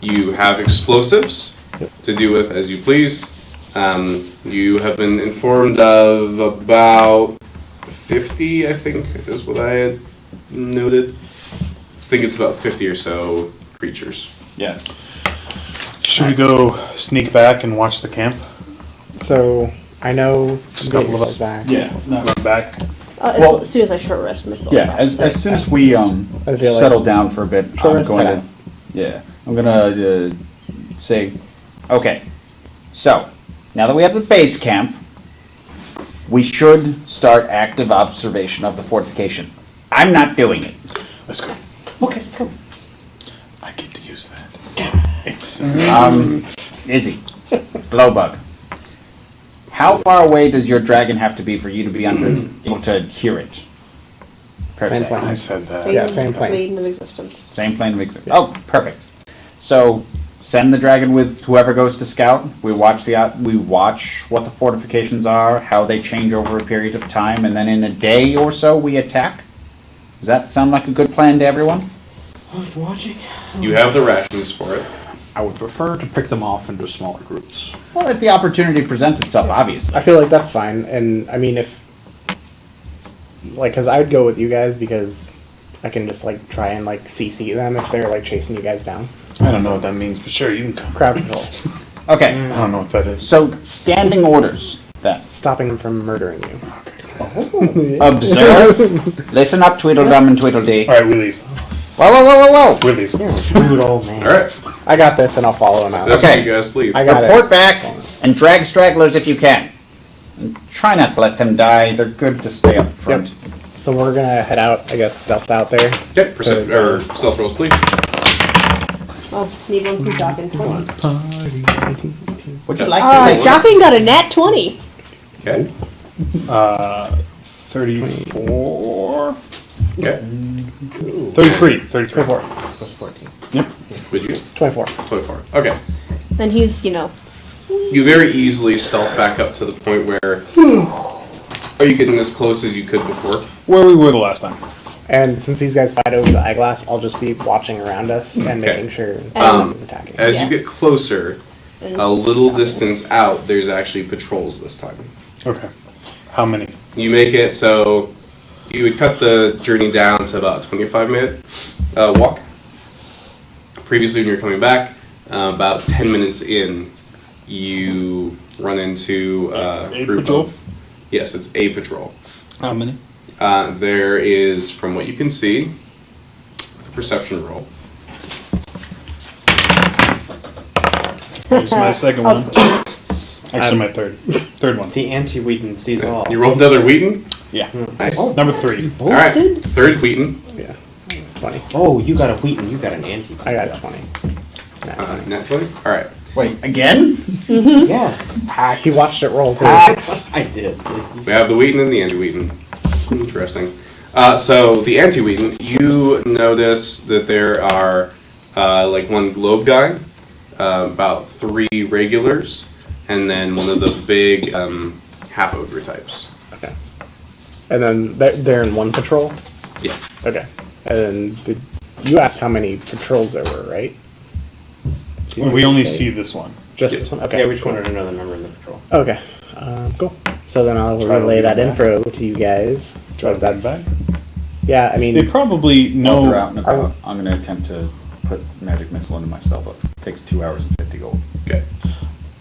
You have explosives to do with as you please. You have been informed of about 50, I think, is what I had noted. I think it's about 50 or so creatures. Yes. Should we go sneak back and watch the camp? So I know Just a couple of us. back. Yeah. No. Run back. Well- as soon as I short rest my spell. Yeah, as soon as we I feel like- settle down for a bit, Short I'm rest, going head to, out. yeah, I'm gonna say, Okay, so now that we have the base camp, we should start active observation of the fortification. I'm not doing it. Let's go. Okay, let's go. I get to use that. It's Izzy, Glowbug. How far away does your dragon have to be for you to be able to hear it? Per Same se. plan. I said that. Yeah, same plane. Plane of existence. Same plane of existence. Oh, perfect. So send the dragon with whoever goes to scout. We watch what the fortifications are, how they change over a period of time, and then in a day or so we attack. Does that sound like a good plan to everyone? You have the rations for it. I would prefer to pick them off into smaller groups. Well, if the opportunity presents itself, obviously. I feel like that's fine, and I mean, if because I would go with you guys because I can just like try and like CC them if they're like chasing you guys down. I don't know what that means, but sure, you can come. Crowd control, Okay, I don't know what that is. so standing orders then. stopping them from murdering you. Observe. Listen up, Tweedledum and Tweedledee. All right, we leave. Whoa, whoa, whoa, whoa, whoa! We leave. Rude old man. All right. I got this, and I'll follow him out. That's Okay. how you guys leave. I got Report it. back and drag stragglers if you can. And try not to let them die. They're good to stay up front. So we're gonna head out. I guess stealth out there. Okay, or stealth rolls, please. Oh, need one from Jocken. Hold on. Would you like to? Jocken got a nat 20. Okay. 34. Okay. 33. 33. 24. Would you? 24. 24. Okay. And he's, You very easily stealth back up to the point where. Are you getting as close as you could before? Where we were the last time. And since these guys fight over the eyeglass, I'll just be watching around us and Okay. making sure Um, nobody's attacking. As Yeah. you get closer, a little distance out, there's actually patrols this time. Okay. How many? You make it so you would cut the journey down to about a 25-minute walk. Previously, when you were coming back, about 10 minutes in, you run into a group patrol? of. Yes, it's a patrol. How many? There is, from what you can see, the perception roll. Here's my second one. Actually, my third. Third one. The anti-Wheaton sees all. You rolled another Wheaton? Yeah. Nice. Number 3. All right, third Wheaton. 20. Oh, you got a Wheaton, you got an anti. I got a 20. Nat 20? All right. Wait, again? Yeah. He watched it roll too. I did. We have the Wheaton and the anti-Wheaton. Interesting. So the anti-Wheaton, you notice that there are like one globe guy, about 3 regulars, and then one of the big half ogre types. Okay. And then they're in one patrol? Yeah. Okay. And then you asked how many patrols there were, right? We only see this one. Just this one? Okay. Yeah, we just wanted to know the number in the patrol. Okay. Cool. So then I'll Try to relay lead that them info to you guys. Try to That's- back. Yeah, I mean, They probably while they're out know. and about, I'm gonna attempt to put magic missile into my spellbook. Takes 2 hours and 50 gold. Okay.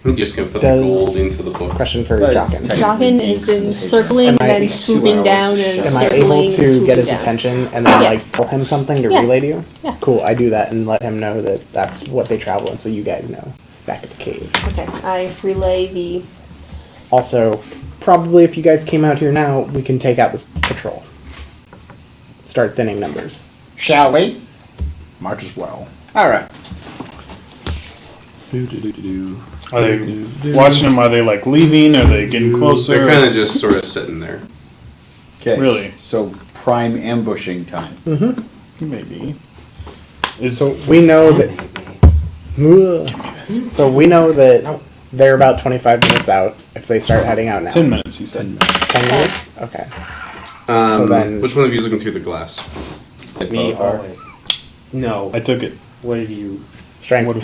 I'm just going to put Does- the gold into the book. question for But it's Jocken. technically Jocken has inks been and paper. circling Am and I- then swooping 2 hours down and shut. Am I circling able and to get swooping his down. attention and then Yeah. like tell him something to Yeah. relay to you? Yeah. Cool, I do that and let him know that that's what they travel in so you guys know. Back at the cave. Okay, I relay the. Also, probably if you guys came out here now, we can take out this patrol. Start thinning numbers. Shall we? March as well. All right. Are they watching them? Are they like leaving? Are they getting closer? They're kind of just sort of sitting there. Okay. Really? So prime ambushing time. Maybe. Is So we know that. So we know that they're about 25 minutes out if they start heading out now. 10 minutes, he said. 10 minutes? Okay. So then- Which one of you is looking through the glass? Me Both are. always. No. I took it. What did you? Strength.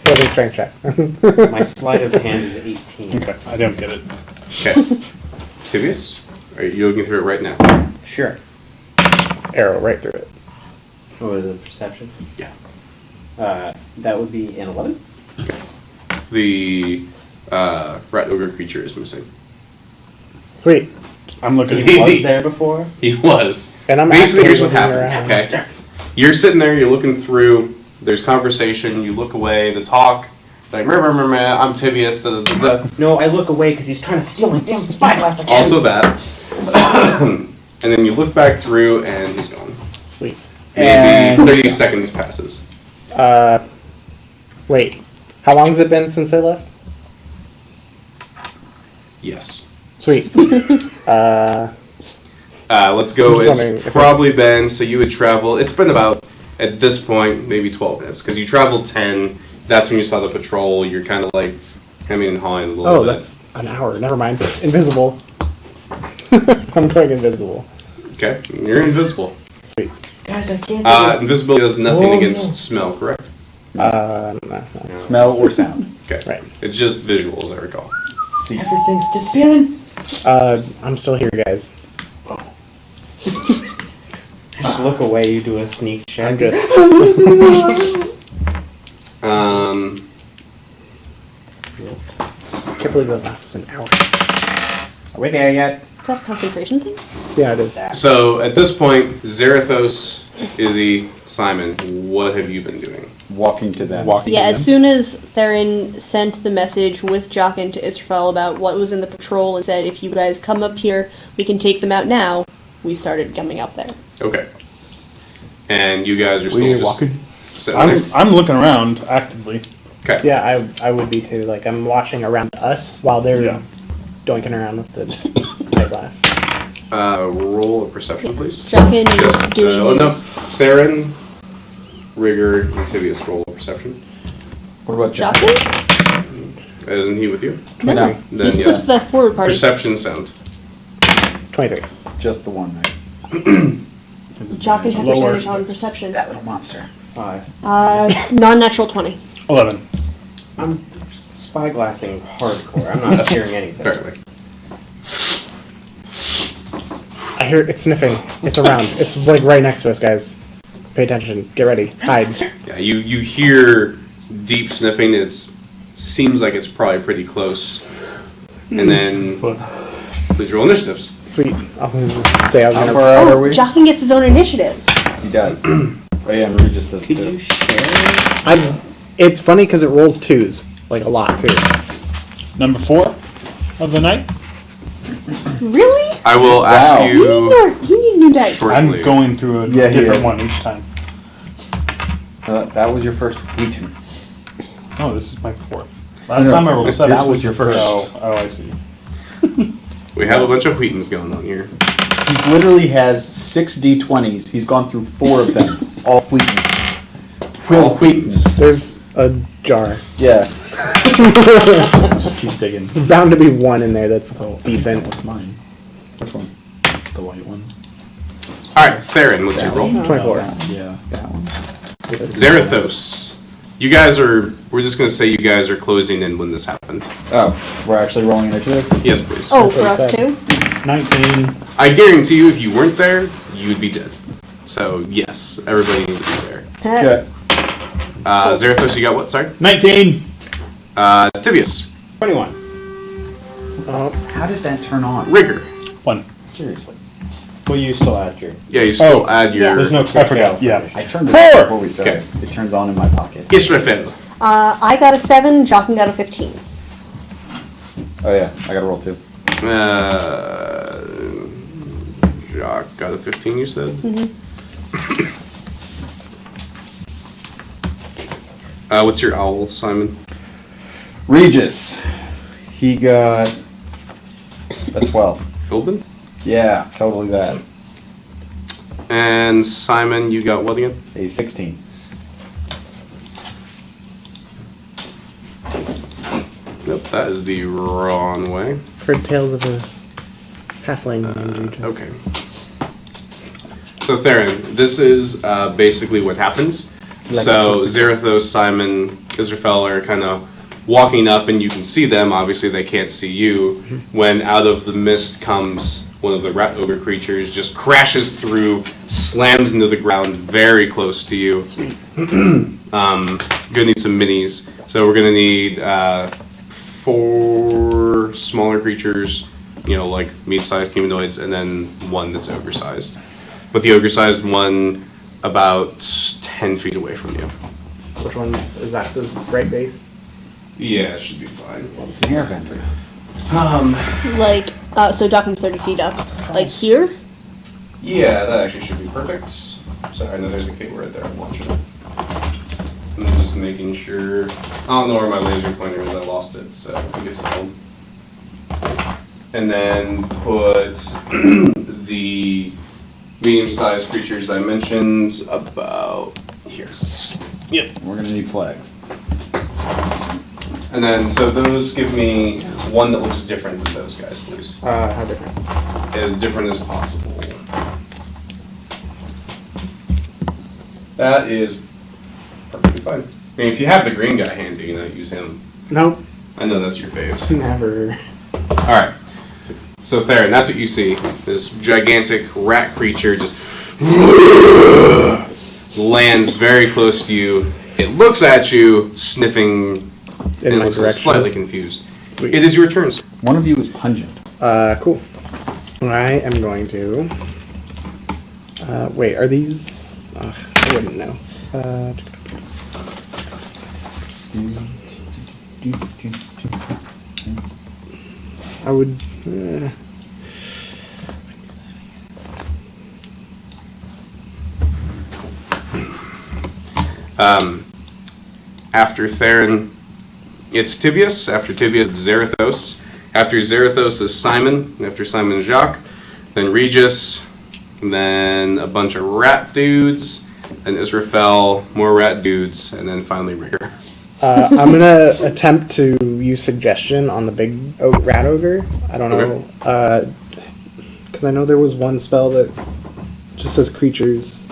What is strength check? My sleight of hand is 18. Okay, I don't get it. Okay. Tibius, are you looking through it right now? Sure. Arrow right through it. What was it, perception? Yeah. That would be an 11. The rat ogre creature is missing. Sweet. I'm looking. He was there before. He was. And I'm Basically, here's actively what looking happens, around. okay? You're sitting there, you're looking through, there's conversation, you look away, the talk, like, I'm Tibius, No, I look away because he's trying to steal my damn spyglass again. also that. And then you look back through, and he's gone. Sweet. Maybe And- 30 seconds passes. Wait. How long has it been since they left? Yes. Sweet. Let's go. I'm just wondering It's if probably been, so you would travel, it's been about, at this point, maybe 12 minutes, because you traveled 10, that's when you saw the patrol, you're kind of like, hemming and hawing a little Oh, bit. that's an hour. Never mind. Invisible. I'm going invisible. Okay, you're invisible. Sweet. Guys, I can't see. Invisibility does nothing Oh, against no. smell, correct? No. Smell or sound. Okay. Right. It's just visual, as I recall. See. Everything's disappearing. I'm still here, guys. Just look away. You do a sneak check. I'm just. I can't believe that lasts an hour. Are we there yet? Is that a concentration thing? Yeah, it is. So, at this point, Zarathos, Izzy, Simon, what have you been doing? Walking to them. Yeah, as soon as Theron sent the message with Jockin to Israfel about what was in the patrol and said, if you guys come up here, we can take them out now, we started coming up there. Okay. And you guys are We still just walking. sitting there? I'm looking around actively. Okay. Yeah, I would be too. Like, I'm watching around us while they're Yeah. doinking around with the eyeglass. Roll a perception, please. Jockin is Just, doing no, his... Theron, Rigger, and Tibius roll a perception. What about John? Jockin? Isn't he with you? No, No. Then he's yes. with the forward party. Perception sound. 23. Just the one, right? Jockin has Lower. advantage on perception. That little monster. 5. Non-natural 20. 11. I'm spyglassing hardcore. I'm not hearing anything. Apparently. I hear it sniffing. It's around. It's like right next to us, guys. Pay attention. Get ready. Hide. Yeah, you hear deep sniffing. It seems like it's probably pretty close. And then, please roll initiatives. Sweet. I'll say I was How gonna. far out are Oh, we? Jockin gets his own initiative. He does. Oh yeah, and Regis does Could too. you share? It's funny because it rolls twos, like a lot too. Number 4 of the night. Really? I will ask Wow. You need new dice. Shortly. I'm going through a Yeah, he different is. one each time. That was your first Wheaton. Oh, this is my 4th. Last No, time I rolled a 7. that was your first. Oh, I see. We have a bunch of Wheatons going on here. He's literally has 6 D20s. He's gone through 4 of them. All Wheatons. All Wheatons. There's a jar. Yeah. Just keep digging. There's bound to be one in there that's decent. What's mine? Which one? The white one. Alright, Theron, what's your roll? 24. Yeah. That one. Zarathos. You guys are, we're just going to say you guys are closing in when this happened. Oh, we're actually rolling initiative? Yes, please. Oh, for us too? 19. I guarantee you, if you weren't there, you'd be dead. So, yes, everybody needs to be there. Okay. Zarathos, you got what, sorry? 19! Tibius. 21. Oh, How did that turn on? Rigger. 1. Seriously. Well, you still add your. Yeah, you still Oh, add your... There's no I forgot, yeah. I turned it 4! on before we started. Okay. It turns on in my pocket. Israfel. I got a 7, Jockin got a 15. Oh yeah, I gotta roll 2. Jacques got a 15, you said? What's your owl, Simon? Regis. He got a 12. Philbin? Yeah, totally that. And Simon, you got what again? A 16. Nope, that is the wrong way. heard tales of a halfling. Okay. So Theron, this is basically what happens. So Zarathos, Simon, Israfel are kind of walking up, and you can see them. Obviously, they can't see you. When out of the mist comes one of the rat ogre creatures, just crashes through, slams into the ground very close to you. Gonna need some minis. So we're gonna need 4 smaller creatures, like medium-sized humanoids, and then one that's ogre-sized. But the ogre-sized one about 10 feet away from you. Which one is that? The right base? Yeah, it should be fine. It's an airbender. Like, so docking 30 feet up. Like here? Yeah, that actually should be perfect. Sorry, I know there's a cable right there. I'm watching it. I'm just making sure. I don't know where my laser pointer is. I lost it, so I think it's home. And then put the medium-sized creatures I mentioned about here. Yep. We're gonna need flags. And then, so those give me one that looks different than those guys, please. How different? As different as possible. That is perfectly fine. I mean, if you have the green guy handy, use him. Nope. I know that's your fave. Never. Alright. So Theron, that's what you see. This gigantic rat creature just lands very close to you. It looks at you, sniffing, In and my looks direction. slightly confused. Sweet. It is your turn, sir. One of you is pungent. Cool. I am going to. Wait, are these? I wouldn't know. I would. After Theron, it's Tibius. After Tibius, it's Zarathos. After Zarathos is Simon. After Simon is Jacques. Then Regis. Then a bunch of rat dudes. Then Israfel, more rat dudes, and then finally Rigger. I'm gonna attempt to use suggestion on the big rat ogre. I don't know, because I know there was one spell that just says creatures.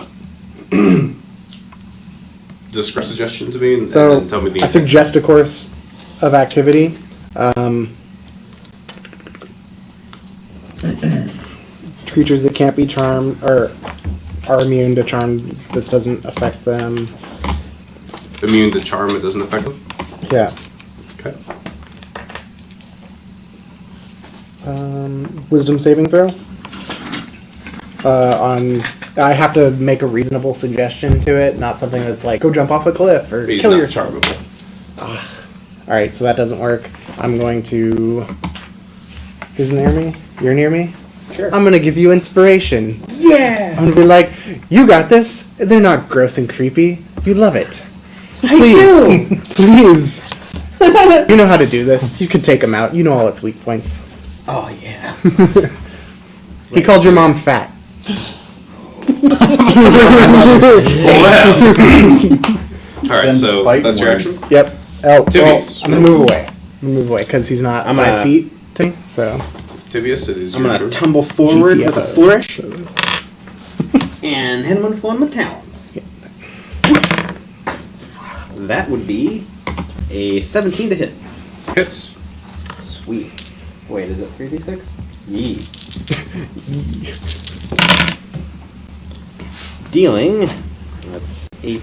Describe suggestion to me and So then tell me the I suggest a course of activity. Creatures that can't be charmed or are immune to charm. This doesn't affect them. Immune to charm, it doesn't affect them? Yeah. Okay. Wisdom saving throw. I have to make a reasonable suggestion to it, not something that's like, go jump off a cliff or He's kill not yourself. charmable. Alright, so that doesn't work. I'm going to... Who's near me? You're near me? Sure. I'm gonna give you inspiration. Yeah! I'm gonna be like, you got this. They're not gross and creepy. You love it. I Please. Please. You know how to do this. You can take them out. You know all its weak points. Oh, yeah. He called your mom fat. Alright, Then so spike that's your words. action? Yep. Oh, well, Tibius. I'm gonna move away. I'm gonna move away because he's not I'm 5 gonna- feet to me. So Tibius, it is I'm your gonna turn. tumble forward with a GTFO. flourish and hit him with one of my talons. That would be a 17 to hit. Hits. Sweet. Wait, is it 3d6? Yee. Dealing, that's 8,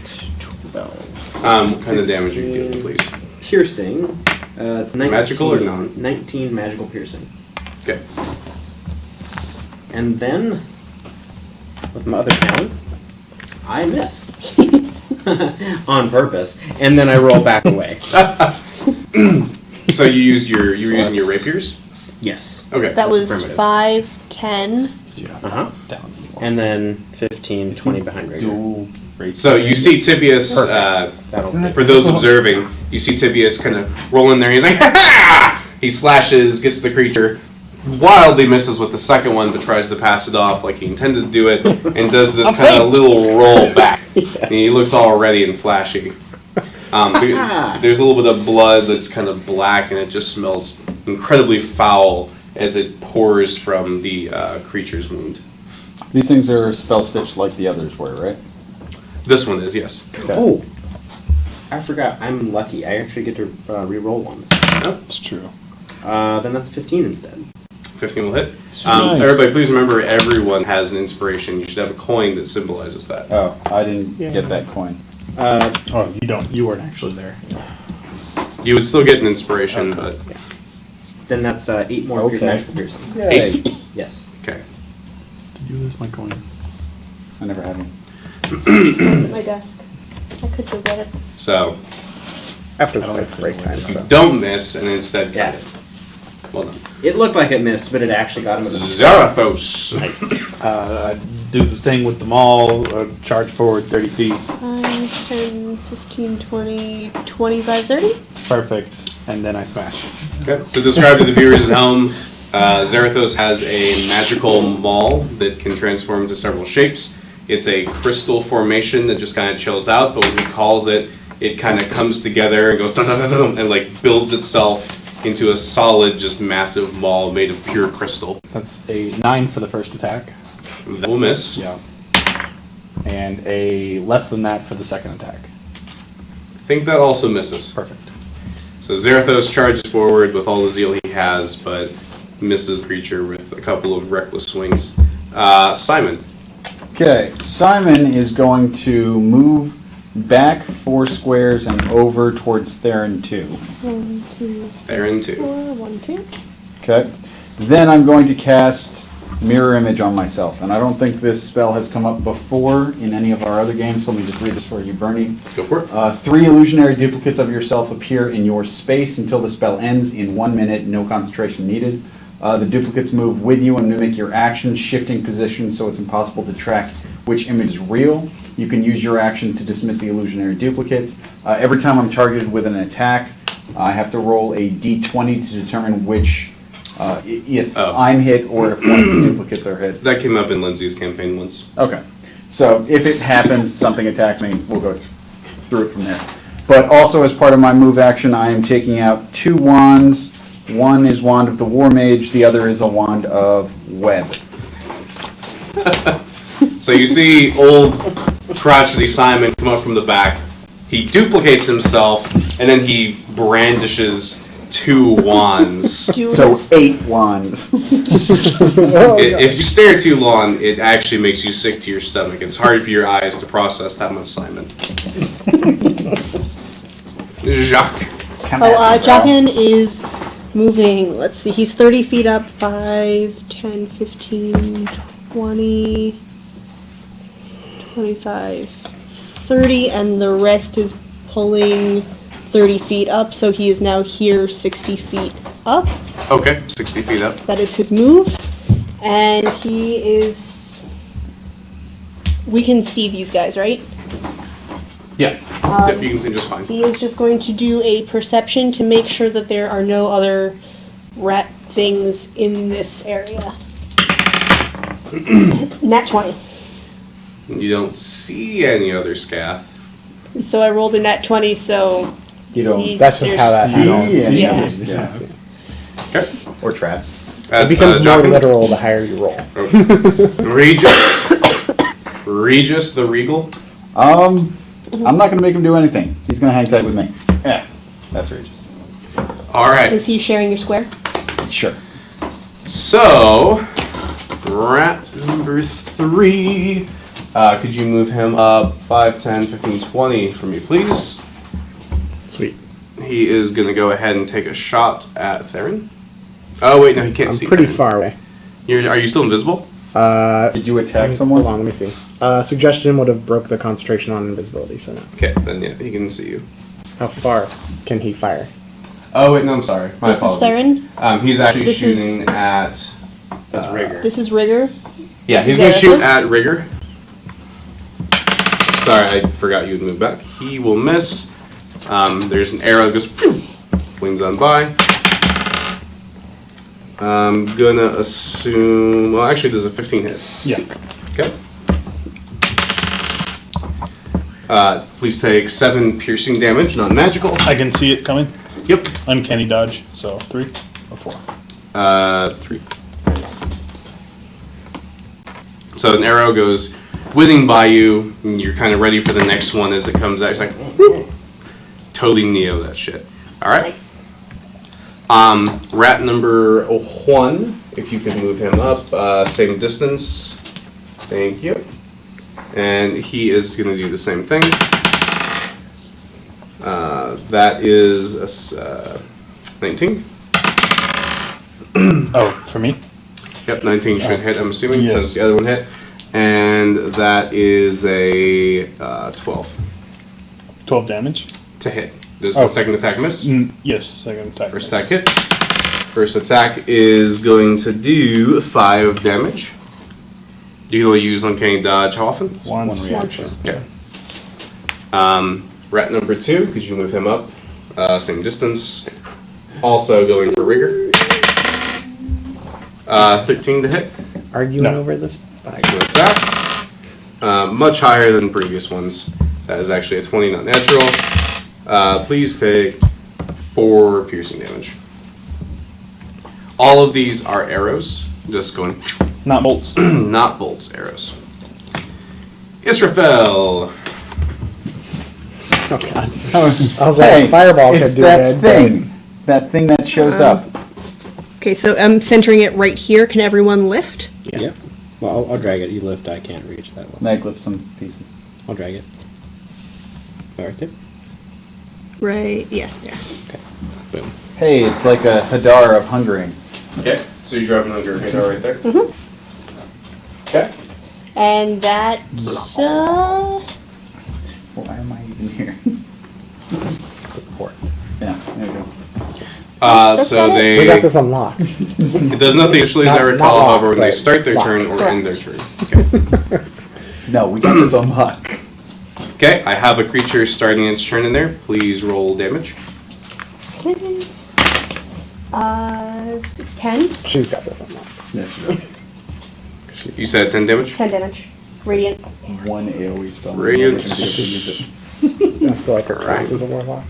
12. What kind of damage are you dealing, please? Piercing, it's 19. Magical or non? 19 magical piercing. Okay. And then, with my other talon, I miss. On purpose. And then I roll back away. So you used you were using your rapiers? Yes. Okay. That was Primitive. 5, 10. Uh-huh. And then 15, 20 behind Rigger. Dual race. So you see Tibius, That'll for those observing, you see Tibius kind of roll in there, he's like, ha! He slashes, gets the creature, wildly misses with the second one, but tries to pass it off like he intended to do it, and does this kind of little roll back. And he looks all ready and flashy. There's a little bit of blood that's kind of black, and it just smells incredibly foul as it pours from the creature's wound. These things are spell stitched like the others were, right? This one is, yes. Oh! I forgot. I'm lucky. I actually get to re-roll once. That's true. Then that's 15 instead. 15 will hit. Nice. Everybody, please remember, everyone has an inspiration. You should have a coin that symbolizes that. Oh, I didn't get that coin. Oh, you don't. You weren't actually there. You would still get an inspiration, but Then that's 8 more for your Okay. magical piercing. Yay. Yes. Okay. Did you lose my coins? I never had one. It's at my desk. I could go get it. So, After the next break time. you So. don't miss and instead Yeah. got it. Well done. It looked like it missed, but it actually got him with a Zarathos. I do the thing with the maul, charge forward 30 feet. 5, 10, 15, 20, 25, 30? Perfect. And then I smash. Okay. To describe to the viewers at home, Zarathos has a magical maul that can transform into several shapes. It's a crystal formation that just kind of chills out, but when he calls it, it kind of comes together and goes dun, dun, dun, dun, dun, and like builds itself into a solid, just massive maul made of pure crystal. That's a 9 for the first attack. That will miss. Yeah. And a less than that for the second attack. I think that also misses. Perfect. So Zarathos charges forward with all the zeal he has, but misses the creature with a couple of reckless swings. Simon. Okay, Simon is going to move back 4 squares and over towards Theron 2. 1, 2, Theron 2. 4, 1, 2. Okay. Then I'm going to cast Mirror Image on myself. And I don't think this spell has come up before in any of our other games, so let me just read this for you, Bernie. Go for it. 3 illusionary duplicates of yourself appear in your space until the spell ends in 1 minute, no concentration needed. The duplicates move with you and mimic your actions, shifting position so it's impossible to track which image is real. You can use your action to dismiss the illusionary duplicates. Every time I'm targeted with an attack, I have to roll a d20 to determine which, if I'm hit or if one of the duplicates are hit. That came up in Lindsay's campaign once. Okay. So if it happens, something attacks me, we'll go through it from there. But also as part of my move action, I am taking out 2 wands. One is Wand of the War Mage, the other is a Wand of Web. So you see old crotchety Simon come up from the back. He duplicates himself, and then he brandishes 2 wands. So 8 wands. If you stare too long, it actually makes you sick to your stomach. It's hard for your eyes to process that much Simon. Jacques. Jacquin is moving, let's see, he's 30 feet up, 5, 10, 15, 20, 25, 30, and the rest is pulling 30 feet up, so he is now here 60 feet up. Okay, 60 feet up. That is his move. And he is... We can see these guys, right? Yeah. Yep, you can see just fine. He is just going to do a perception to make sure that there are no other rat things in this area. Nat 20. You don't see any other Skath. So I rolled a nat 20, so... You don't... That's just how that happens. See Yeah. any others, yeah. Okay. Or traps. It That's, becomes more Jacquin. literal the higher you roll. Regis. Regis the Regal. I'm not going to make him do anything. He's going to hang tight with me. Yeah, that's Regis. All right. Is he sharing your square? Sure. So, rat number 3. Could you move him up 5, 10, 15, 20 for me, please? Sweet. He is going to go ahead and take a shot at Theron. Oh, wait, no, he can't I'm see. pretty Theron. far away. Are you still invisible? Did you attack someone? Hold on, let me see. Suggestion would have broke the concentration on invisibility, so no. Okay, then yeah, he can see you. How far can he fire? Oh, wait, no, I'm sorry. My This is apologies. Theron. He's actually This is- shooting at... That's Rigger. This is Rigger. Yeah, This he's is going to shoot Zarathos? at Rigger. Sorry, I forgot you would move back. He will miss. There's an arrow that goes... phew, wings on by. I'm going to assume... Well, actually, there's a 15 hit. Yeah. Okay. Please take 7 piercing damage, non-magical. I can see it coming. Yep. Uncanny dodge. So 3 or 4. 3. So an arrow goes whizzing by you, and you're kind of ready for the next one as it comes out. It's like, whoop. Totally Neo that shit. All right. Nice. Rat number 1, if you can move him up, same distance. Thank you. And he is going to do the same thing. That is a 19. Oh, for me? Yep, 19 should hit, I'm assuming, Yes. since the other one hit. And that is a 12 12 damage? to hit. Does Oh. the second attack miss? Yes, second attack. First attack hits. First attack is going to do 5 damage. You will use Uncanny Dodge how often? Once. Okay. Rat number 2, because you move him up, same distance. Also going for rigor. 13 to hit. Arguing No. over this. So that's that. Much higher than previous ones. That is actually a 20, not natural. Please take 4 piercing damage. All of these are arrows. Just going, Not bolts. not bolts, arrows. Israfel. Oh god. I was like, fireball it's could do that good, thing that shows up. Okay, so I'm centering it right here. Can everyone lift? Yeah. Well, I'll drag it. You lift. I can't reach that one. Meg, lift some pieces. I'll drag it. All right, there. Right, yeah. Boom. Hey, it's like a Hadar of hungering. Okay, so you're dropping under your radar right there. Mhm. Okay. And that's, Why am I even here? Support. Yeah, there you go. So about We got they, this unlocked. it does nothing initially as I Not recall, locked, however, when they but start their locked. turn or Correct. end their turn. Okay. No, we got this on lock. Okay, I have a creature starting its turn in there. Please roll damage. okay. 6, 10. She's got this unlocked. Yeah, she does. You said 10 damage? 10 damage. Radiant. One AoE spell. Radiant. We're gonna be able to use it. So like her class is a warlock.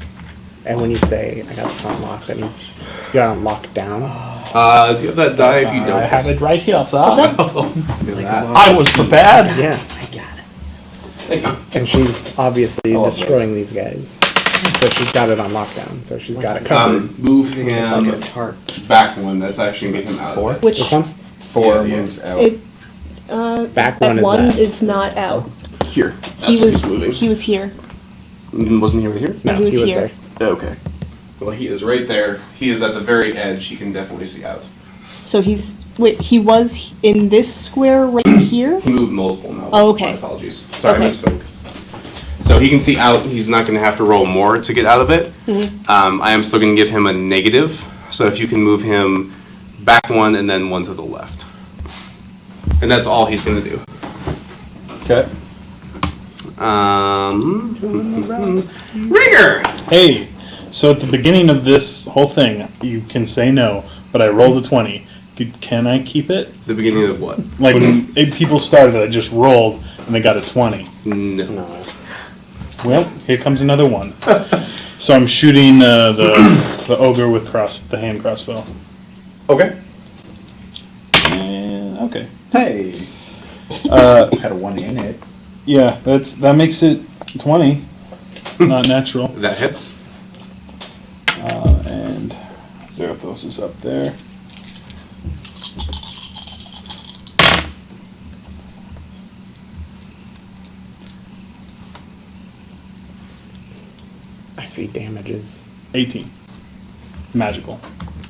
And when you say I got this unlocked, that means you got it locked down. Do you have that die if you don't? I have it right here, sir. Look at that. I was prepared. Yeah. And she's obviously Oh, destroying these guys. So she's got it on lockdown. So she's got it covered. Move him Like a tart. back one. That's actually made him out. Of it. Which, This one? 4 Yeah. moves out. it, Back that one is one that. is not out. Here. That's He what was, he's moving. he was here. Wasn't he right here? No, he was here. there. Okay. Well, he is right there. He is at the very edge. He can definitely see out. So he's, wait, he was in this square right here? He moved multiple now. Oh, okay. My apologies. Sorry, I Okay. misspoke. So he can see out. He's not going to have to roll more to get out of it. I am still going to give him a negative. So if you can move him back one and then one to the left. And that's all he's going to do. Okay. Rigor! Hey, so at the beginning of this whole thing, you can say no, but I rolled a 20. Can I keep it? The beginning of what? Like when people started, I just rolled and they got a 20. No. Well, here comes another one. So I'm shooting the ogre with the hand crossbow. Okay. And, okay. Hey. Had a 1 in it. Yeah, that makes it 20. Not natural. That hits. And Zarathos is up there. I see damages. 18. Magical.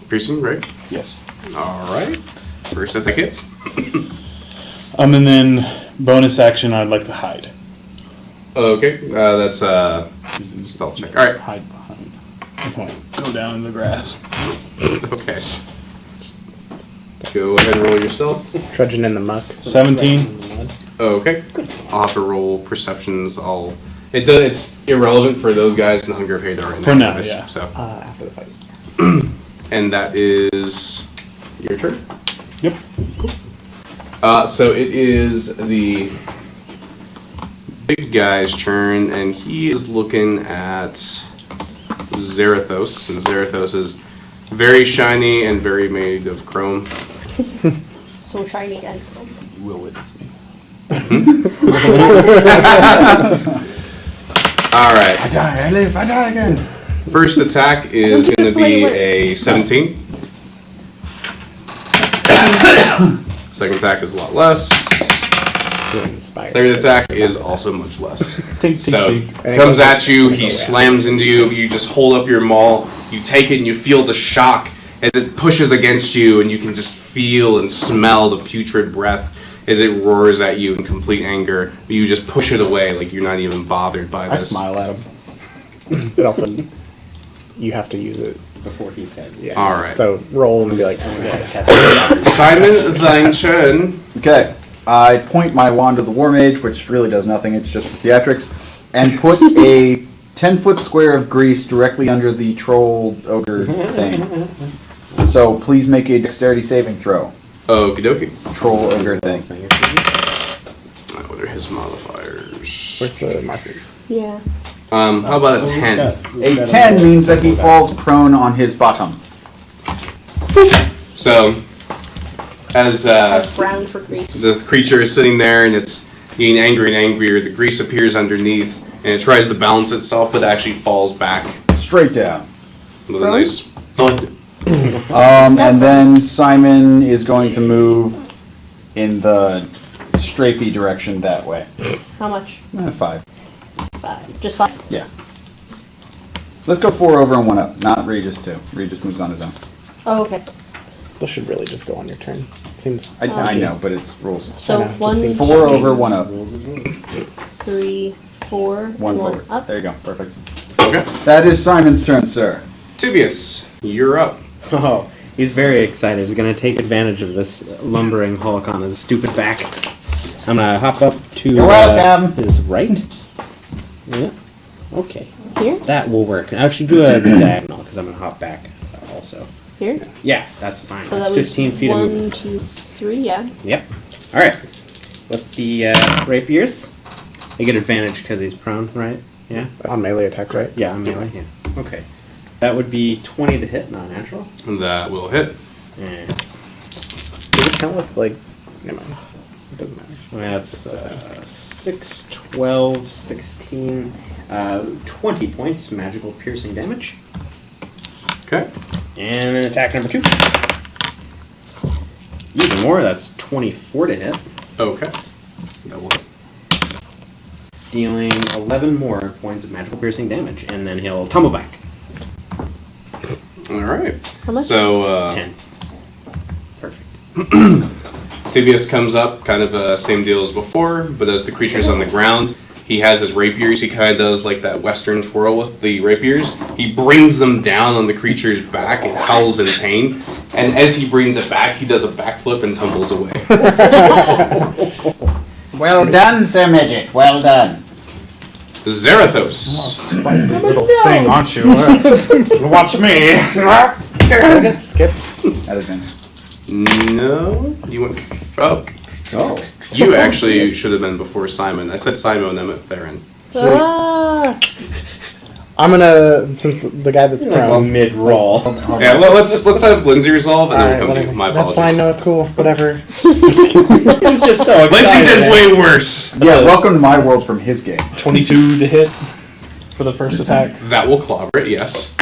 Piercing, right? Yes. All right. First attack hits. And then bonus action, I'd like to hide. Okay. That's stealth check. All right. Hide behind. Okay. Go down in the grass. Okay. Go ahead and roll your stealth. Trudging in the muck. 17. Okay. I'll have to roll perceptions. It's irrelevant for those guys in the Hunger of Hadar. For now, yeah. So, After the fight. and that is your turn. Yep. So it is the big guy's turn, and he is looking at Zarathos, and Zarathos is very shiny and very made of chrome. So shiny and You will witness me. All right. I die, I live, I die again. First attack is going to be a 17. Second attack is a lot less. Third attack is also much less. So, comes at you, he slams into you, you just hold up your maul, you take it and you feel the shock as it pushes against you, and you can just feel and smell the putrid breath as it roars at you in complete anger. But you just push it away like you're not even bothered by I this. smile at him. It also, you have to use it. Before he says. Yeah. All right. So roll and be like, oh my god. Simon, thine turn. Okay, I point my wand to the War Mage, which really does nothing, it's just for theatrics, and put a 10-foot square of grease directly under the troll ogre thing. So please make a dexterity saving throw. Okie dokie. Troll ogre thing. What are his modifiers? Where's the markers? Yeah. How about a 10? A 10 means that he falls prone on his bottom. So, as Brown for grease. the creature is sitting there and it's getting angrier and angrier, the grease appears underneath and it tries to balance itself, but actually falls back Straight down. with a nice thud. And then Simon is going to move in the strafey direction that way. How much? 5. 5. Just 5. Yeah. Let's go 4 over and 1 up, not Regis 2. Regis moves on his own. Oh, okay. This should really just go on your turn. Seems. I know, but it's rules. So I know, just 1, seems- 4 over, 1 up. 3, 4, 1 and 1 forward. up. There you go, perfect. Okay. That is Simon's turn, sir. Tibius, you're up. Oh, he's very excited. He's gonna take advantage of this lumbering hulk on his stupid back. I'm gonna hop up to You're welcome. his right. Yeah. Okay. Here? That will work. I should do a diagonal because I'm gonna hop back also. Here? Yeah, that's fine. So that's that was 15 feet of 1, movement. 2, 3, yeah. Yep. All right. With the rapiers, I get advantage because he's prone, right? Yeah. On melee attacks, right? Yeah, I'm melee. Yeah. Okay. That would be 20 to hit, not natural. That will hit. Yeah. Does it count with, like. Never mind. It doesn't matter. That's 6, 12, 16, 20 points magical piercing damage. Okay. And attack number 2. Even more, that's 24 to hit. Okay. That will hit. Dealing 11 more points of magical piercing damage. And then he'll tumble back. All right. How much? So, 10. Perfect. Tibius comes up, kind of same deal as before, but as the creature's on the ground, he has his rapiers. He kind of does like that western twirl with the rapiers. He brings them down on the creature's back and howls in pain. And as he brings it back, he does a backflip and tumbles away. Well done, Sir Midget. Well done. Zarathos. Little thing, aren't you? Watch me. Skip. That is it. No, you went. Oh, Oh. you actually should have been before Simon. I said Simon and then went Theron. Ah! I'm gonna, since the guy that's prone. Mid-roll. Yeah, let's have Lindsay resolve and then we'll come Alright, to you. My That's apologies. fine, no, it's cool. Whatever. He's just so Lindsay excited. did way worse. Yeah, welcome to my world from his game. 22 to hit for the first attack, That will clobber it, yes.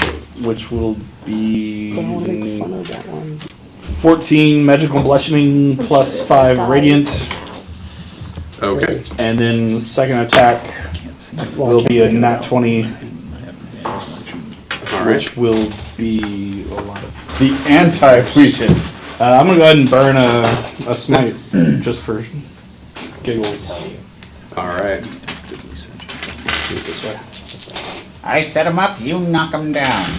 which will be I want to make fun of that one. 14 magical bludgeoning plus 5 radiant, Okay. and then second attack will be a nat 20, All right. which will be a lot of. The anti-Legion. I'm gonna go ahead and burn a smite just for giggles. All right. Do it this way. I set him up, you knock him down.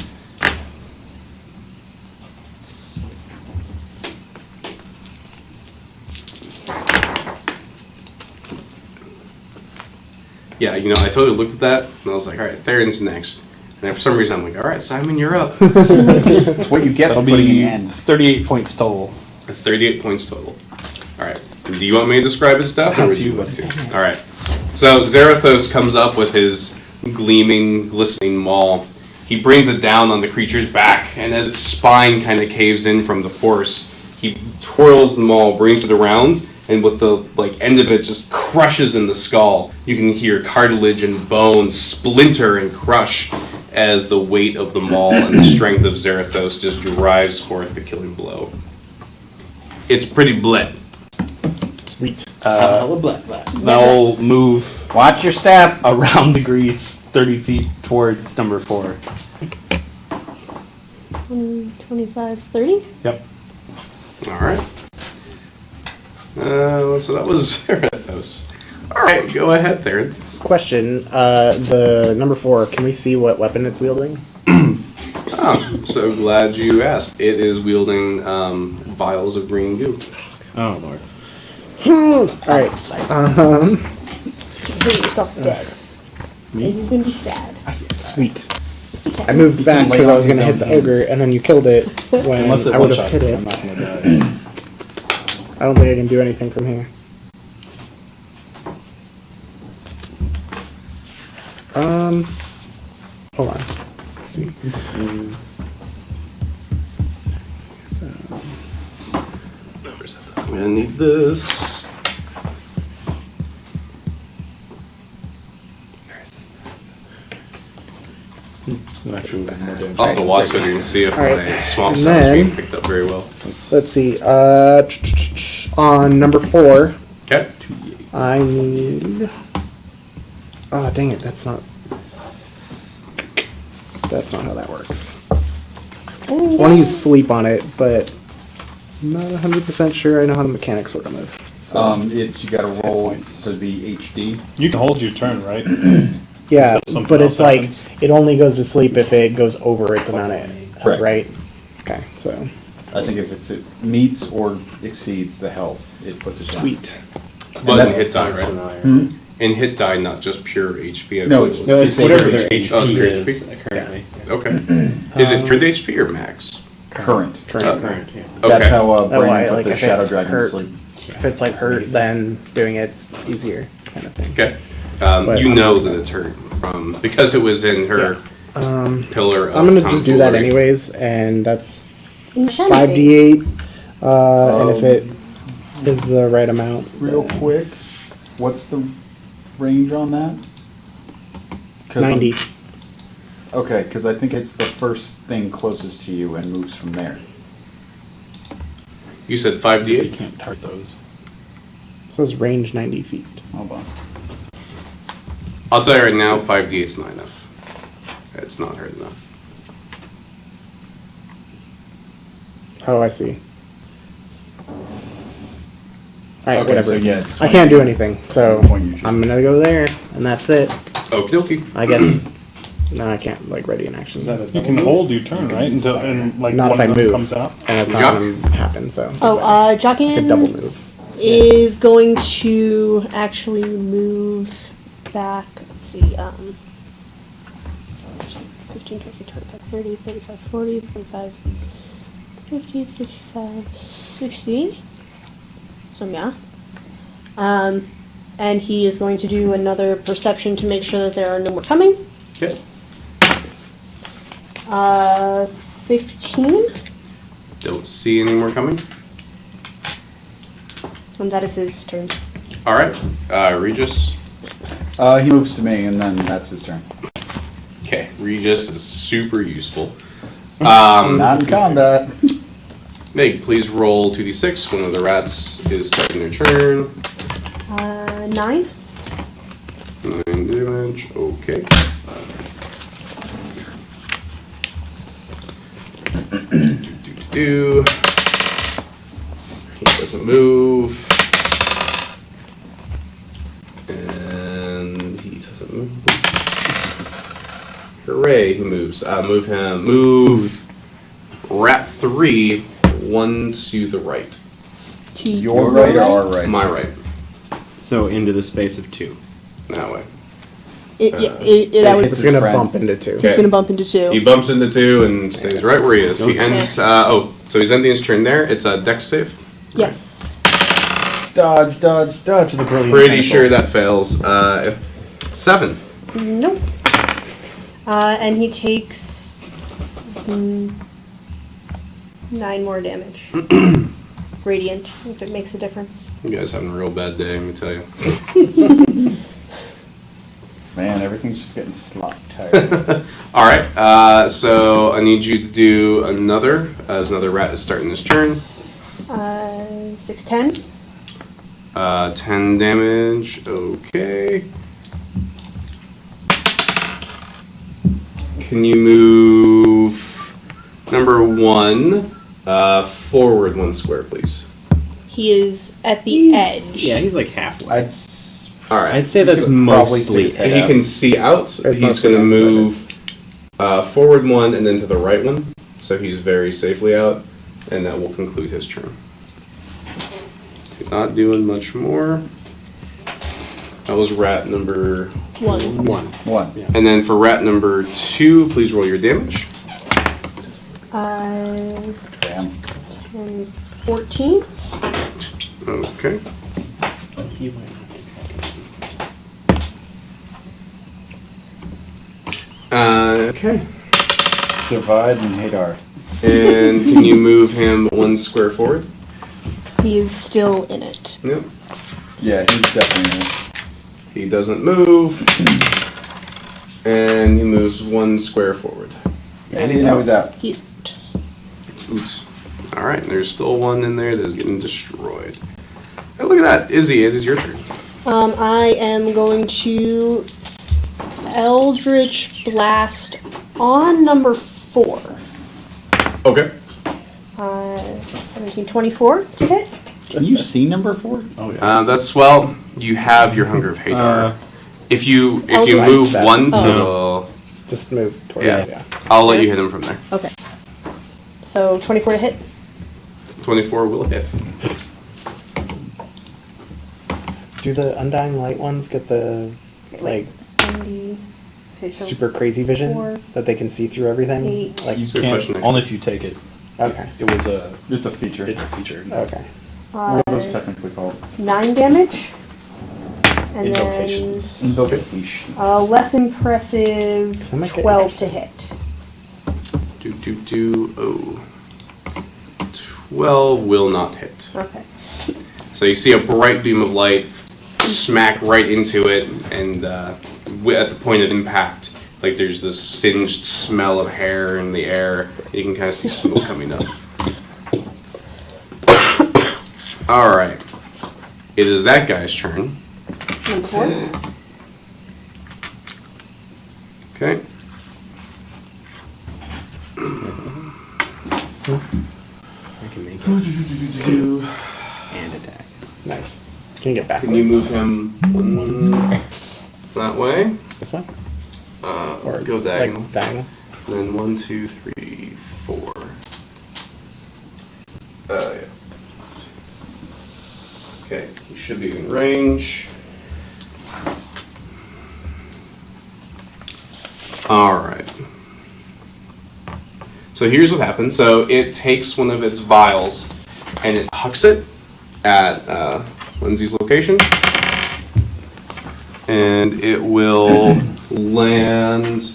Yeah, you know, I totally looked at that and I was like, all right, Theron's next. And then for some reason I'm like, all right, Simon, you're up. It's what you get for That'll putting be an end. 38 points total. 38 points total. All right. Do you want me to describe his stuff, or would That's you you. want to? All right. So Zarathos comes up with his gleaming, glistening maul. He brings it down on the creature's back, and as its spine kind of caves in from the force, he twirls the maul, brings it around, and with the end of it just crushes in the skull. You can hear cartilage and bones splinter and crush as the weight of the maul and the strength of Zarathos just drives forth the killing blow. It's pretty bled. Sweet. Hella blood. They'll move Watch your step. around the grease 30 feet towards number 4. 20, 25, 30. Yep. All right. So that was Zarathos. All right, go ahead, Theron. Question, the number 4, can we see what weapon it's wielding? Oh, so glad you asked. It is wielding vials of green goo. Oh lord. Alright, Consider yourself dead. And he's gonna be sad. sweet. Okay. I moved He back can lay because I on was his going to hit own the ogre, hands. and then you killed it when Unless it I would have one-shots hit me, it. I'm not gonna die. I don't think I can do anything from here. Hold on. Let's see. I'm gonna need this. Actually, more damage. I'll have to watch later and see if Alright, my swamp and sound is being then- picked up very well. Let's see. On number 4, Okay. I need. Oh, dang it! That's not how that works. I want to use sleep on it, but I'm not 100% sure I know how the mechanics work on this. It's, you gotta roll for the HD. You can hold your turn, right? Yeah, Until something but it's else like happens. it only goes to sleep if it goes over its amount of Correct. right? Okay, so I think if it meets or exceeds the health, it puts it down. sweet. But in that's- hit die, right? Hmm? In hit die, not just pure HP. I No, believe. it's- No, it's a whatever pure their HP. Oh, it's HP pure is HP? currently. Okay. Is it pure HP or max? Current. Oh, Current, yeah. That's okay. how Oh, Brandon I put like the if Shadow it's Dragon to hurt. sleep. If it's like hurt, then doing it's easier kind of thing. Okay. But You I'm know not- that it's hurt from because it was in her pillar of I'm gonna just do that tomfoolery. anyways, and that's Insanity. 5d8, and if it is the right amount. Real then quick, what's the range on that? 'Cause 90. Okay, because I think it's the first thing closest to you and moves from there. You said You 5d8? can't hurt those. So it's range 90 feet. Hold on. I'll tell you right now, 5d8 is not enough. It's not hurt enough. Oh, I see. Alright, Okay, whatever. so yeah, it's I can't do anything, so Point you choose. I'm gonna go there, and that's it. Okie dokie. I guess. No, I can't, like, ready an action. You can hold your turn, right? Until and like Not one if I of them move. comes out. And that's Jock. not gonna happen, so. Oh, I could double Jockin move. is going to actually move back. Let's see. 15, 20, 25, 30, 35, 40, 45, 50, 55, 60. So yeah. And he is going to do another perception to make sure that there are no more coming. Okay. 15. Don't see any more coming. And that is his turn. All right. Regis. He moves to me, and then that's his turn. Okay. Regis is super useful. Not in combat. Meg, please roll 2d6. One of the rats is starting their turn. 9. 9 damage. Okay. do. He doesn't move. And he doesn't move. Hooray, he moves. Move rat 3, 1 to the right. To Your right or our right? My right. So into the space of 2. That way. That would, hits It's his gonna friend. bump into 2. he's gonna bump into 2. He bumps into 2 and stays right where he is. He ends, so he's ending his turn there. It's a dex save. Yes. Dodge, dodge, dodge the brilliant. Pretty tentacle. sure that fails. 7. Nope. And he takes 9 more damage. Radiant, if it makes a difference. You guys having a real bad day, let me tell you. Man, everything's just getting slot tired. All right, so I need you to do another, as another rat is starting this turn. 6, 10. 10 damage, okay. Can you move Number 1, forward 1 square, please. He is at the edge. Yeah, he's like halfway. All right. I'd say that's Probably stick mostly his head He out. can see out. There's He's mostly going to out, move forward 1 and then to the right 1. So he's very safely out, and that will conclude his turn. He's not doing much more. That was rat number 1. 1. And then for rat number 2, please roll your damage. 10, Damn. 14. Okay. Okay. Divide and Hadar. And can you move him 1 square forward? He is still in it. Yep. Yeah, he's definitely in it. He doesn't move. And he moves 1 square forward. And he's now he's out. He's Oops. Alright, there's still one in there that is getting destroyed. Hey, look at that. Izzy, it is your turn. I am going to Eldritch Blast on number 4. Okay. 17, 24 to hit. Can you see number 4? Oh yeah. That's, well, you have your Hunger of Hadar. If you Eldritch move Blast. 1 to Oh. Just move towards Yeah. it, yeah. I'll let you hit him from there. Okay. So 24 to hit. 24 will hit. Do the Undying Light ones get the, like, 90. Okay, so super crazy vision 4, that they can see through everything? 8. Like, You Good can't, question, actually. only if you take it. okay, It's a feature. It's a feature. okay. What are those technically called? 9 damage. And Invocations. Invocation. then less impressive That might get 12 to hit. Oh. 12 will not hit. Okay. So you see a bright beam of light smack right into it, and at the point of impact, like there's this singed smell of hair in the air. You can kind of see smoke coming up. All right. It is that guy's turn. Number 4. Okay. I can make it. And attack. Nice. Can you get back? Can you move him that way? This one? Or go diagonal. Like, diagonal? Then 1, 2, 3, 4. Yeah. Okay, you should be in range. Alright. So here's what happens. So it takes one of its vials and it hucks it at Lindsay's location. And it will land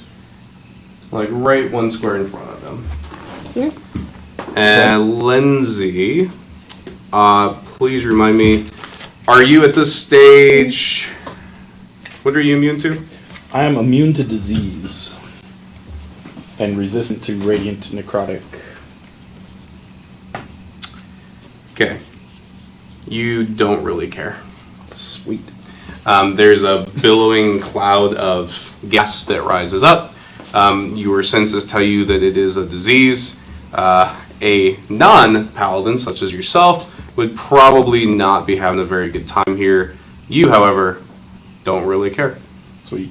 like right 1 square in front of them. Here. And Lindsay, please remind me, are you at this stage, what are you immune to? I am immune to disease and resistant to radiant necrotic. Okay. You don't really care. Sweet. There's a billowing cloud of gas that rises up. Your senses tell you that it is a disease. A non-paladin, such as yourself, would probably not be having a very good time here. You, however, don't really care. Sweet.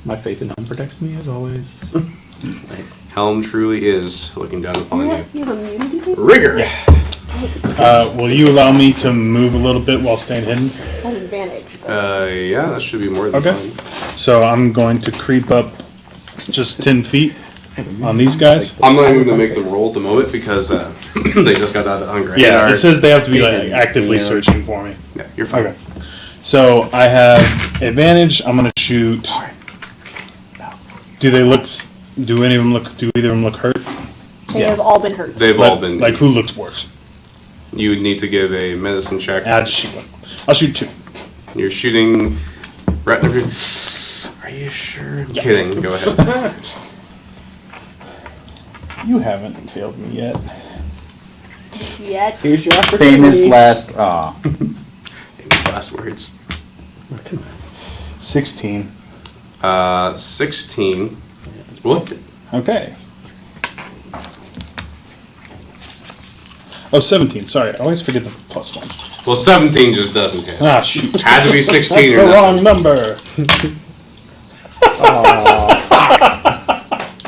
My faith in him protects me as always. Nice. Helm truly is looking down upon you. You have immunity? to it? Rigor! Nice. Will you allow me to move a little bit while staying hidden? An advantage. But Yeah, that should be more than Okay. fine. So I'm going to creep up just 10 feet on these guys. I'm not even going to make them roll at the moment because they just got out of hunger. Yeah, it says they have to be like Demons, actively yeah. searching for me. Yeah, you're fine. Okay. So I have advantage. I'm gonna shoot. Do they look? Do any of them look? Do either of them look hurt? they have all been hurt. They've all been. Like who looks worse? You would need to give a medicine check. I'll just shoot one. I'll shoot 2. You're shooting. Rat number. Are you sure? I'm kidding. Go ahead. You haven't failed me yet. Yet. Here's your opportunity. Famous last. Famous last words. 16. 16. Well, Okay. Oh, 17. Sorry, I always forget the +1. Well, 17 just doesn't hit. Ah, shoot. Had to be 16 That's or the nothing. wrong number.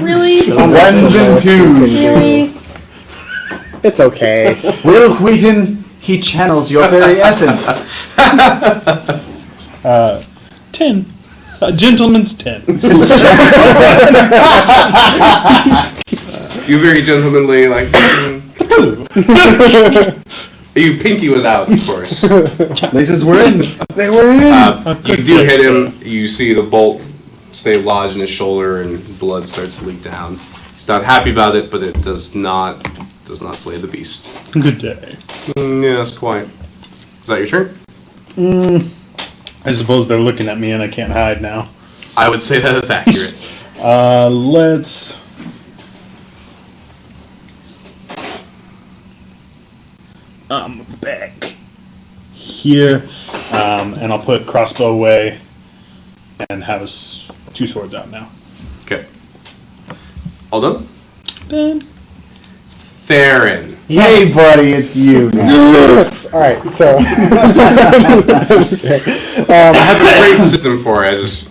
Really? Ones and twos. Really? It's okay. Will Wheaton, he channels your very essence. 10. A gentleman's 10. You very gentlemanly, like. You pinky was out, of course. Laces were in. They were in. You do hit him. You see the bolt stay lodged in his shoulder, and blood starts to leak down. He's not happy about it, but it does not slay the beast. Good day. Yes, quite. Is that your turn? I suppose they're looking at me and I can't hide now. I would say that is accurate. Let's... I'm back here, and I'll put crossbow away and have us 2 swords out now. Okay. All done? Done. Theron. Hey, buddy, it's you now. Yes. All right. So I have a great system for it. I just...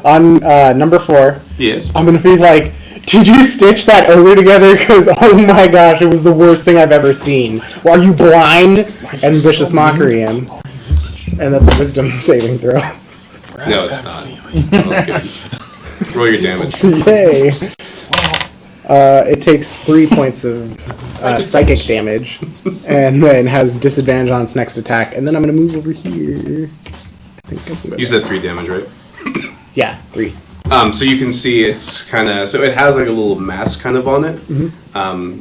on number 4, Yes. I'm gonna be like, did you stitch that ogre together? Because oh my gosh, it was the worst thing I've ever seen. Well, are you blind? And vicious mockery him. And that's a wisdom saving throw. No, it's not. That was good. Roll your damage. Yay! It takes 3 points of psychic damage, and then has disadvantage on its next attack. And then I'm gonna move over here. I think I can go You said 3 damage, right? Yeah, 3. So you can see it's kind of, so it has like a little mask kind of on it,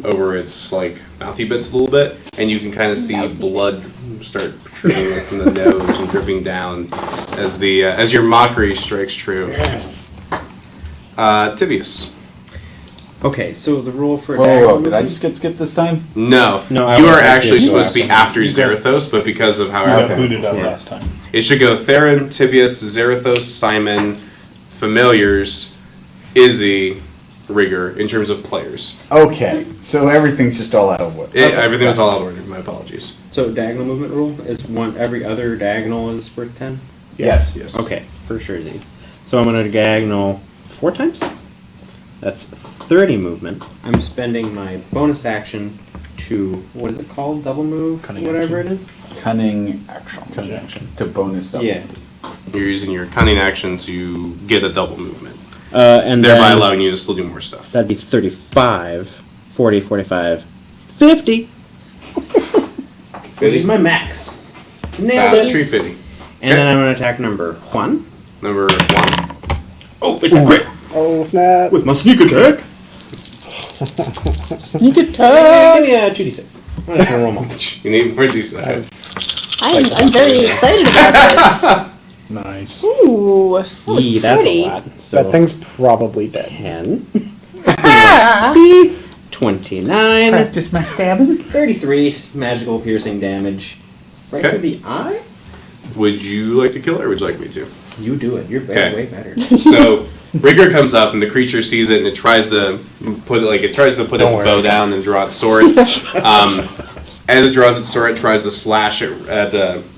over its like mouthy bits a little bit, and you can kind of see blood start protruding from the nose and dripping down as the as your mockery strikes true. Yes. Tibius. Okay, so the rule for Whoa, did I just get skipped this time? No, No, I you was are actually actually supposed to be after You got- Zarathos, but because of how I got everything booted up before. last time. It should go Theron, Tibius, Zarathos, Simon, Familiars, Izzy, Rigger, in terms of players. Okay, so everything's just all out of wood. Everything was all out of order, my apologies. So diagonal movement rule is every other diagonal is worth 10? Yes. Yes. Okay, for sure these. So I'm going to diagonal 4 times. That's 30 movement. I'm spending my bonus action to, what is it called? Double move? Cunning Whatever action. it is? Cunning action. Cunning action. To bonus double. Yeah. You're using your cunning action to get a double movement, And thereby then allowing you to still do more stuff. that'd be 35, 40, 45, 50. 50? Is my max. Nailed it. Tree 50. And then I'm going to attack number 1. Number 1. Oh, it's a crit Oh snap! with my sneak attack. Sneak Give attack! me a 2d6. I'm just going to roll them. You need more decent. I'm very excited about Nice. this. Ooh, that was Yee, that's pretty. a lot. So That thing's probably dead. 10, 29, Practice my stabbing. 33 magical piercing damage. Right Okay. to the eye? Would you like to kill it, or would you like me to? You do it. You're Okay. way better. So, Rigger comes up, and the creature sees it, and it tries to put its Don't worry. bow down and draw its sword. As it draws its sword, it tries to slash it at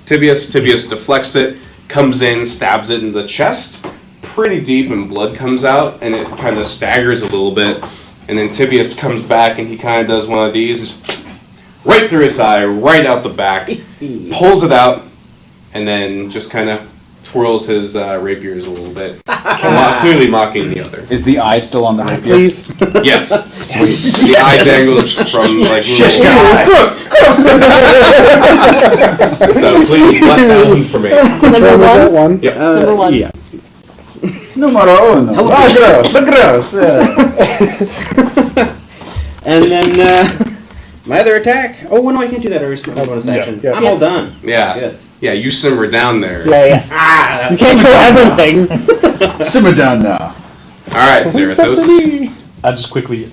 Tibius. Tibius deflects it, comes in, stabs it in the chest, pretty deep, and blood comes out, and it kind of staggers a little bit. And then Tibius comes back, and he kind of does one of these, right through its eye, right out the back, pulls it out, and then just kind of twirls his rapiers a little bit, clearly mocking the other. Is the eye still on the rapier? Please. Yes. The eye dangles from like little... So please let down for me. Number Was that one. one? Yep. Number 1. Yeah. Numero uno. Ah, gross. And then my other attack. Oh, no, I can't do that. I already spent my bonus action. yeah. I'm all done. Yeah. Good. Yeah, you simmer down there. Yeah. Ah, You can't kill everything. Simmer down now. Alright, Zarathos. I just quickly,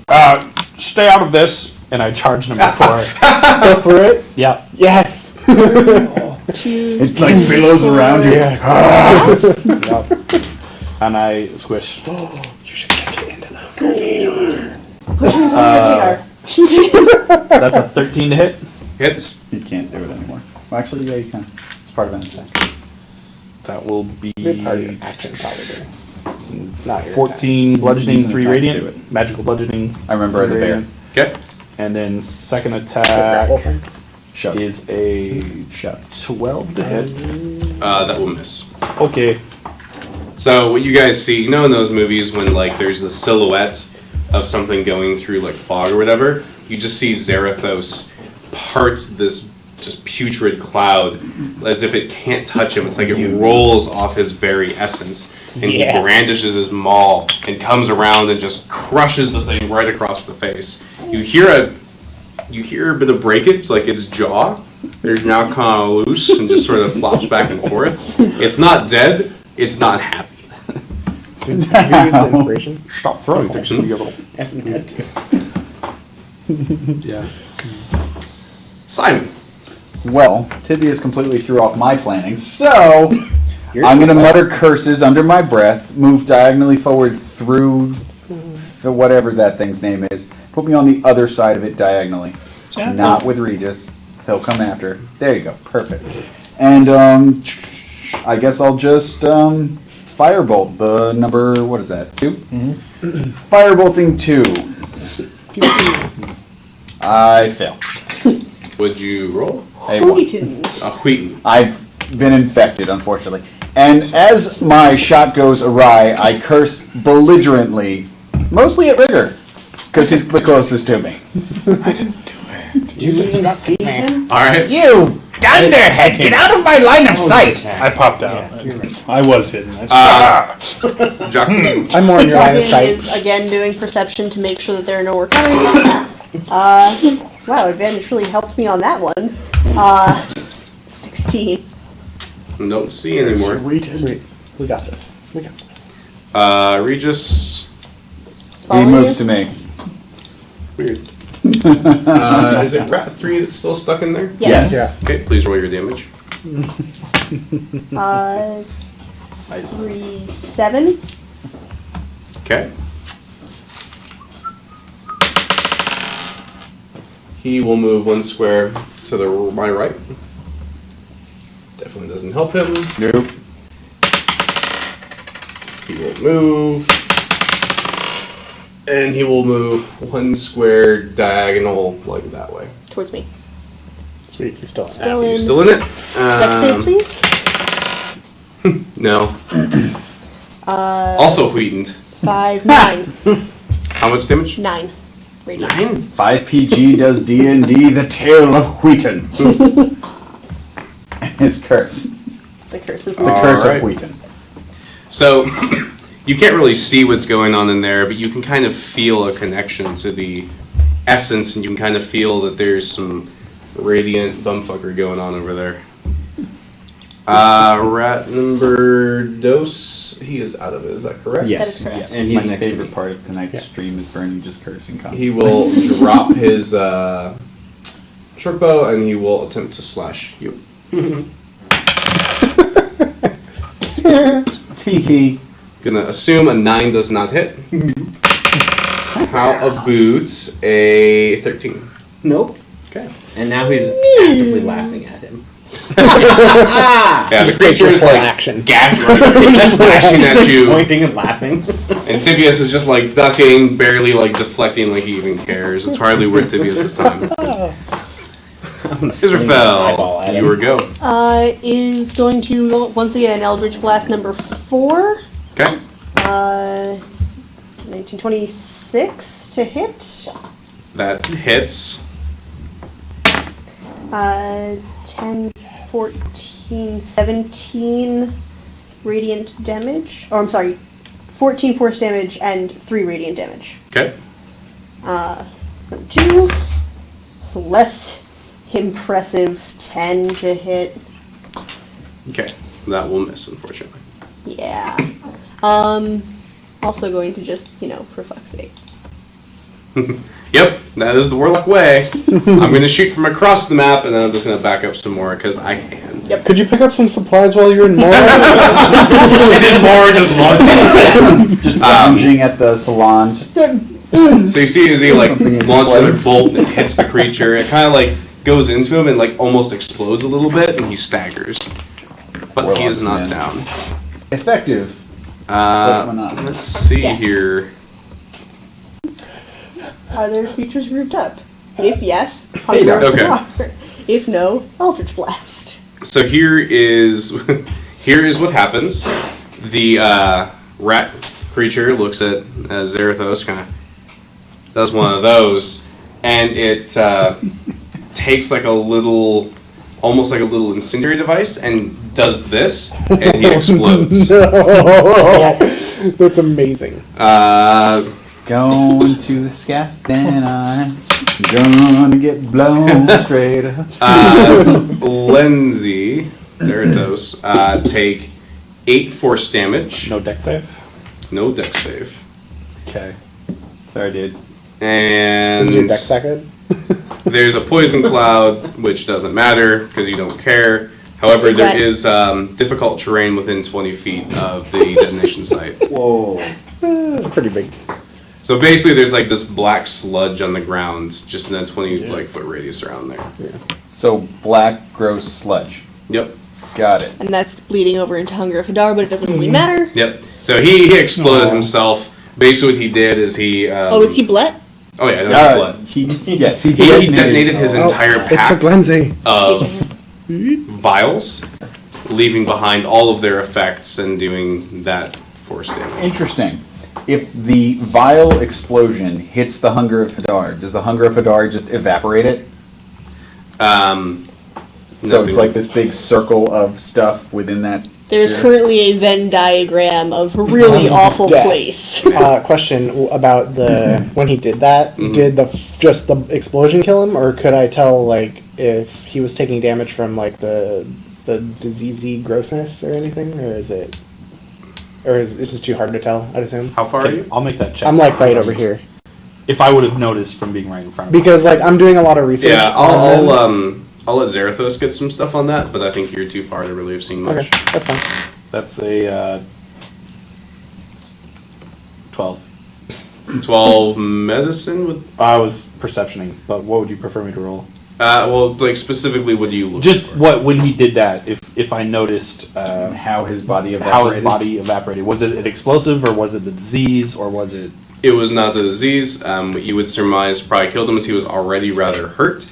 stay out of this, and I charge number 4. Go for it. Yeah. Yes. It like billows around you. Yeah. Yep. And I squish. You should take it into the That's a 13 to hit. Hits. You can't do it anymore. Well, actually, yeah, you can. It's part of an attack. That will be Part of your action, probably. It's not your 14 bludgeoning, Use an 3 attack to do radiant. it. Magical bludgeoning. I remember as a 3 bear. radiant. Okay. And then second grapple attack thing. Shove. is a Shove. 12 to hit. That will miss. Okay. So what you guys see, you know in those movies when like there's the silhouettes of something going through like fog or whatever, you just see Zarathos parts this just putrid cloud as if it can't touch him. It's like it rolls off his very essence. And he brandishes his maul and comes around and just crushes the thing right across the face. You hear a bit of breakage, like its jaw. It's now kind of loose and just sort of flops back and forth. It's not dead. It's not happy. Use the inspiration. Stop throwing things. Fiction. You little. Haven't had to. Yeah. Simon. Well, Tibius completely threw off my planning, so I'm going to mutter curses under my breath, move diagonally forward through whatever that thing's name is, put me on the other side of it diagonally. Not with Regis. He'll come after. There you go. Perfect. And I guess I'll just firebolt the number, what is that, 2? Mm-hmm. Firebolting 2. I fail. Would you roll? A 1. Wheaton. I've been infected, unfortunately. And as my shot goes awry, I curse belligerently, mostly at Rigger, because he's the closest to me. I didn't do it. You didn't see him? All right. You dunderhead! Get out of my line of sight! I popped out. I was hidden. Jack. I'm more in your line of Dragon sight. is again doing perception to make sure that there are no more coming. Wow, advantage really helped me on that one. 16. Don't see anymore. Wait, we got this. We got this. Regis. It's He following moves you? to me. Weird. Is it Rat 3 that's still stuck in there? Yes. Yeah. Okay, please roll your damage. 3, 7. Okay. He will move 1 square to my right. Definitely doesn't help him. Nope. He will move. And he will move 1 square diagonal like that way. Towards me. Sweet, he's still in. Still He's in. still in it. Dex save, please. No. Also wheatened. 5, 9. How much damage? 9. Radiant. 9? 5PG does D&D, the Tale of Wheaton. And his curse. The curse of The curse Alright. of Wheaton. So, you can't really see what's going on in there, but you can kind of feel a connection to the essence, and you can kind of feel that there's some radiant bumfucker going on over there. Rat number dos, he is out of it, is that correct? Yes. That is correct. And he's My next to favorite me. part of tonight's stream is Bernie just cursing constantly. He will drop his short bow, and he will attempt to slash you. Tee-hee. Gonna assume a 9 does not hit. How about a 13? Nope. Okay. And now he's actively laughing at him. Yeah, the creature is like action. just slashing at you, Pointing and laughing. and Tibius is just like ducking, barely like deflecting, like he even cares. It's hardly worth Tibius's time. Israfel, at you him. were go. Is going to, once again, Eldritch Blast number 4. Okay. 1926 to hit. That hits. 10, 14, 17 radiant damage. Oh, I'm sorry. 14 force damage and 3 radiant damage. Okay. 2. Less impressive 10 to hit. Okay. That will miss, unfortunately. Yeah. Also going to just, for fuck's sake. Yep, that is the Warlock way. I'm gonna shoot from across the map, and then I'm just gonna back up some more because I can. Yep. Could you pick up some supplies while you're in more? She's in more just lunge. Just lounging at the salon. So you see as he like Something launches another explodes. bolt and hits the creature, it kind of like goes into him and like almost explodes a little bit, and he staggers. But he is not down. Effective. What's going on? Let's see Yes. here. Are there creatures grouped up? If yes, Hey, Hunger of okay. Hadar. If no, Eldritch Blast. So here is what happens. The rat creature looks at Zarathos, kind of does one of those, and it takes like a little, almost like a little incendiary device, and does this, and he explodes. That's amazing. Going to the Skath Den, I'm gonna get blown straight up. Lindsay, Zarathos, take 8 force damage. No deck save? No dex save. Okay. Sorry, dude. And Is your deck that good? there's a poison cloud, which doesn't matter because you don't care. However, Is there that- is difficult terrain within 20 feet of the detonation site. Whoa. It's pretty big. So basically, there's like this black sludge on the ground, just in that 20 foot radius around there. So black, gross sludge. Yep. Got it. And that's bleeding over into Hunger of Hadar, but it doesn't really matter. Yep. So he exploded himself. Basically, what he did is he. Oh, is he bled? Oh yeah, no blood. He He detonated. detonated his entire It took pack Lindsay. of vials, leaving behind all of their effects and doing that force damage. Interesting. If the vial explosion hits the Hunger of Hadar, does the Hunger of Hadar just evaporate it? So Nothing. it's like this big circle of stuff within that. There's sphere? currently a Venn diagram of a really awful Yeah. place. Question about the when he did that. Mhm. Did just the explosion kill him, or could I tell like if he was taking damage from like the diseasey grossness or anything, or is it this is too hard to tell? I'd assume. How far are you? I'll make that check. I'm like right over here If I would have noticed from being right in front of me. because like I'm doing a lot of research. Yeah, on I'll let Zarathos get some stuff on that, but I think you're too far to really have seen them. much. Okay, that's fine. That's a 12. 12 medicine would. I was perceptioning, but what would you prefer me to roll? Well, like specifically, what do you look? Just for? what when he did that, if I noticed How his body evaporated. how his body evaporated. Was it an explosive, or was it the disease, or was it? It was not the disease. What you would surmise probably killed him as he was already rather hurt.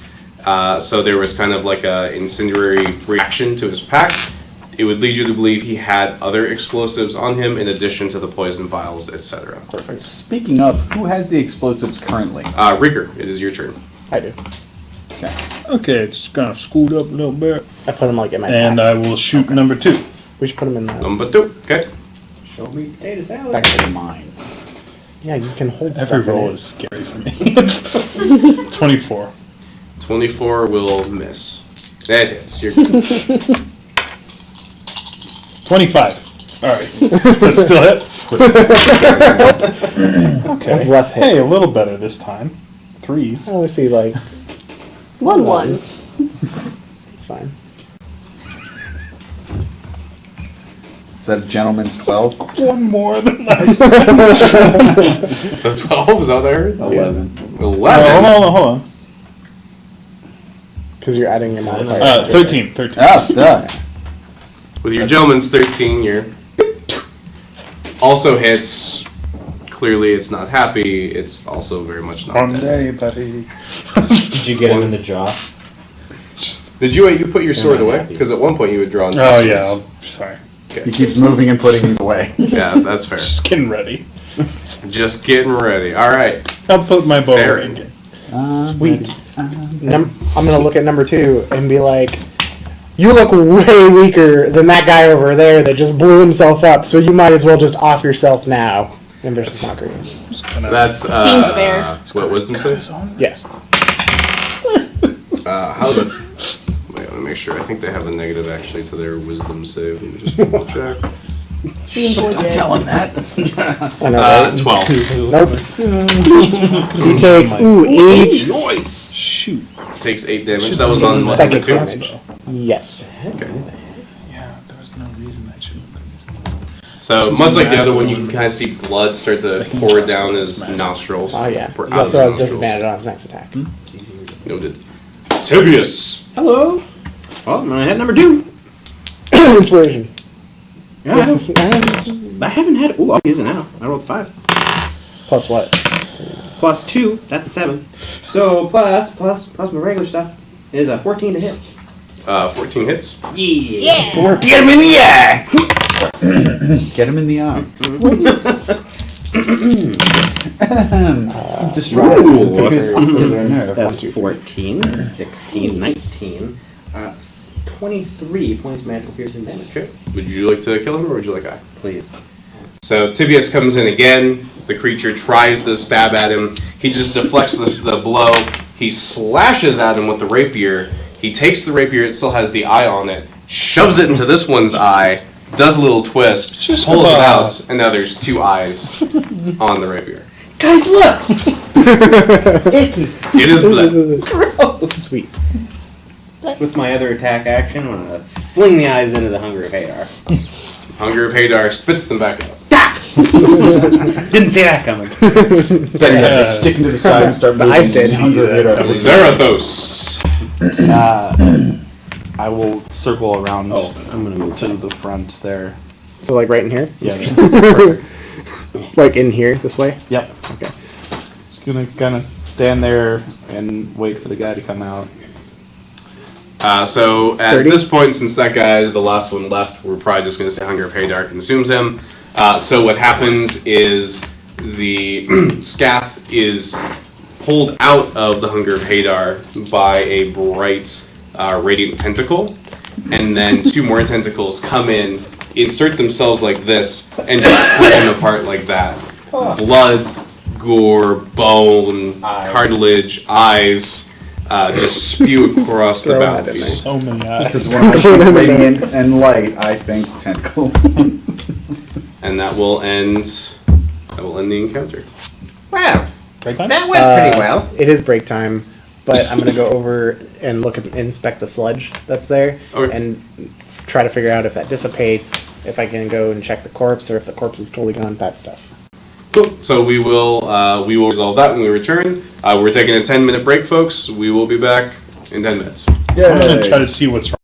So there was kind of like a incendiary reaction to his pack. It would lead you to believe he had other explosives on him in addition to the poison vials, etc. Perfect. Speaking of, who has the explosives currently? Ricker, it is your turn. I do. Okay. Okay, just gonna scoot up a little bit, I put him like in my and pack. I will shoot number 2. We should put him in the Number 2. Okay. Show me potato salad. back to mine. Yeah, you can hold Every stuff in roll it. is scary for me. 24. 24 will miss. That hits. You're good. 25. Alright. That's still hit? Okay. That's less hit. Hey, a little better this time. 3s. I only see like 1-1. it's fine. Is that a gentleman's 12? One more than last. So 12, is that what I heard? 11. 11? Hold on. Because you're adding your modifier. 13. Oh, duh. With your gentleman's 13, you're also hits. Clearly, it's not happy. It's also very much not dead. buddy. Did you get him in the jaw? Did you put your sword not away? happy. Because at one point you had drawn. Oh, two yeah. swords. Sorry. He keeps moving and putting these away. Yeah, that's fair. Just getting ready. Just getting ready. All right. I'll put my bow Very. away again. Sweet. I'm gonna look at number 2 and be like, you look way weaker than that guy over there that just blew himself up, so you might as well just off yourself now. And versus Mockery. That's Seems fair. What wisdom says? Yes. How's it? Wait, let me make sure. I think they have a negative actually to their wisdom save. Let me just double check. Seems legit. Telling that. I know, right? 12. Nope. He takes 8. Nice. Shoot. Takes 8 damage. That was on what, number Psychic 2? damage. Yes. Okay. Yeah, there was no reason I shouldn't. So much like the other one, you can kind of see blood start to pour down his nostrils. Oh yeah. Pour He out of also his has nostrils. disadvantage on his next attack. Noted. Tibius. Hello. Well, I'm gonna hit number 2. Inspiration. Yeah, I haven't had. Ooh, I'll use it now. I rolled 5. Plus what? Plus 2. That's a 7. So plus my regular stuff is a 14 to hit. 14 hits. Yeah. Get him in the eye! Get him in the eye. Destroy him. Took his ocular nerve. That's 14, 16, 19, 23 points of magical piercing damage. Okay. Would you like to kill him, or would you like I? Please. So Tibius comes in again. The creature tries to stab at him. He just deflects the blow. He slashes at him with the rapier. He takes the rapier, it still has the eye on it, shoves it into this one's eye, does a little twist, pulls it out, and now there's 2 eyes on the rapier. Guys, look! It is blood. Sweet. With my other attack action, I'm gonna fling the eyes into the Hunger of Hadar. Hunger of Hadar spits them back out. Didn't see that coming. Then stick into the side and start moving. I did. Hunger hit our Zarathos. I will circle around I'm gonna move to the front there. So like right in here? Yeah. Perfect. Like in here, this way? Yep. Okay. Just gonna kind of stand there and wait for the guy to come out. So at 30? this point, since that guy is the last one left, we're probably just going to say Hunger of Hadar consumes him. So what happens is the Skath is pulled out of the Hunger of Hadar by a bright radiant tentacle, and then 2 more tentacles come in, insert themselves like this, and just split him apart like that. Blood, gore, bone, cartilage, eyes. Just spew across the Throw that in battlefield. So many eyes. This is when I think radiant and light, I think tentacles. And that will end the encounter. Well, Break time? that went pretty well. It is break time, but I'm gonna go over and inspect the sludge that's there, Okay. and try to figure out if that dissipates, if I can go and check the corpse, or if the corpse is totally gone, that stuff. Cool. So we will resolve that when we return. We're taking a 10-minute break, folks. We will be back in 10 minutes. I'm gonna try to see what's wrong.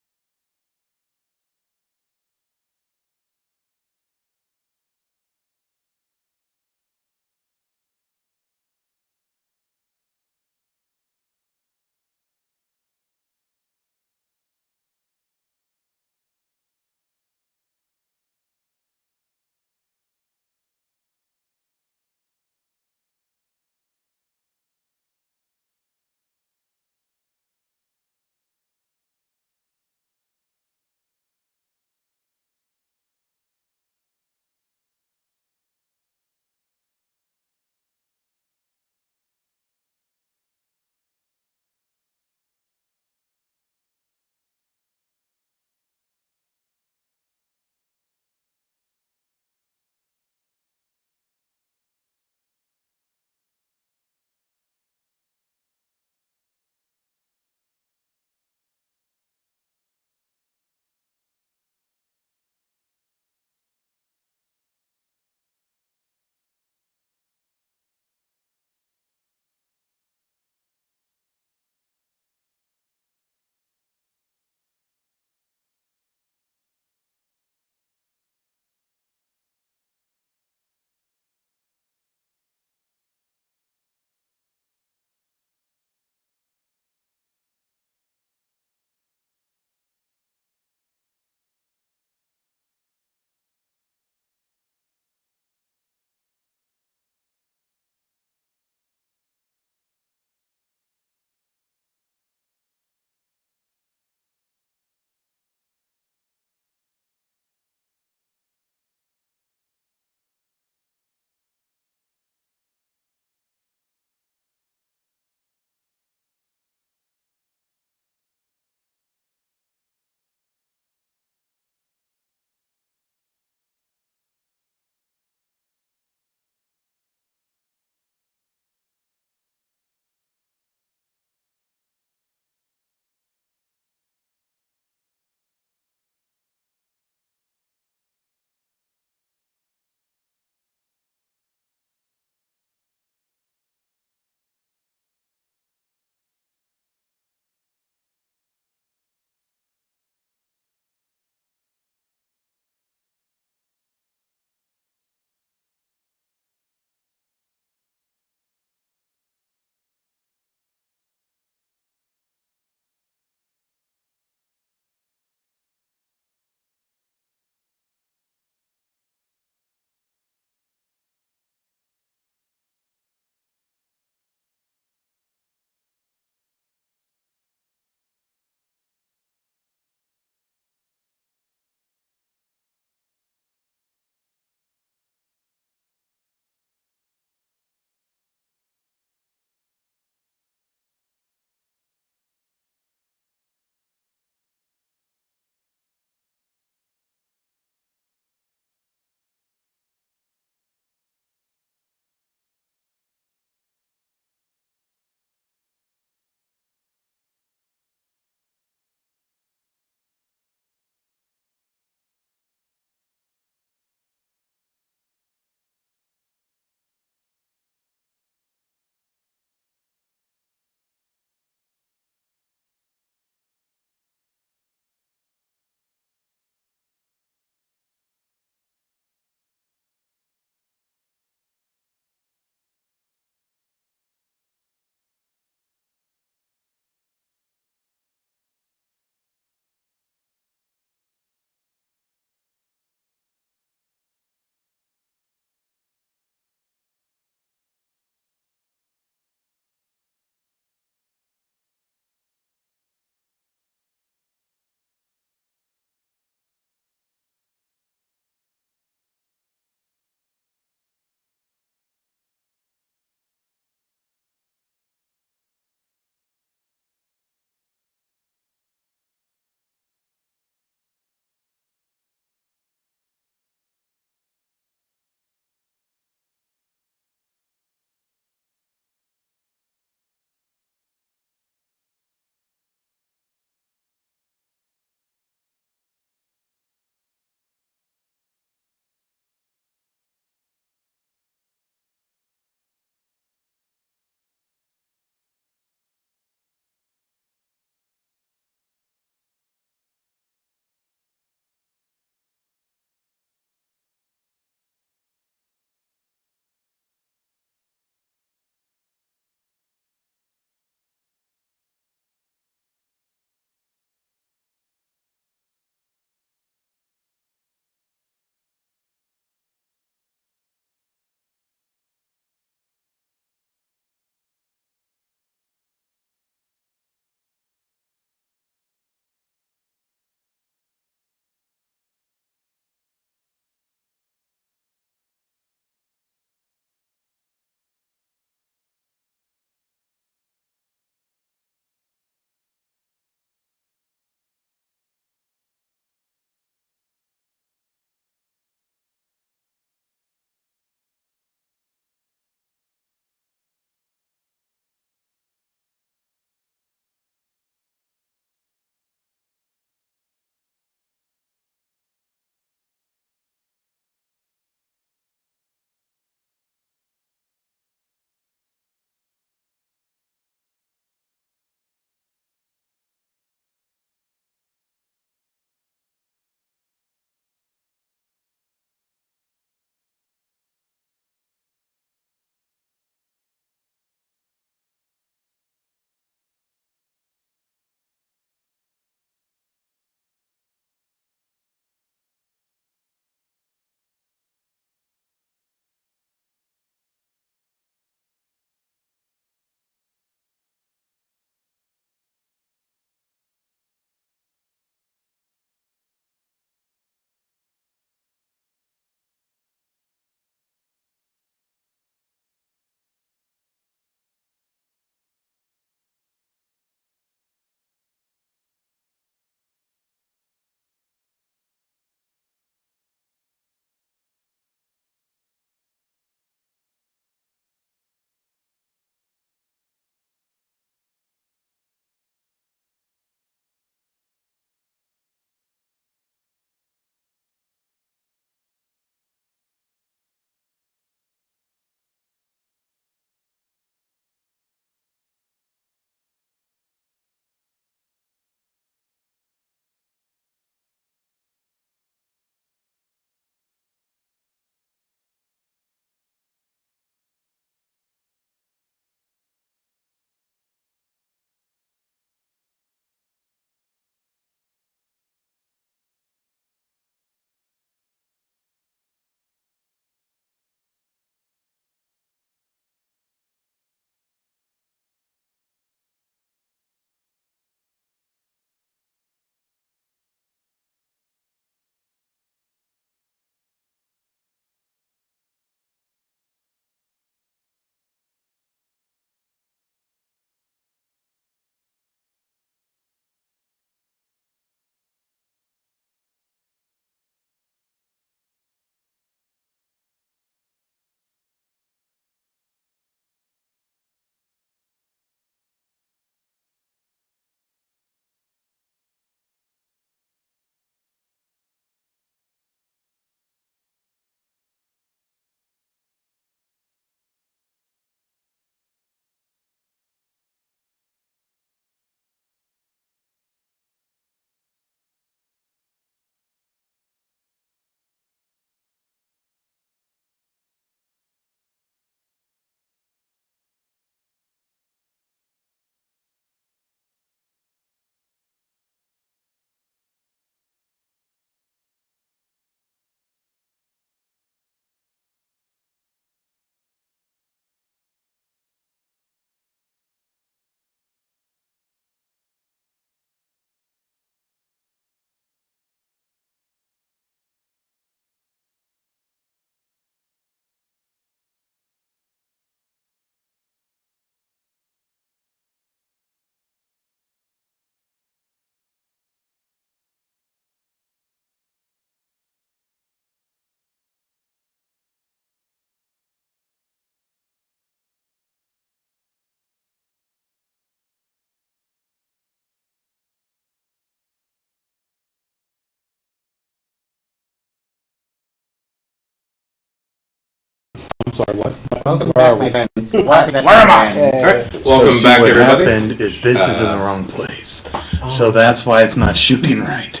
Sorry, what? Welcome Where are back, we? my friends. Where am I? Alright, welcome So see, back, what everybody. happened is this is in the wrong place. So that's why it's not shooting right.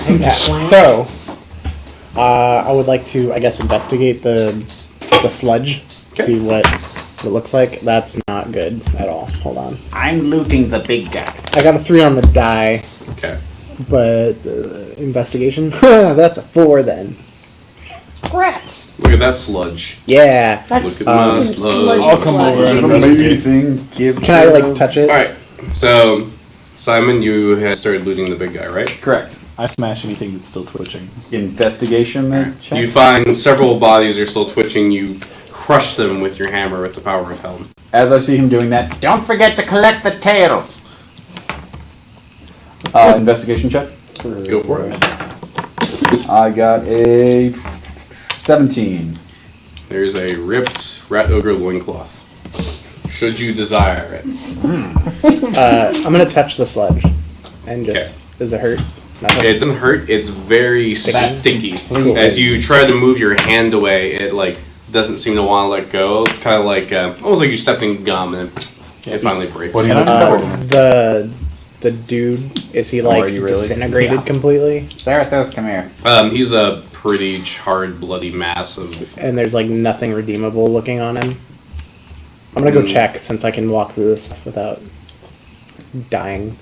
Yeah, so, I would like to, I guess, investigate the sludge, see what it looks like. That's not good at all. Hold on. I'm looting the big guy. I got a 3 on the die, Okay. but investigation? That's a 4 then. Rats! Look at that sludge. Yeah. Look at my some sludge. I'll come over and It's investigate. amazing. Can I, like, touch it? Alright, so Simon, you had started looting the big guy, right? Correct. I smash anything that's still twitching. Investigation check? You find several bodies are still twitching. You crush them with your hammer with the power of Helm. As I see him doing that, Don't forget to collect the tails. investigation check. Go for it. I got a 17. There's a ripped rat ogre loincloth. Should you desire it. I'm gonna touch the sludge. And just, does it hurt? Nothing? It doesn't hurt. It's very sticky. As you try to move your hand away, it like doesn't seem to want to let go. It's kind of like almost like you're stepping gum and it finally breaks. What are you looking for? The dude, is he like are you really? disintegrated completely? Zarathos, come here. He's a pretty charred, bloody mass of. And there's like nothing redeemable looking on him? I'm gonna go check since I can walk through this without dying.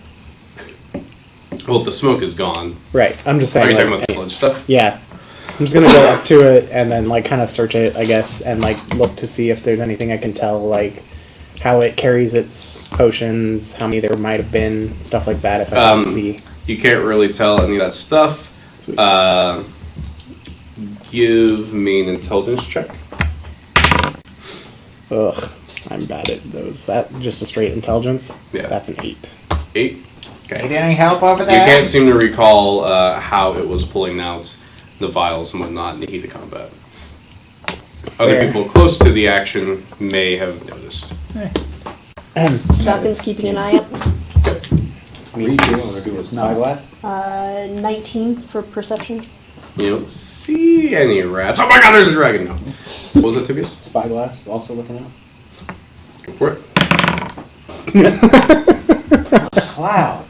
Well, the smoke is gone. Right, I'm just Are saying. you talking like, about the sludge stuff? yeah. I'm just gonna go up to it and then like kind of search it, I guess, and like look to see if there's anything I can tell, like how it carries its potions, how many there might have been, stuff like that. If I can see. You can't really tell any of that stuff. Give me an intelligence check. Ugh, I'm bad at those. That just a straight intelligence. Yeah. That's an 8. 8. Need Okay. any help over You there? can't seem to recall how it was pulling out the vials and whatnot in the heat of combat. Other Fair. people close to the action may have noticed. Falcon's keeping an eye out. Spyglass? 19 for perception. You don't see any rats. Oh my god, there's a dragon now. What was it, Tibius? Spyglass, also looking out. Go for it. Wow.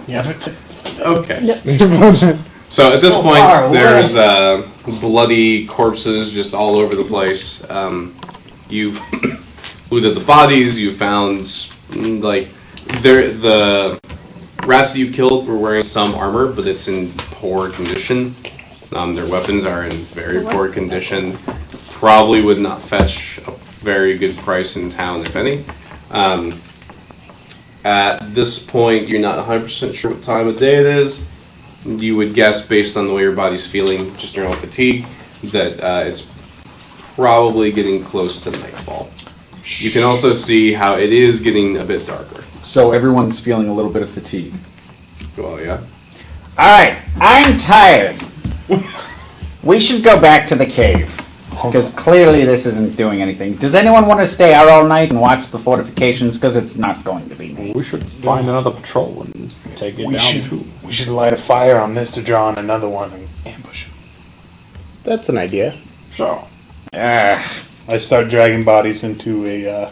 Yeah, but Okay. So at this point, there's bloody corpses just all over the place. You've looted the bodies. You found like the rats that you killed were wearing some armor, but it's in poor condition. Their weapons are in very poor condition. Probably would not fetch a very good price in town, if any. At this point, you're not 100% sure what time of day it is. You would guess, based on the way your body's feeling, just general fatigue, that it's probably getting close to nightfall. You can also see how it is getting a bit darker. So everyone's feeling a little bit of fatigue. Well, yeah. Alright, I'm tired. We should go back to the cave. Because clearly this isn't doing anything. Does anyone want to stay out all night and watch the fortifications? Because it's not going to be me. We should find another patrol and take it down too. we should light a fire on this to draw on another one and ambush him. That's an idea. So, Ugh. I start dragging bodies into a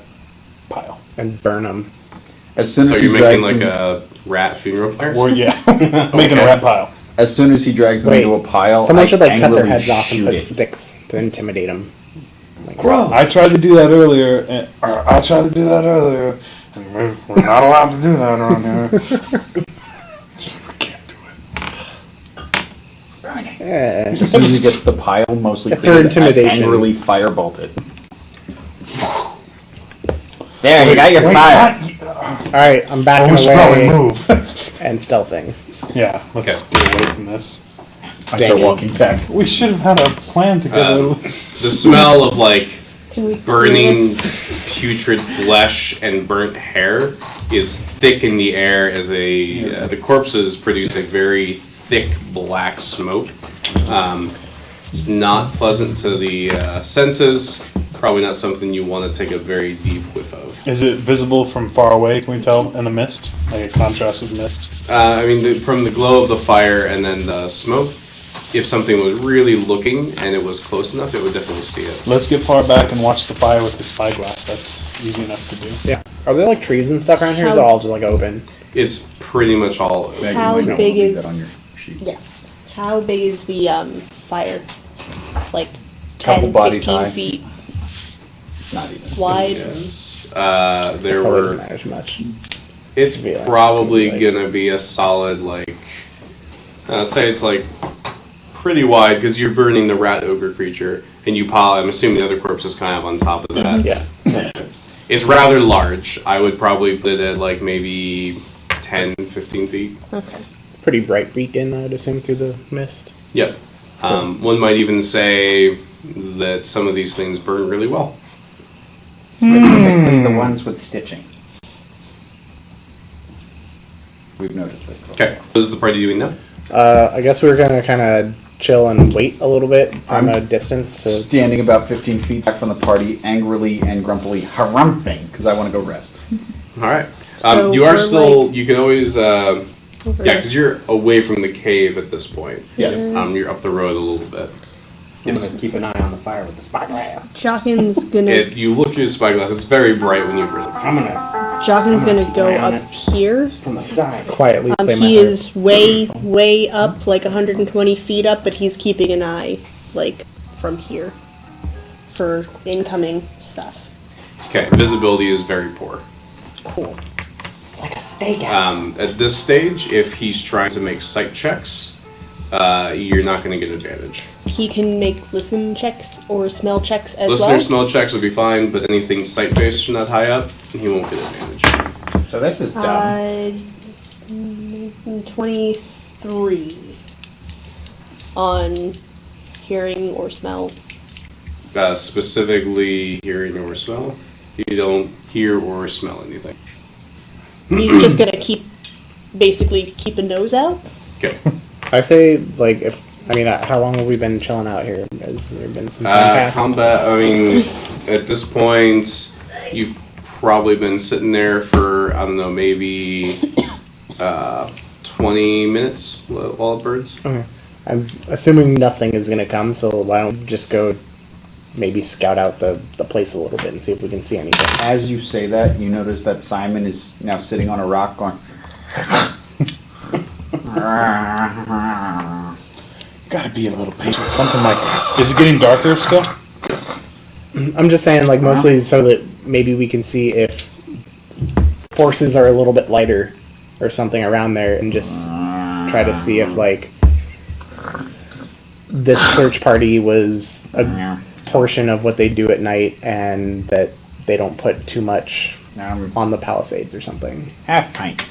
pile. And burn them. As soon So as you're he making drags like them, a rat funeral pyre? Or yeah, making a Okay. rat pile. as soon as he drags them Wait, into a pile, Someone I should like cut their angrily heads off and shoot put it. sticks to intimidate them. I tried to do that earlier. I tried to do that earlier. And we're not allowed to do that around here. We can't do it. Yeah. As soon as he gets the pile mostly It's their cleared, I intimidation. angrily firebolt it. There, you got your fire. Alright, I'm backing We should probably away move. and stealthing. Yeah, let's get away from this. I start walking back. We should have had a plan to get The smell of like Can we burning this? putrid flesh and burnt hair is thick in the air as the corpses produce a very thick black smoke. It's not pleasant to the senses. Probably not something you want to take a very deep whiff of. Is it visible from far away? Can we tell in the mist, like a contrast with mist? I mean, from the glow of the fire and then the smoke, if something was really looking and it was close enough, it would definitely see it. Let's get far back and watch the fire with the spyglass. That's easy enough to do. Yeah. Are there like trees and stuff around here? Or is it all just like open? It's pretty much all Maggie, How you might big leave is- that on your sheet. Yes. How big is the fire? Like Couple 10, bodies 15 high. feet Not even. wide? Yes. There Probably doesn't were. matter too much. It's be like- probably like- gonna be a solid like. I'd say it's like pretty wide because you're burning the rat ogre creature, and you pile. I'm assuming the other corpse is kind of on top of that. Yeah. It's rather large. I would probably put it at like maybe 10, 15 feet. Okay. Pretty bright beacon, I would assume, through the mist. Yep. One might even say that some of these things burn really well. Specifically the ones with stitching. We've noticed this. Okay. What is the party doing now? I guess we're gonna kind of chill and wait a little bit from I'm a distance to. Standing about 15 feet back from the party, angrily and grumpily harumping, because I want to go rest. All right. So you are we're, still. like- You can always. Over Yeah, because you're away from the cave at this point. Yes. You're up the road a little bit. I'm Yes. gonna keep an eye on the fire with the spyglass. Jockin's gonna You look through the spyglass. It's very bright when you first. I'm gonna Jockin's gonna go keep an eye on up it. here. from the side. Quietly play my He harp. is way up, like 120 feet up, but he's keeping an eye, like, from here for incoming stuff. Okay. Visibility is very poor. Cool. It's like a stakeout. At this stage, if he's trying to make sight checks, you're not going to get advantage. He can make listen checks or smell checks as Listener well. smell checks would be fine, but anything sight-based from that high up, he won't get advantage. So this is dumb. 23 on hearing or smell. Specifically, hearing or smell. You don't hear or smell anything. He's just gonna basically keep a nose out. Okay. I say, like, how long have we been chilling out here? Has there been some time passed? Combat, I mean, at this point, you've probably been sitting there for, I don't know, maybe 20 minutes while it burns. Okay. I'm assuming nothing is gonna come, so why don't we just go maybe scout out the place a little bit and see if we can see anything. As you say that, you notice that Simon is now sitting on a rock going, Gotta be a little patient. Something like that. Is it getting darker still? I'm just saying, like, mostly so that maybe we can see if forces are a little bit lighter or something around there, and just try to see if, like, this search party was a portion of what they do at night, and that they don't put too much on the Palisades or something. Half pint.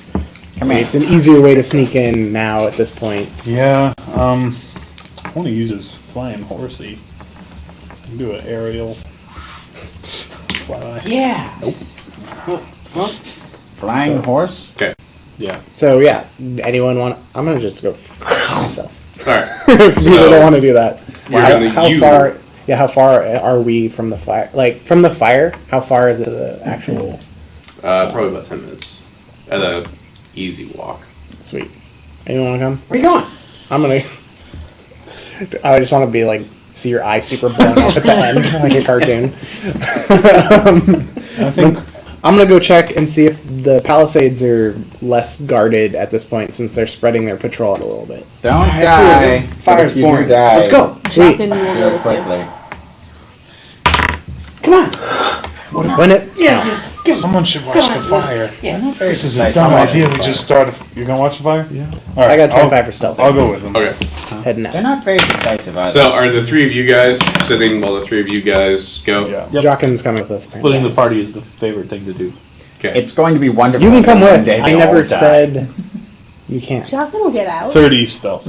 Come Maybe here. it's an easier way to sneak in now at this point. Yeah. I want to use his flying horsey. Do an aerial fly. Yeah. Flying horse? Okay. Yeah. So yeah, anyone want? I'm gonna just go myself. All right. If people don't want to do that. You're How, gonna how you. far? Yeah, how far are we from the fire? Like from the fire, how far is it to the actual? Probably about 10 minutes at a easy walk. Sweet. Anyone want to come? Where you going? I'm gonna. I just want to be like, see your eye super blown off at the end, like a cartoon. I think I'm gonna go check and see if the Palisades are less guarded at this point, since they're spreading their patrol out a little bit. Don't Alright, die. cool. This fire's If you boring. do die, Let's go. Sweet. Jockin will do go it with you. quickly. Come on. When it someone should watch the fire. Yeah. This is a Nice. dumb I'm watching idea. the We fire. just start. You're gonna watch the fire? Yeah. All right. I got I'll- 25 for stealth. I'll go with them. Okay. heading They're out. not very decisive either. So are the three of you guys sitting while the three of you guys go? Yeah. Yep. Jockin's coming with us. Splitting the party is the favorite thing to do. Okay. It's going to be wonderful. You can come one with. day I they never all die. said you can't. Jockin will get out. 30 stealth.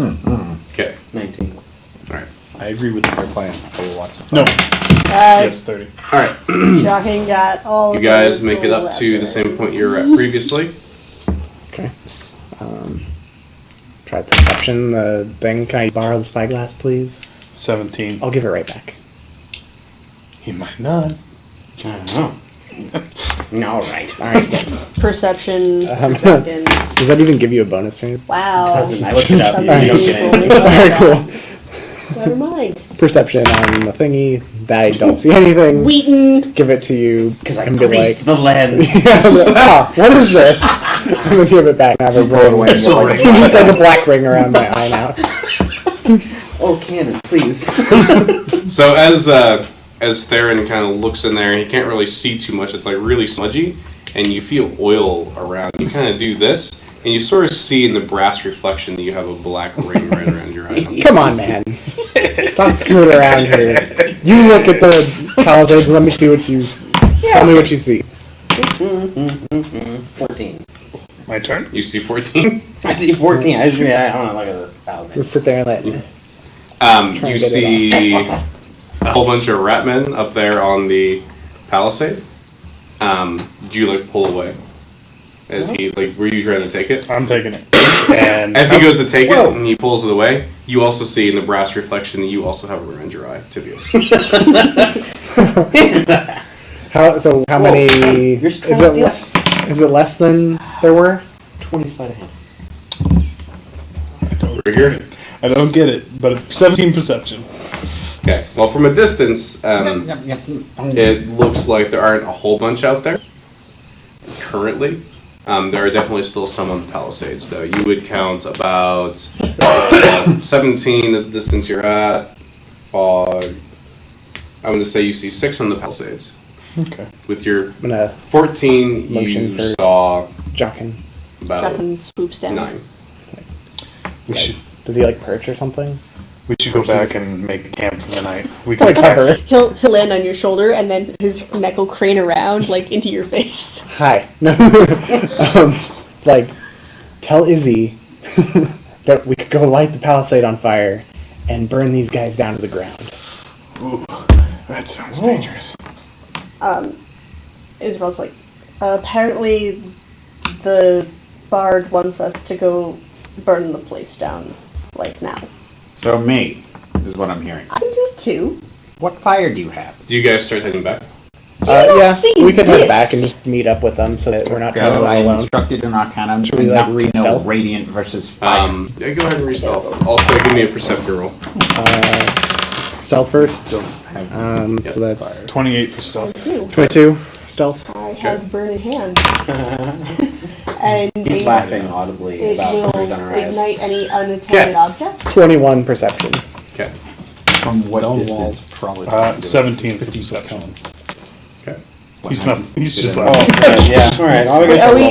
Okay. 19. I agree with the fair plan. I will watch the No. Uh, Yes, 30. All right. Jockin got all You of guys those make it up rolled to out the there. same point you were at previously. Okay. Try perception. The thing. Can I borrow the spyglass, please? 17. I'll give it right back. He might not. I don't know. All right. All right. Perception. Um, Jockin. Does that even give you a bonus turn? Wow. Doesn't. I looked it up. You Somebody don't get rolled anything. it All right. like Cool. that. Never mind. Perception on the thingy. I don't see anything. Wheaton. Give it to you. Because I and be greased the lens. Ah, what is this? I'm gonna give it back and have a pull it away ring. and you're like, Just like a black ring around my eye now. Oh, cannon, please. So as Theron kind of looks in there, he can't really see too much. It's like really smudgy, and you feel oil around. You kind of do this, and you sort of see in the brass reflection that you have a black ring right around your eye. Come on, man. Stop screwing around here. You look at the palisades and let me see what you. Tell me what you see. 14. My turn? You see 14. I see 14. I don't know, look at this. Just sit there and let. You to get see a whole bunch of ratmen up there on the palisade. Do you like pull away? As he were you trying to take it? I'm taking it. And As he goes to take it and he pulls it away, you also see in the brass reflection that you also have a ring around your eye, Tibius. How many? You're Is it less? Is it less than there were? 20 sleight of hand. We're here. I don't get it, but 17 perception. Okay. Well, from a distance, it looks like there aren't a whole bunch out there currently. There are definitely still some on the palisades, though. You would count about 17 at the distance you're at. Fog. I'm going to say you see 6 on the palisades. Okay. With your I'm gonna 14, motion you for saw Jockin. about Jockin swoops down. 9. We should Does he like perch or something? go back and make a camp for the night. We Like can cover. He'll land on your shoulder, and then his neck will crane around into your face. Hi. No. Like, tell Izzy that we could go light the palisade on fire and burn these guys down to the ground. Ooh, that sounds dangerous. Israel's like, apparently the bard wants us to go burn the place down, now. So me, is what I'm hearing. I can do it too. What fire do you have? Do you guys start heading back? Yeah, see we could this? head back and just meet up with them so that we're not Go, traveling I alone. instructed in Arcana. Should we, Not like, really know stealth? radiant versus fire. Yeah, go ahead and re-stealth. Also, give me a perception roll. Stealth first. Don't have So that's 28 for stealth. I do. 22. Stealth. I have burning hands. And He's laughing audibly it about will breathe on her eyes. ignite any unattended object. 21 perception. Okay. From what Stone distance? walls probably. 17 for perception. Okay. He's not. He's just Oh, like. yeah. All right.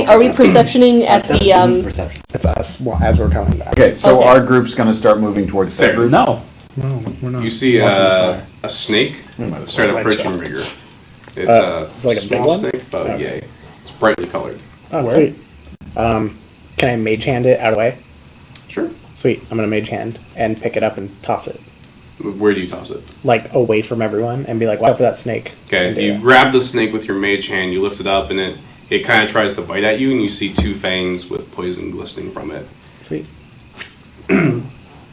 Are we perceptioning at the Perception. That's us as we're coming back. Okay, so Okay. our group's going to start moving towards their Fair. group. No. No, we're not. You see a snake start approaching bigger. It's a it's like a big small one? snake, but Okay. yay. It's brightly colored. Oh, sweet. Can I mage hand it out of the way? Sure. Sweet. I'm gonna mage hand and pick it up and toss it, Where do you toss it? like away from everyone, and be like, "Watch out for that snake." And do Okay, you it. grab the snake with your mage hand, you lift it up, and it kind of tries to bite at you, and you see 2 fangs with poison glistening from it. Sweet.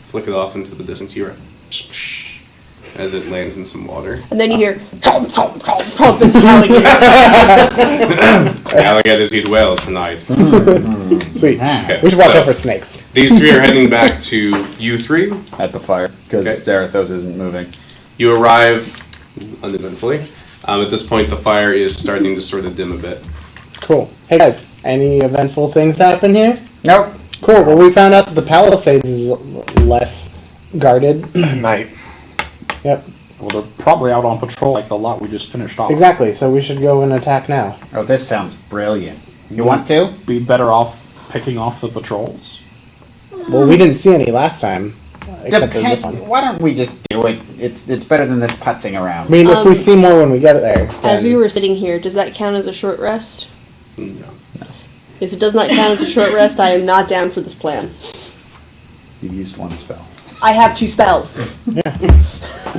Flick it off into the distance. You're as it lands in some water. and then you hear chomp chomp chomp chomp as the alligator. Alligators eat well tonight. Sweet. Okay, We should watch so out for snakes. These 3 are heading back to you 3. At the fire, because Okay. Zarathos isn't moving. You arrive uneventfully. At this point, the fire is starting to sort of dim a bit. Cool. Hey guys, any eventful things happen here? Nope. Cool. Well, we found out that the Palisades is less guarded. Night. Yep. Well, they're probably out on patrol like the lot we just finished off. Exactly. So we should go and attack now. Oh, this sounds brilliant. You want to? Be better off picking off the patrols. Well, we didn't see any last time, except for this one. Why don't we just do it? It's better than this putzing I around. mean, if we Um, see more when we get there. As then- we were sitting here, does that count as a short rest? No. If it does not count as a short rest, I am not down for this plan. You used one spell. I have 2 spells.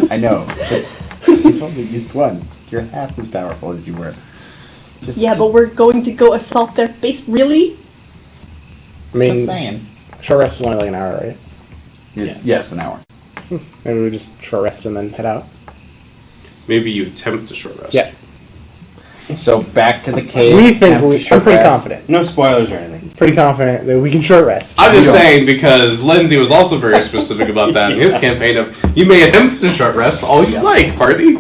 I know, but you've only used one. You're half as powerful as you were. Yeah, but we're going to go assault their base. Really? I mean, Just saying. short rest is only like an hour, right? Yes, an hour. Maybe we just short rest and then head out. Maybe you attempt to short rest. Yeah. So back to the cave. We think after I'm short pretty rest. confident. No spoilers or anything. Pretty confident that we can short rest. I'm just saying because Lindsay was also very specific about that in his campaign of you may attempt to short rest all you like, party.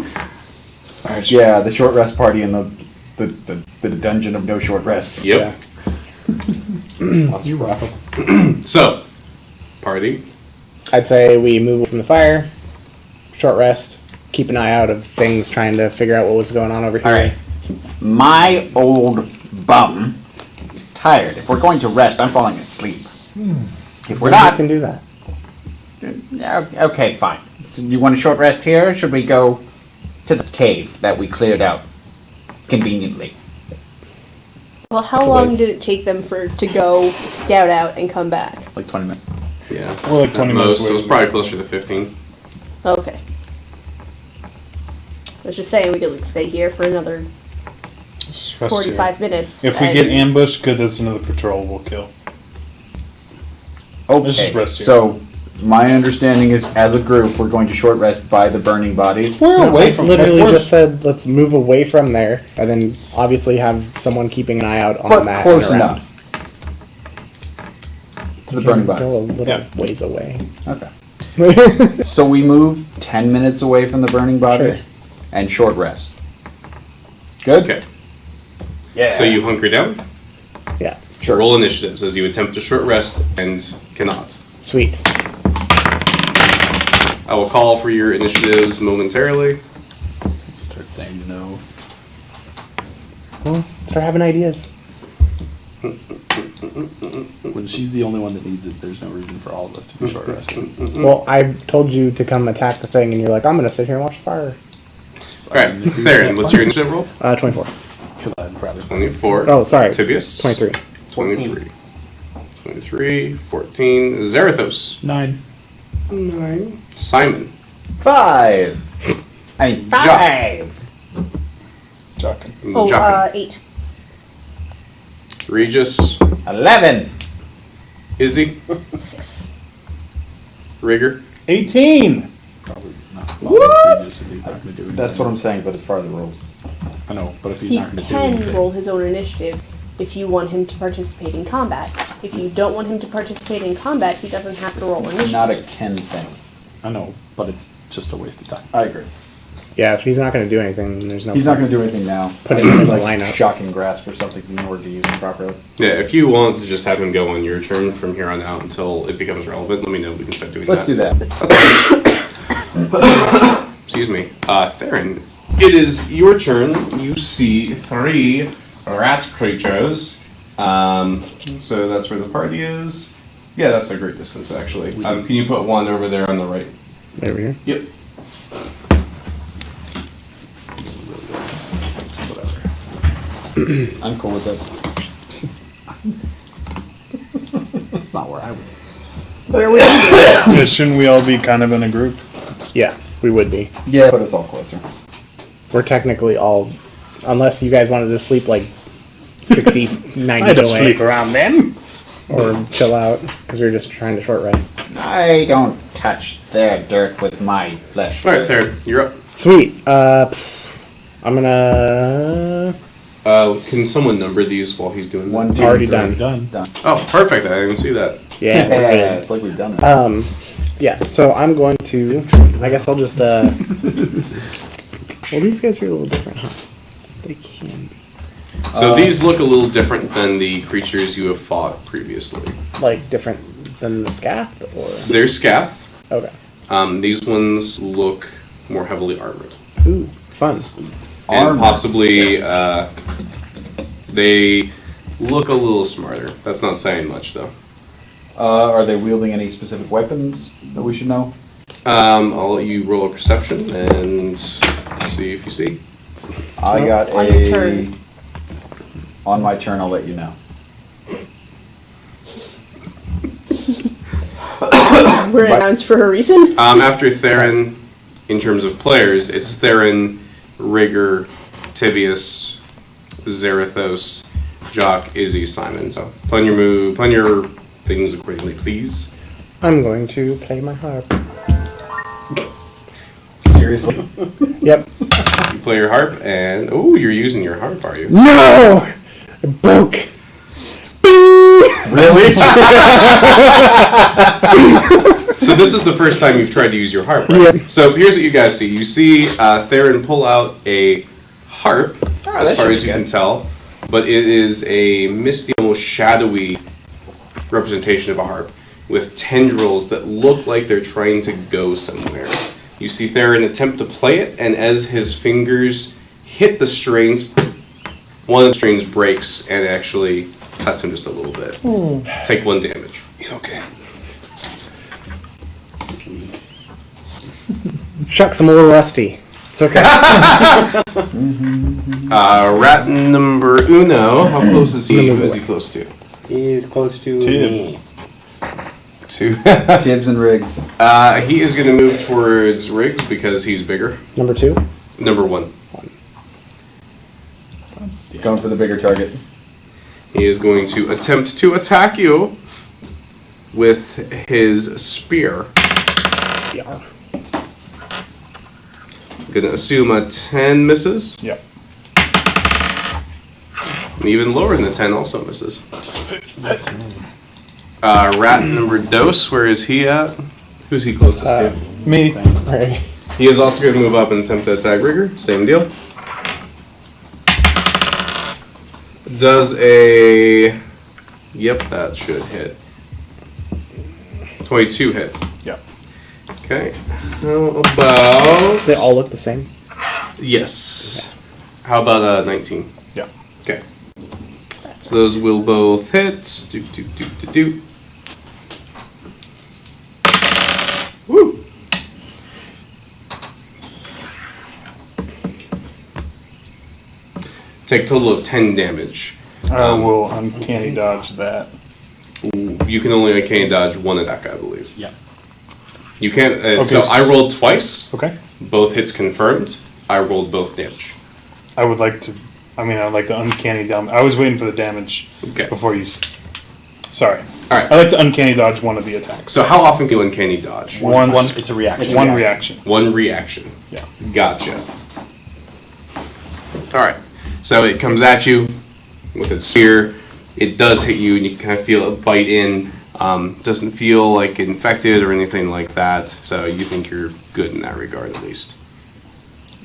Yeah, the short rest party in the dungeon of no short rests. Yep. That's rough. So, party. I'd say we move from the fire, short rest, keep an eye out of things, trying to figure out what was going on over here. All right. My old bum is tired. If we're going to rest, I'm falling asleep. If we're We not, can do that. okay, fine. So you want a short rest here, or should we go to the cave that we cleared out conveniently? Well, how long did it take them to go scout out and come back? Like 20 minutes. Yeah. We're like 20 At minutes most, so away it's probably closer to 15. Okay. I was just saying we could like stay here for another Just rest 45 minutes. here. If we and- get ambushed, good, that's another patrol we'll kill. Let's just Okay, rest here. so my understanding is as a group, we're going to short rest by the burning bodies. We're No, away I from literally we're- just said let's move away from there, and then obviously have someone keeping an eye out on the But map. close and around. enough. To the burning Go a bodies. little Yeah. ways away. Okay. So we move 10 minutes away from the burning bodies Sure. and short rest. Good? Okay. Yeah. So you hunker down. Yeah, Sure. Roll initiatives as you attempt to short rest and cannot. sweet. I will call for your initiatives momentarily. Start saying no. Well, start having ideas. When she's the only one that needs it, there's no reason for all of us to be short resting. Well, I told you to come attack the thing, and you're like, I'm gonna sit here and watch the fire. Alright, Theron, what's your initiative roll? 24. Because I'd rather. 24. Oh, sorry. Tibius. 23. 23. 23. 14. Zarathos. 9. 9. Simon. 5. I mean, Jock. 5. Oh, Jochen. 8. Regis. 11. Izzy. 6. Rigger. 18! Probably not. What? If he's not going to do anything. That's what I'm saying, but it's part of the rules. I know, but if he's He not going to do can anything. roll his own initiative if you want him to participate in combat. If you don't want him to participate in combat, he doesn't have to roll initiative. Not a Ken thing. I know, but it's just a waste of time. I agree. Yeah, if he's not gonna do anything, then there's no. He's not point. going to do anything now. Put him in the like lineup. shocking grasp or something in order to use him properly. Yeah, if you want to just have him go on your turn from here on out until it becomes relevant, let me know. We can start doing Let's do that. that. Excuse me. Theron, it is your turn. You see 3 rat creatures. So that's where the party is. Yeah, that's a great distance, actually. Can you put one over there on the right? Over here. Yep. Whatever. I'm cool with this. That's not where I would. Yeah, shouldn't we all be kind of in a group? Yeah, we would be. Yeah, put us all closer. We're technically all, unless you guys wanted to sleep like 60, 90 I don't away, sleep around them. or chill out, because we were just trying to short rest. I don't touch their dirt with my flesh. All right, Theron, you're up. Sweet. I'm gonna. Can someone number these while he's doing that? 1, 2, Already 3. done. Done. Oh, perfect. I didn't see that. Yeah. we're Yeah, good. it's like we've done this. Yeah. So I'm going to. I guess I'll just. Well, these guys are a little different, huh? They can be. So these look a little different than the creatures you have fought previously. Like different than the Skath, or. They're Skath. Okay. These ones look more heavily armored. Ooh, fun. And Armored possibly, they look a little smarter. That's not saying much, though. Are they wielding any specific weapons that we should know? I'll let you roll a perception and see if you see. I got On your turn. On my turn, I'll let you know. We're announced for a reason. After Theron, in terms of players, it's Theron, Rigger, Tibius, Zarathos, Jock, Izzy, Simon. So plan your things accordingly, please. I'm going to play my harp. Seriously? Yep. You play your harp, and oh, you're using your harp, are you? No! It broke. Really? So this is the first time you've tried to use your harp, right? Yeah. So here's what you guys see. You see Theron pull out a harp, as far as you can tell, but it is a misty, almost shadowy representation of a harp with tendrils that look like they're trying to go somewhere. You see Theron attempt to play it, and as his fingers hit the strings, one of the strings breaks and actually cuts him just a little bit. Take 1 damage. Okay. Shucks, I'm a little rusty. It's okay. Rat number uno, how close is he? Who is he close to? He's close to Tib. me. Tibbs and Riggs. He is going to move towards Riggs because he's bigger. Number 2? Number 1. Going for the bigger target. He is going to attempt to attack you with his spear. Yeah. Going to assume a 10 misses. Yep. And even lower than the 10 also misses. Rat number Dos, where is he at? Who's he closest to? Me. Right. He is also going to move up and attempt to attack Rigger. Same deal. Does a... Yep, that should hit. 22 hit. Yep. Okay. How about... They all look the same. Yes. How about 19? Yep. Okay. So those will both hit. Do. Woo! Take a total of 10 damage. I will uncanny dodge that. You can only uncanny dodge 1 attack, I believe. Yep. You can't. Okay, So I rolled twice. Okay. Both hits confirmed. I rolled both damage. I would like to. I'd like to uncanny damage. I was waiting for the damage Okay. before you. Sorry. All right. I like to uncanny dodge one of the attacks. So how often can you uncanny dodge? Once. It's a reaction. One reaction. One reaction. Yeah. Gotcha. All right. So it comes at you with its spear. It does hit you, and you kind of feel it bite in. Doesn't feel like infected or anything like that. So you think you're good in that regard, at least.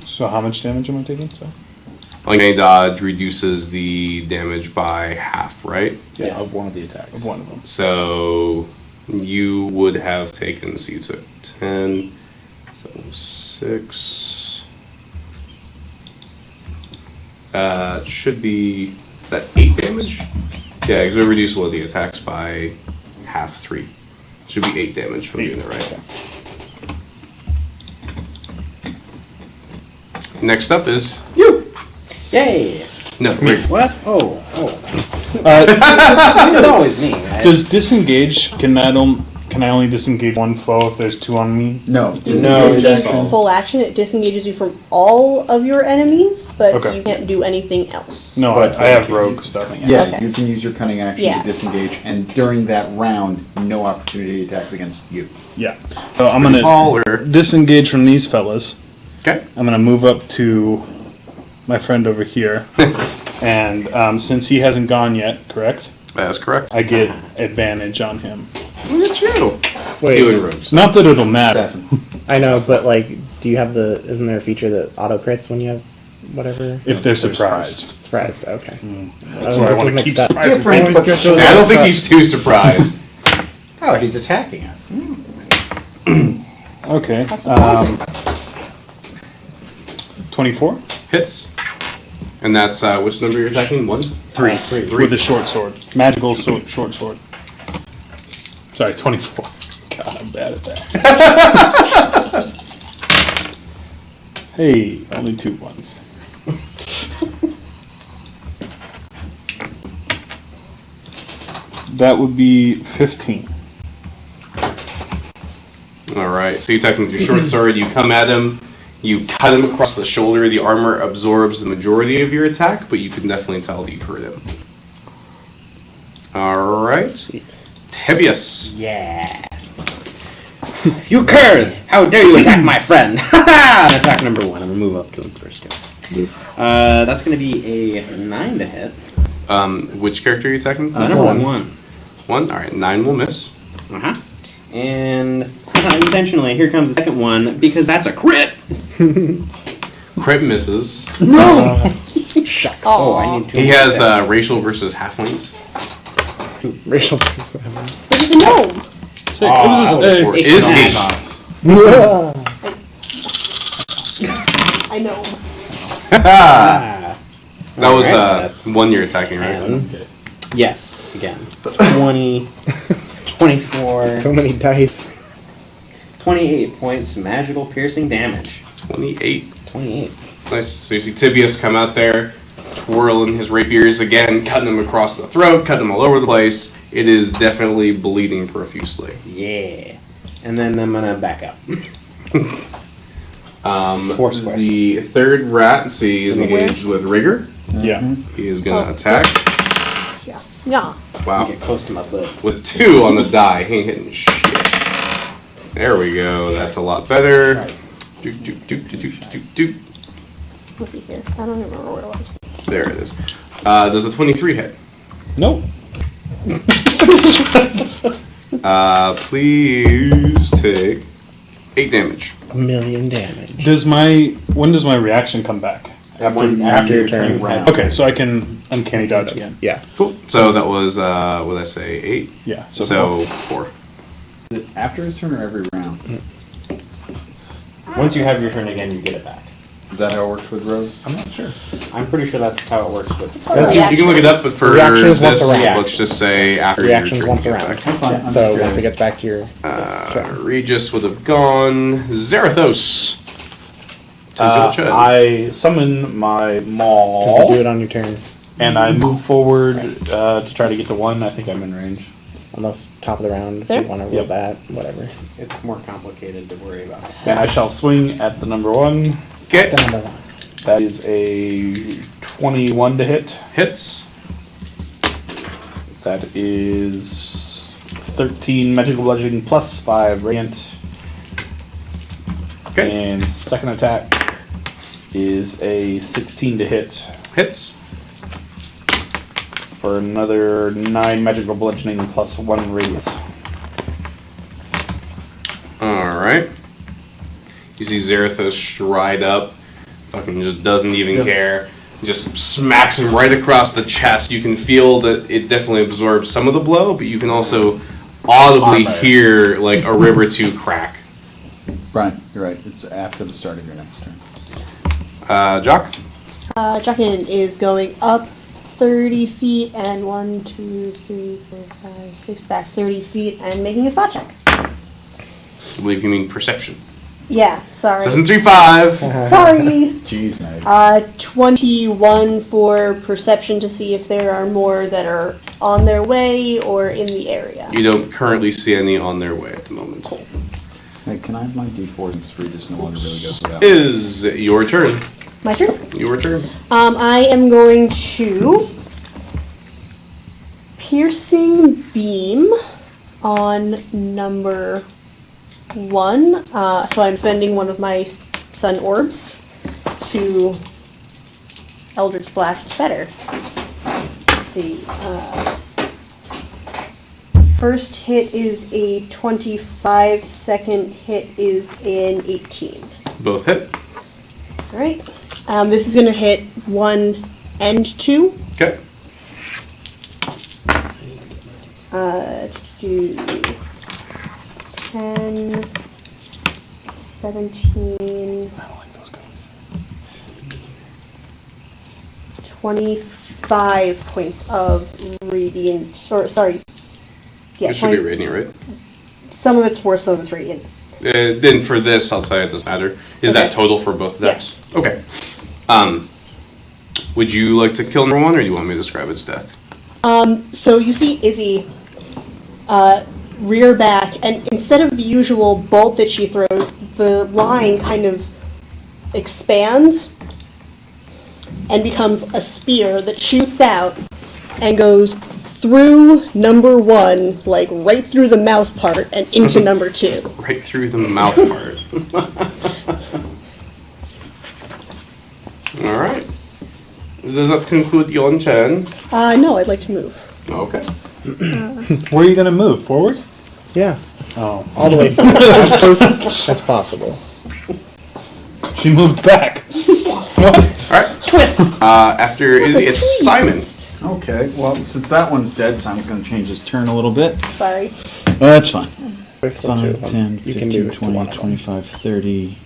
So how much damage am I taking? So. Uncanny dodge reduces the damage by half, right? Yeah, of one of the attacks. Of one of them. So you would have taken, so you took 10, so 6. Should be, is that 8 damage? Yeah, because we reduced one of the attacks by half, 3. Should be 8 damage from doing it right. Next up is you. Yay! No, Rick. What? Oh. It's always me. Does disengage? Can I only disengage one foe if there's 2 on me? No. Disengage from full action. It disengages you from all of your enemies, but Okay. you can't do anything else. No, But I have rogue stuff. Yeah, Okay. you can use your cunning action Yeah. to disengage, and during that round, no opportunity attacks against you. Yeah. So I'm gonna Paul or disengage from these fellas. okay. I'm gonna move up to my friend over here, and since he hasn't gone yet, correct? That's correct. I get advantage on him. Look at you. Wait, Doing rogues. Not that it'll matter. Assassin. I know, but like, do you have isn't there a feature that auto crits when you have whatever? If they're surprised. Surprised, okay. That's why I want to keep surprising Different, people. but I don't think he's too surprised. Oh, he's attacking us. Okay. 24? Hits. And that's, which number you're attacking? 1? 3. With a short sword. Magical short sword. Sorry, 24. God, I'm bad at that. Hey, only 2 ones. That would be 15. Alright, so you attack him with your short sword, you come at him, you cut him across the shoulder, the armor absorbs the majority of your attack, but you can definitely tell that you've hurt him. Alright. Tibius. Yeah. You curs! How dare you attack my friend! Ha ha! Attack number 1. I'm gonna move up to him first. That's going to be a 9 to hit. Which character are you attacking? Number 1. 1? Alright, 9 will miss. Uh-huh. And intentionally, here comes the second one, because that's a crit! Crit misses. Oh, I need to. He has racial versus halflings. Racial. There's a gnome. Or is he? I know. Ah. That was Alright, that's 1 you're attacking, right? 10. Yes, again. 20, 24, So many dice. 28 points magical piercing damage. 28. 28. Nice. So you see Tibius come out there, twirling his rapiers again, cutting him across the throat, cutting him all over the place. It is definitely bleeding profusely. Yeah. And then I'm gonna back up. 4 squares. The third rat, see, is engaged with Rigor. Yeah. He is going to attack. Yeah. Yeah. Wow. Get close to my butt. With 2 on the die, he ain't hitting shit. There we go. That's a lot better. Doop, doop, doop, doop, doop, doop, doop. Let's see here. I don't even remember where it was. There it is. Does a 23 hit? Nope. Please take 8 damage. 1,000,000 damage. When does my reaction come back? After your turn. round. Okay, so I can uncanny dodge again. Yeah. Cool. So that was, what did I say, 8? Yeah. So 4. Is it after his turn or every round? Once you have your turn again, you get it back. Is that how it works with Rose? I'm not sure. I'm pretty sure that's how it works with. You can look it up, but for Reactions once this, a round. let's just say after your Reactions turn. once you a get round. back. That's fine. I'm So just once curious. it gets back to your Regis would have gone. Zarathos. Tis your turn. I summon my you do maul, it on your turn, and I move forward to try to get to 1. I think I'm in range. unless top of the round. If There? you want to roll Yep. that, whatever. It's more complicated to worry about. And I shall swing at the number 1. Okay. The number 1. That is a 21 to hit. Hits. That is 13 magical bludgeoning plus 5 radiant. Okay. And second attack is a 16 to hit Hits. for another 9 magical bludgeoning plus 1 radiant. Alright. You see Zarathos stride up. Fucking just doesn't even care. Just smacks him right across the chest. You can feel that it definitely absorbs some of the blow, but you can also audibly Armor. hear like a rib or 2 crack. Brian, you're right. It's after the start of your next turn. Jock? Jackin is going up 30 feet and 1, 2, 3, 4, 5, 6 back 30 feet and making a spot check. I believe you mean perception. Yeah, sorry. Says in 3-5. Sorry. Jeez, Meg. 21 for perception to see if there are more that are on their way or in the area. You don't currently see any on their way at the moment. Hey, can I have my D4 and 3 just no longer really goes without? Is your turn. My turn? Your turn. I am going to piercing beam on number 1. So I'm spending one of my sun orbs to Eldritch Blast better. Let's see. First hit is a 25. Second hit is an 18. Both hit. All right. This is going to hit 1 and 2. Okay. Do 10, 17, 25 points of radiant, or sorry, yeah, It should be radiant, right? some of it's force, some of it's radiant. Then for this, I'll tell you it doesn't matter. Is that total for both decks? Yes. Okay. Would you like to kill number 1, or do you want me to describe its death? So you see Izzy rear back, and instead of the usual bolt that she throws, the line kind of expands and becomes a spear that shoots out and goes through number 1, like right through the mouth part and into number 2. Right through the mouth part. All does that conclude your turn? No, I'd like to move. Okay. Where are you gonna move? Forward? Yeah, Oh. all the way forward, as close as possible. She moved back. What? Alright. Twist! After Izzy, it's Simon. Okay, well, since that one's dead, Simon's going to change his turn a little bit. Sorry. That's fine. There's still two of 5, them. 10, You can 15, do 20, one of them. 25, 30.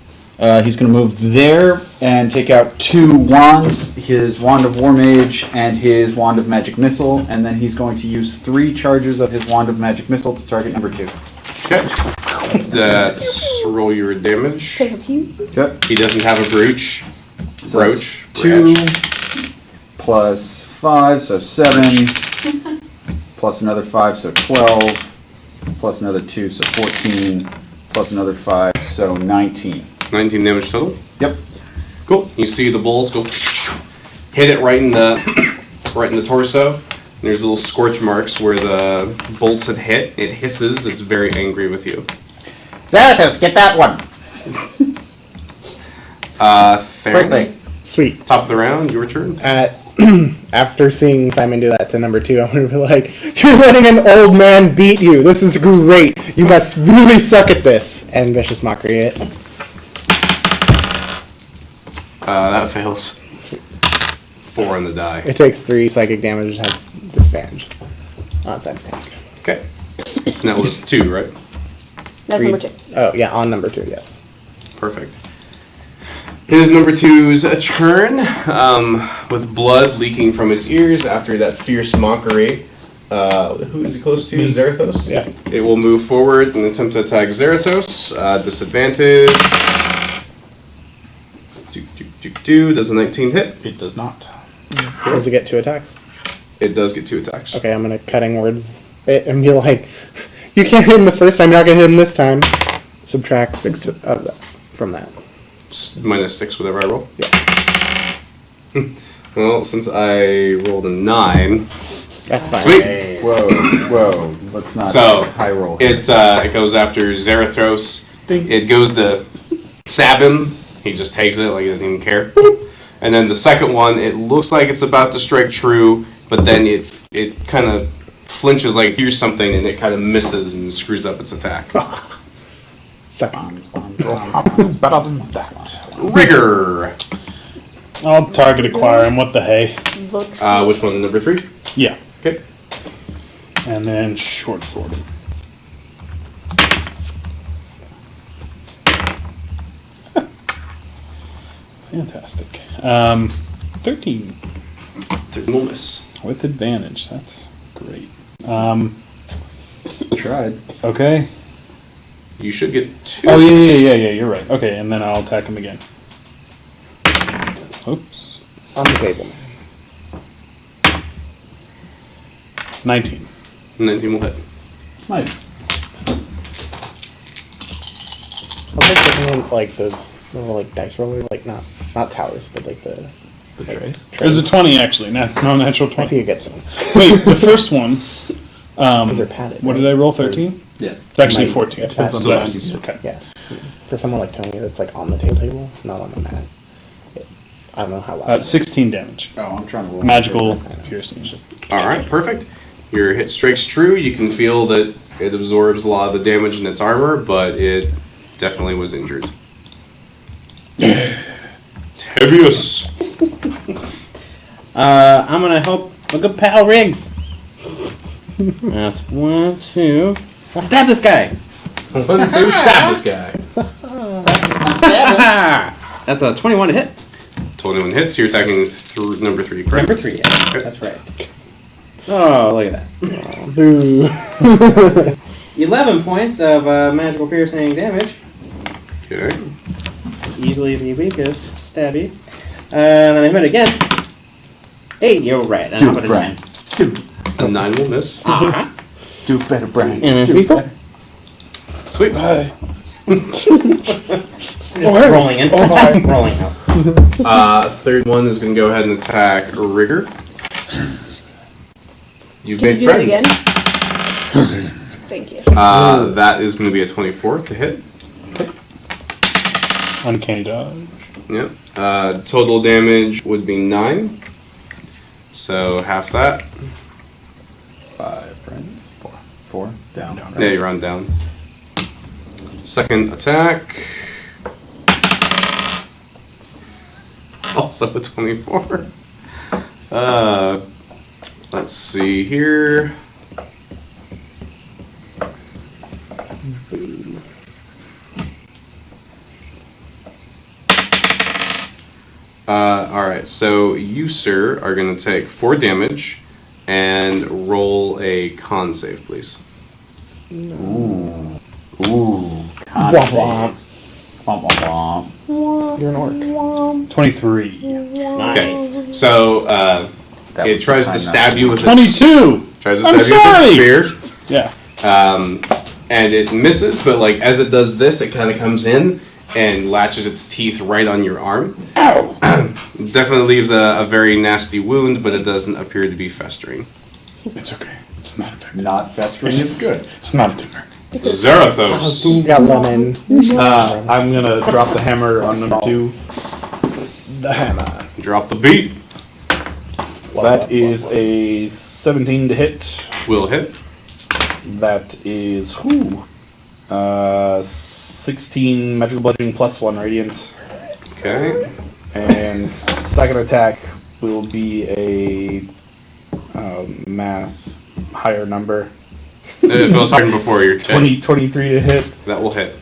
He's going to move there and take out 2 wands, his Wand of War Mage and his Wand of Magic Missile, and then he's going to use 3 charges of his Wand of Magic Missile to target number 2. Okay. That's roll your damage. Take a few. Okay. He doesn't have a brooch. So that's Roach. 2 plus 5, so 7, plus another 5, so 12, plus another 2, so 14, plus another 5, so 19. 19 damage total. Yep. Cool. You see the bullets go hit it right in the torso. There's little scorch marks where the bolts had hit. It hisses. It's very angry with you. Zarathos, get that one. Theron, Quickly. Sweet. top of the round, your turn. After seeing Simon do that to number 2, I'm gonna be like, "You're letting an old man beat you. This is great. You must really suck at this." And vicious mockery it. That fails. 4 on the die. It takes 3 psychic damage. Has disadvantage on its attack. Okay. And that was 2, right? That's 3. number 2. Oh yeah, on number 2. Yes. Perfect. It is number 2's turn, with blood leaking from his ears after that fierce mockery. Who is he close to? Zarathos? Yeah. It will move forward and attempt to attack Zarathos. Disadvantage. Does a 19 hit? It does not. Does it get 2 attacks? It does get 2 attacks. Okay, I'm gonna cutting words it and be like, "You can't hit him the first time. You're not gonna hit him this time." Subtract 6 of that from that. Minus 6, whatever I roll. Yeah. Well, since I rolled a 9, That's fine. sweet. Whoa. Let's not So high roll. it goes after Zarathos. It goes to stab him. He just takes it like he doesn't even care. And then the second one, it looks like it's about to strike true, but then it kind of flinches like here's something, and it kind of misses and screws up its attack. Second. It's better than that. Rigor. I'll target acquire him. What the hey? Look. Which one? Number 3. Yeah. Okay. And then short sword. Fantastic. 13 Will miss. with advantage. That's great. Tried. Okay. You should get 2. Oh yeah. You're right. Okay, and then I'll attack him again. Oops. On the table. 19. 19 will hit. Nice. I was like looking at like those little like dice rollers, like not towers, but like the trays? There's a 20 actually. No natural I 20. think you get some. Wait, the first one. Those are padded. What right? did I roll? 13? Yeah. It's actually Might- 14. it's padded. So that's- okay. Yeah. For someone like Tony, that's like on the table, not on the mat. I don't know how loud. 16 damage. Oh, I'm trying to roll. Magical piercing. All right, perfect. Your hit strikes true. You can feel that it absorbs a lot of the damage in its armor, but it definitely was injured. Tibius. I'm gonna help my good pal Riggs. That's 1, 2. I'll stab this guy. 1, 2, stab this guy. That's a 21 to hit. 21 hits. You're attacking number 3, correct? Number 3, yeah. That's right. Oh, look at that. Boo. 11 points of magical piercing damage. Okay. Easily the weakest. Stabby. And then I hit it again. Hey, you're right. Do it, Brian. Do it. A 9 will miss. Uh-huh. Do it better, Brian. And then Do it people? better. Sweet. Rolling in. Rolling out. Third one is going to go ahead and attack Rigor. You've Can made you do friends. that again? Thank you. That is going to be a 24 to hit. Uncanny dodge. Yep. Total damage would be 9. So half that. 5, right? 4. Down. Yeah, you run down. Second attack. Also a 24. Let's see here. Alright, so you, sir, are going to take 4 damage and roll a con save, please. Ooh. Womp womp. Womp womp womp. You're an orc. 23. Okay, so That it was tries the to time stab that- you with its, 22! tries to I'm stab you with sorry! its spear. Yeah. And it misses, but like as it does this, it kind of comes in and latches its teeth right on your arm. Ow! Definitely leaves a very nasty wound, but it doesn't appear to be festering. It's okay. It's not affected. Not festering is good. It's not a tumor. Zarathos. Got lemon. I'm gonna drop the hammer on number 2. The hammer. Drop the beat. That is a 17 to hit. Will hit. That is 16 magical bludgeoning plus 1 radiant. Okay. And second attack will be a math higher number. It feels hard before you're 23 to hit. That will hit.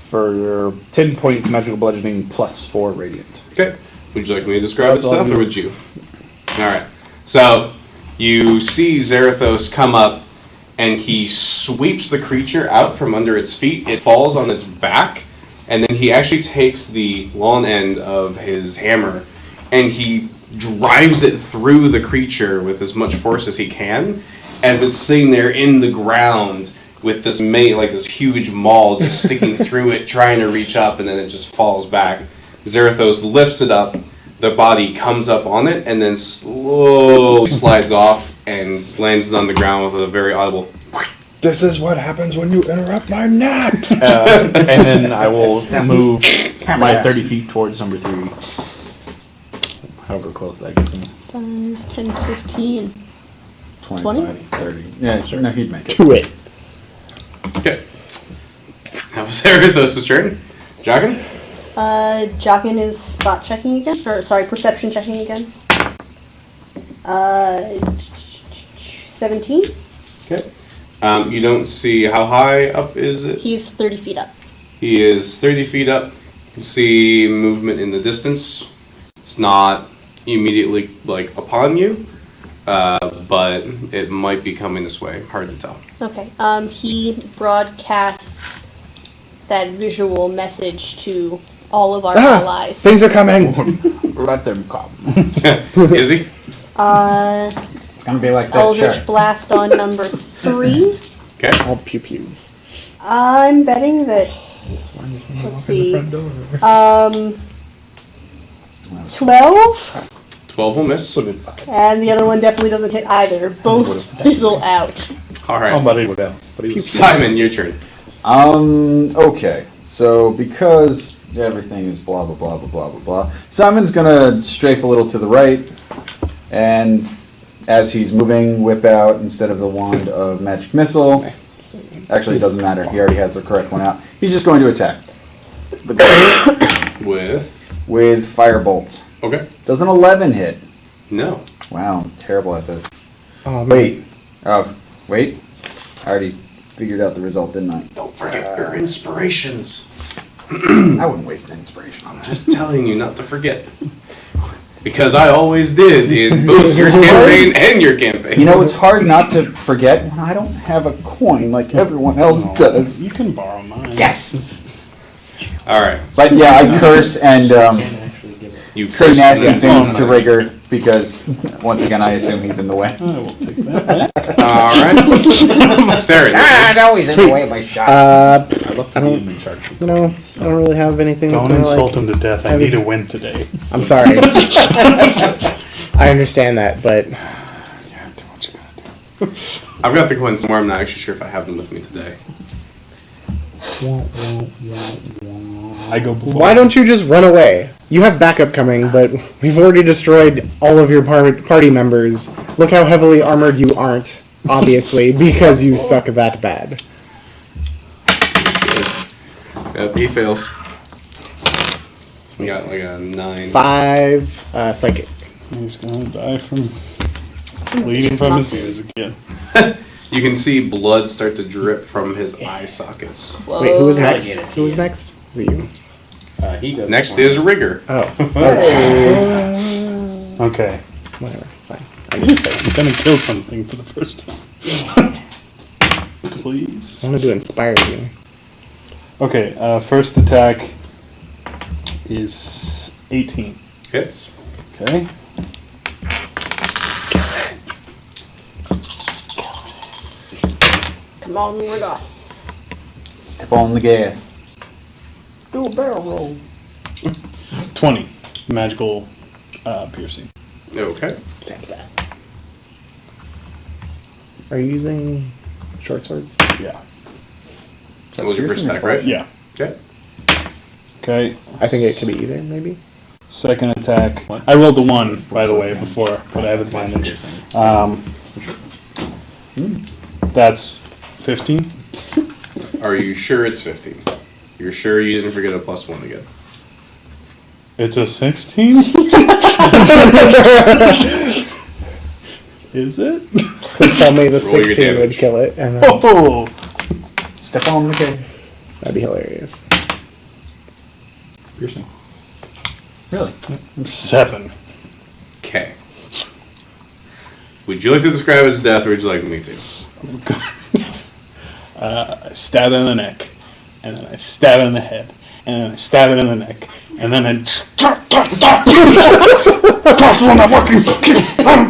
For 10 points magical bludgeoning plus 4 radiant. Okay. Would you like me to describe That's its all stuff, I or do. would you? Alright. So, you see Zarathos come up, and he sweeps the creature out from under its feet. It falls on its back, and then he actually takes the long end of his hammer, and he drives it through the creature with as much force as he can, as it's sitting there in the ground with this this huge maul just sticking through it, trying to reach up, and then it just falls back. Zarathos lifts it up, the body comes up on it, and then slowly slides off and lands on the ground with a very audible. This is what happens when you interrupt my nap. And then I will move my 30 feet towards number 3. However close that gets me. 5, 10, 15. 25, 30. Yeah, sure. No, he'd make it. To it. Okay. That was Zarathos' turn. Joggin? Joggin is spot checking again. Or, sorry, perception checking again. 17. Okay. You don't see how high up is it? He's 30 feet up. He is 30 feet up. You can see movement in the distance. It's not immediately upon you, but it might be coming this way. Hard to tell. Okay. He broadcasts that visual message to all of our allies. Things are coming. Let them come. Is he? It's gonna be like this, Eldritch sure. Blast on number 3. Okay. All pew pews. I'm betting that. Let's see. 12, 12 will miss. and the other one definitely doesn't hit either. Both fizzle out. All Oh, right. but what else? But he was Simon, your turn. Okay. So because everything is blah blah blah blah blah blah blah, Simon's gonna strafe a little to the right, and as he's moving, whip out instead of the wand of magic missile. Actually, it doesn't matter. He already has the correct one out. He's just going to attack the guy with fire bolts. Okay. Does an 11 hit? No. Wow, I'm terrible at this. Oh, Wait. Wait. I already figured out the result, didn't I? Don't forget your inspirations. I wouldn't waste an inspiration on that. Just telling you not to forget. Because I always did in both your campaign and your campaign. You know, it's hard not to forget when I don't have a coin like everyone else does. You can borrow mine. Yes! All right. But yeah, I curse and You say curse nasty them. things to Rigger because, once again, I assume he's in the way. I will take that. All right. Fair enough. no, he's in the way of my shot. I love the I don't- demon in charge. I don't really have anything. Don't that's gonna, insult him to death. I heavy- need a win today. I'm sorry. I understand that, but Yeah, do what you gotta do. I've got the coins somewhere. I'm not actually sure if I have them with me today. I go before. why don't you just run away? You have backup coming, but we've already destroyed all of your party members. Look how heavily armored you aren't, obviously, because you suck that bad. He fails. We got like a 9. 5 psychic. He's gonna die from bleeding from his ears again. You can see blood start to drip from his eye sockets. Wait, who was I'll next? get it to Who was you. next? Was it you? He goes. Next first. is Rigger. Oh. Okay. Whatever. Fine. I need to say. I'm gonna kill something for the first time. Please. I want to do inspire you. Okay, first attack is 18. Hits. Okay. Come on, Rigger. Step on the gas. Do a barrel roll. 20. Magical piercing. Okay. Are you using short swords? Yeah. That was your first attack, right? Yeah. Okay. Okay. I think it could be either, maybe. Second attack. I rolled the 1, by the way, before, but I have advantage. That's 15. Are you sure it's 15? You're sure you didn't forget a +1 again? It's a 16? Is it? Please tell me the Roll your 16 would damage. kill it, and then Oh! Step on the gas. that'd be hilarious. Piercing. Really? 7. Okay. Would you like to describe his death, or would you like me to? I stab it in the neck, and then I stab it in the head, and then I stab it in the neck, and then I crossbow not working.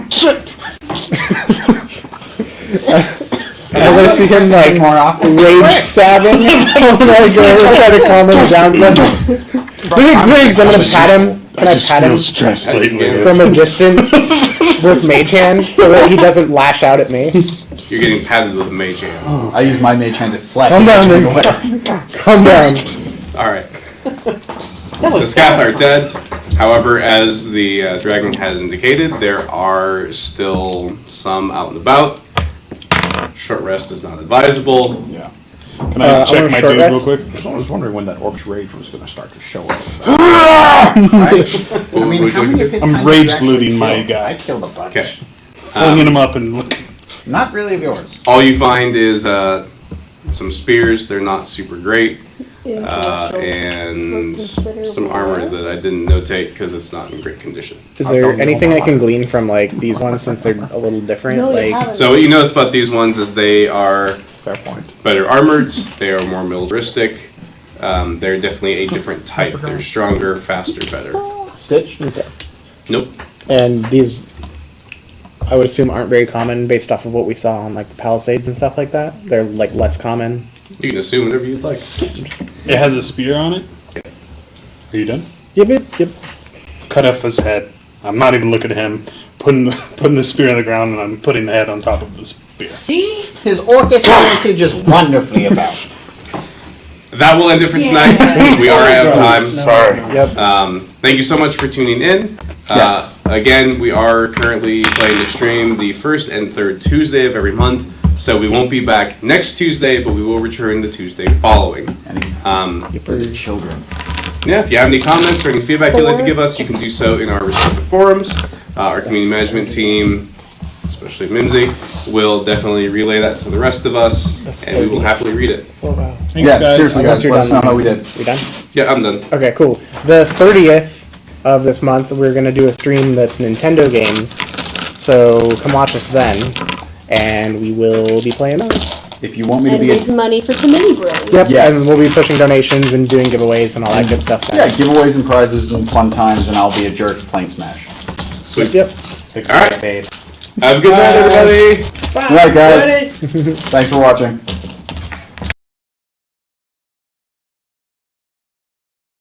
Shit. And I want to see him like more often. rage stabbing. I'm gonna go try to calm him down. Ziggs! I'm gonna pat him. Can I pat him stressed from a distance with mage hand so that he doesn't lash out at me? You're getting patted with a mage hand. I use my mage hand to slap Calm you. down, calm down. Alright. The Skath are dead. However, as the dragon has indicated, there are still some out and about. Short rest is not advisable. Yeah. Can I I check want a my short dude rest. real quick? I was wondering when that Orc's Rage was going to start to show up. Right? I What mean, would how you many like of his I'm kind rage did you actually looting my kill? guy. I killed a bunch. Okay. Flinging him up and look. Not really of yours. All you find is some spears. They're not super great. And some armor that I didn't notate because it's not in great condition. Is there anything I can glean from like these ones since they're a little different? No, you Like, haven't. So what you notice about these ones is they are Fair point. better armored, they are more militaristic, they're definitely a different type. They're stronger, faster, better. Stitch? okay. Nope. And these, I would assume, aren't very common based off of what we saw on like the Palisades and stuff like that. They're like less common. You can assume whatever you'd like. It has a spear on it. Are you done? Yep. Cut off his head. I'm not even looking at him. Putting the spear on the ground, and I'm putting the head on top of the spear. See? His Orcus heritage is wonderfully about. That will end it for tonight. We are out of time. Sorry. Yep. Thank you so much for tuning in. Yes. Again, we are currently playing the stream the first and third Tuesday of every month. So we won't be back next Tuesday, but we will return the Tuesday following. For the children. Yeah, if you have any comments or any feedback you'd like to give us, you can do so in our respective forums. Our community management team, especially Mimsy, will definitely relay that to the rest of us, and we will happily read it. Oh, wow. Thanks, Yeah, guys. seriously guys, Once you're let us know done, how we did. We done? Yeah, I'm done. Okay, cool. The 30th of this month, we're gonna do a stream that's Nintendo games. So come watch us then, and we will be playing those. If you want me to And be a... raise money for Committee Bros. Yep, Yes. and we'll be pushing donations and doing giveaways and all that good stuff. Yeah, giveaways and prizes and fun times, and I'll be a jerk playing Smash. Sweet. Yep. All right. Have a good night, everybody. Good night, guys. Thanks for watching.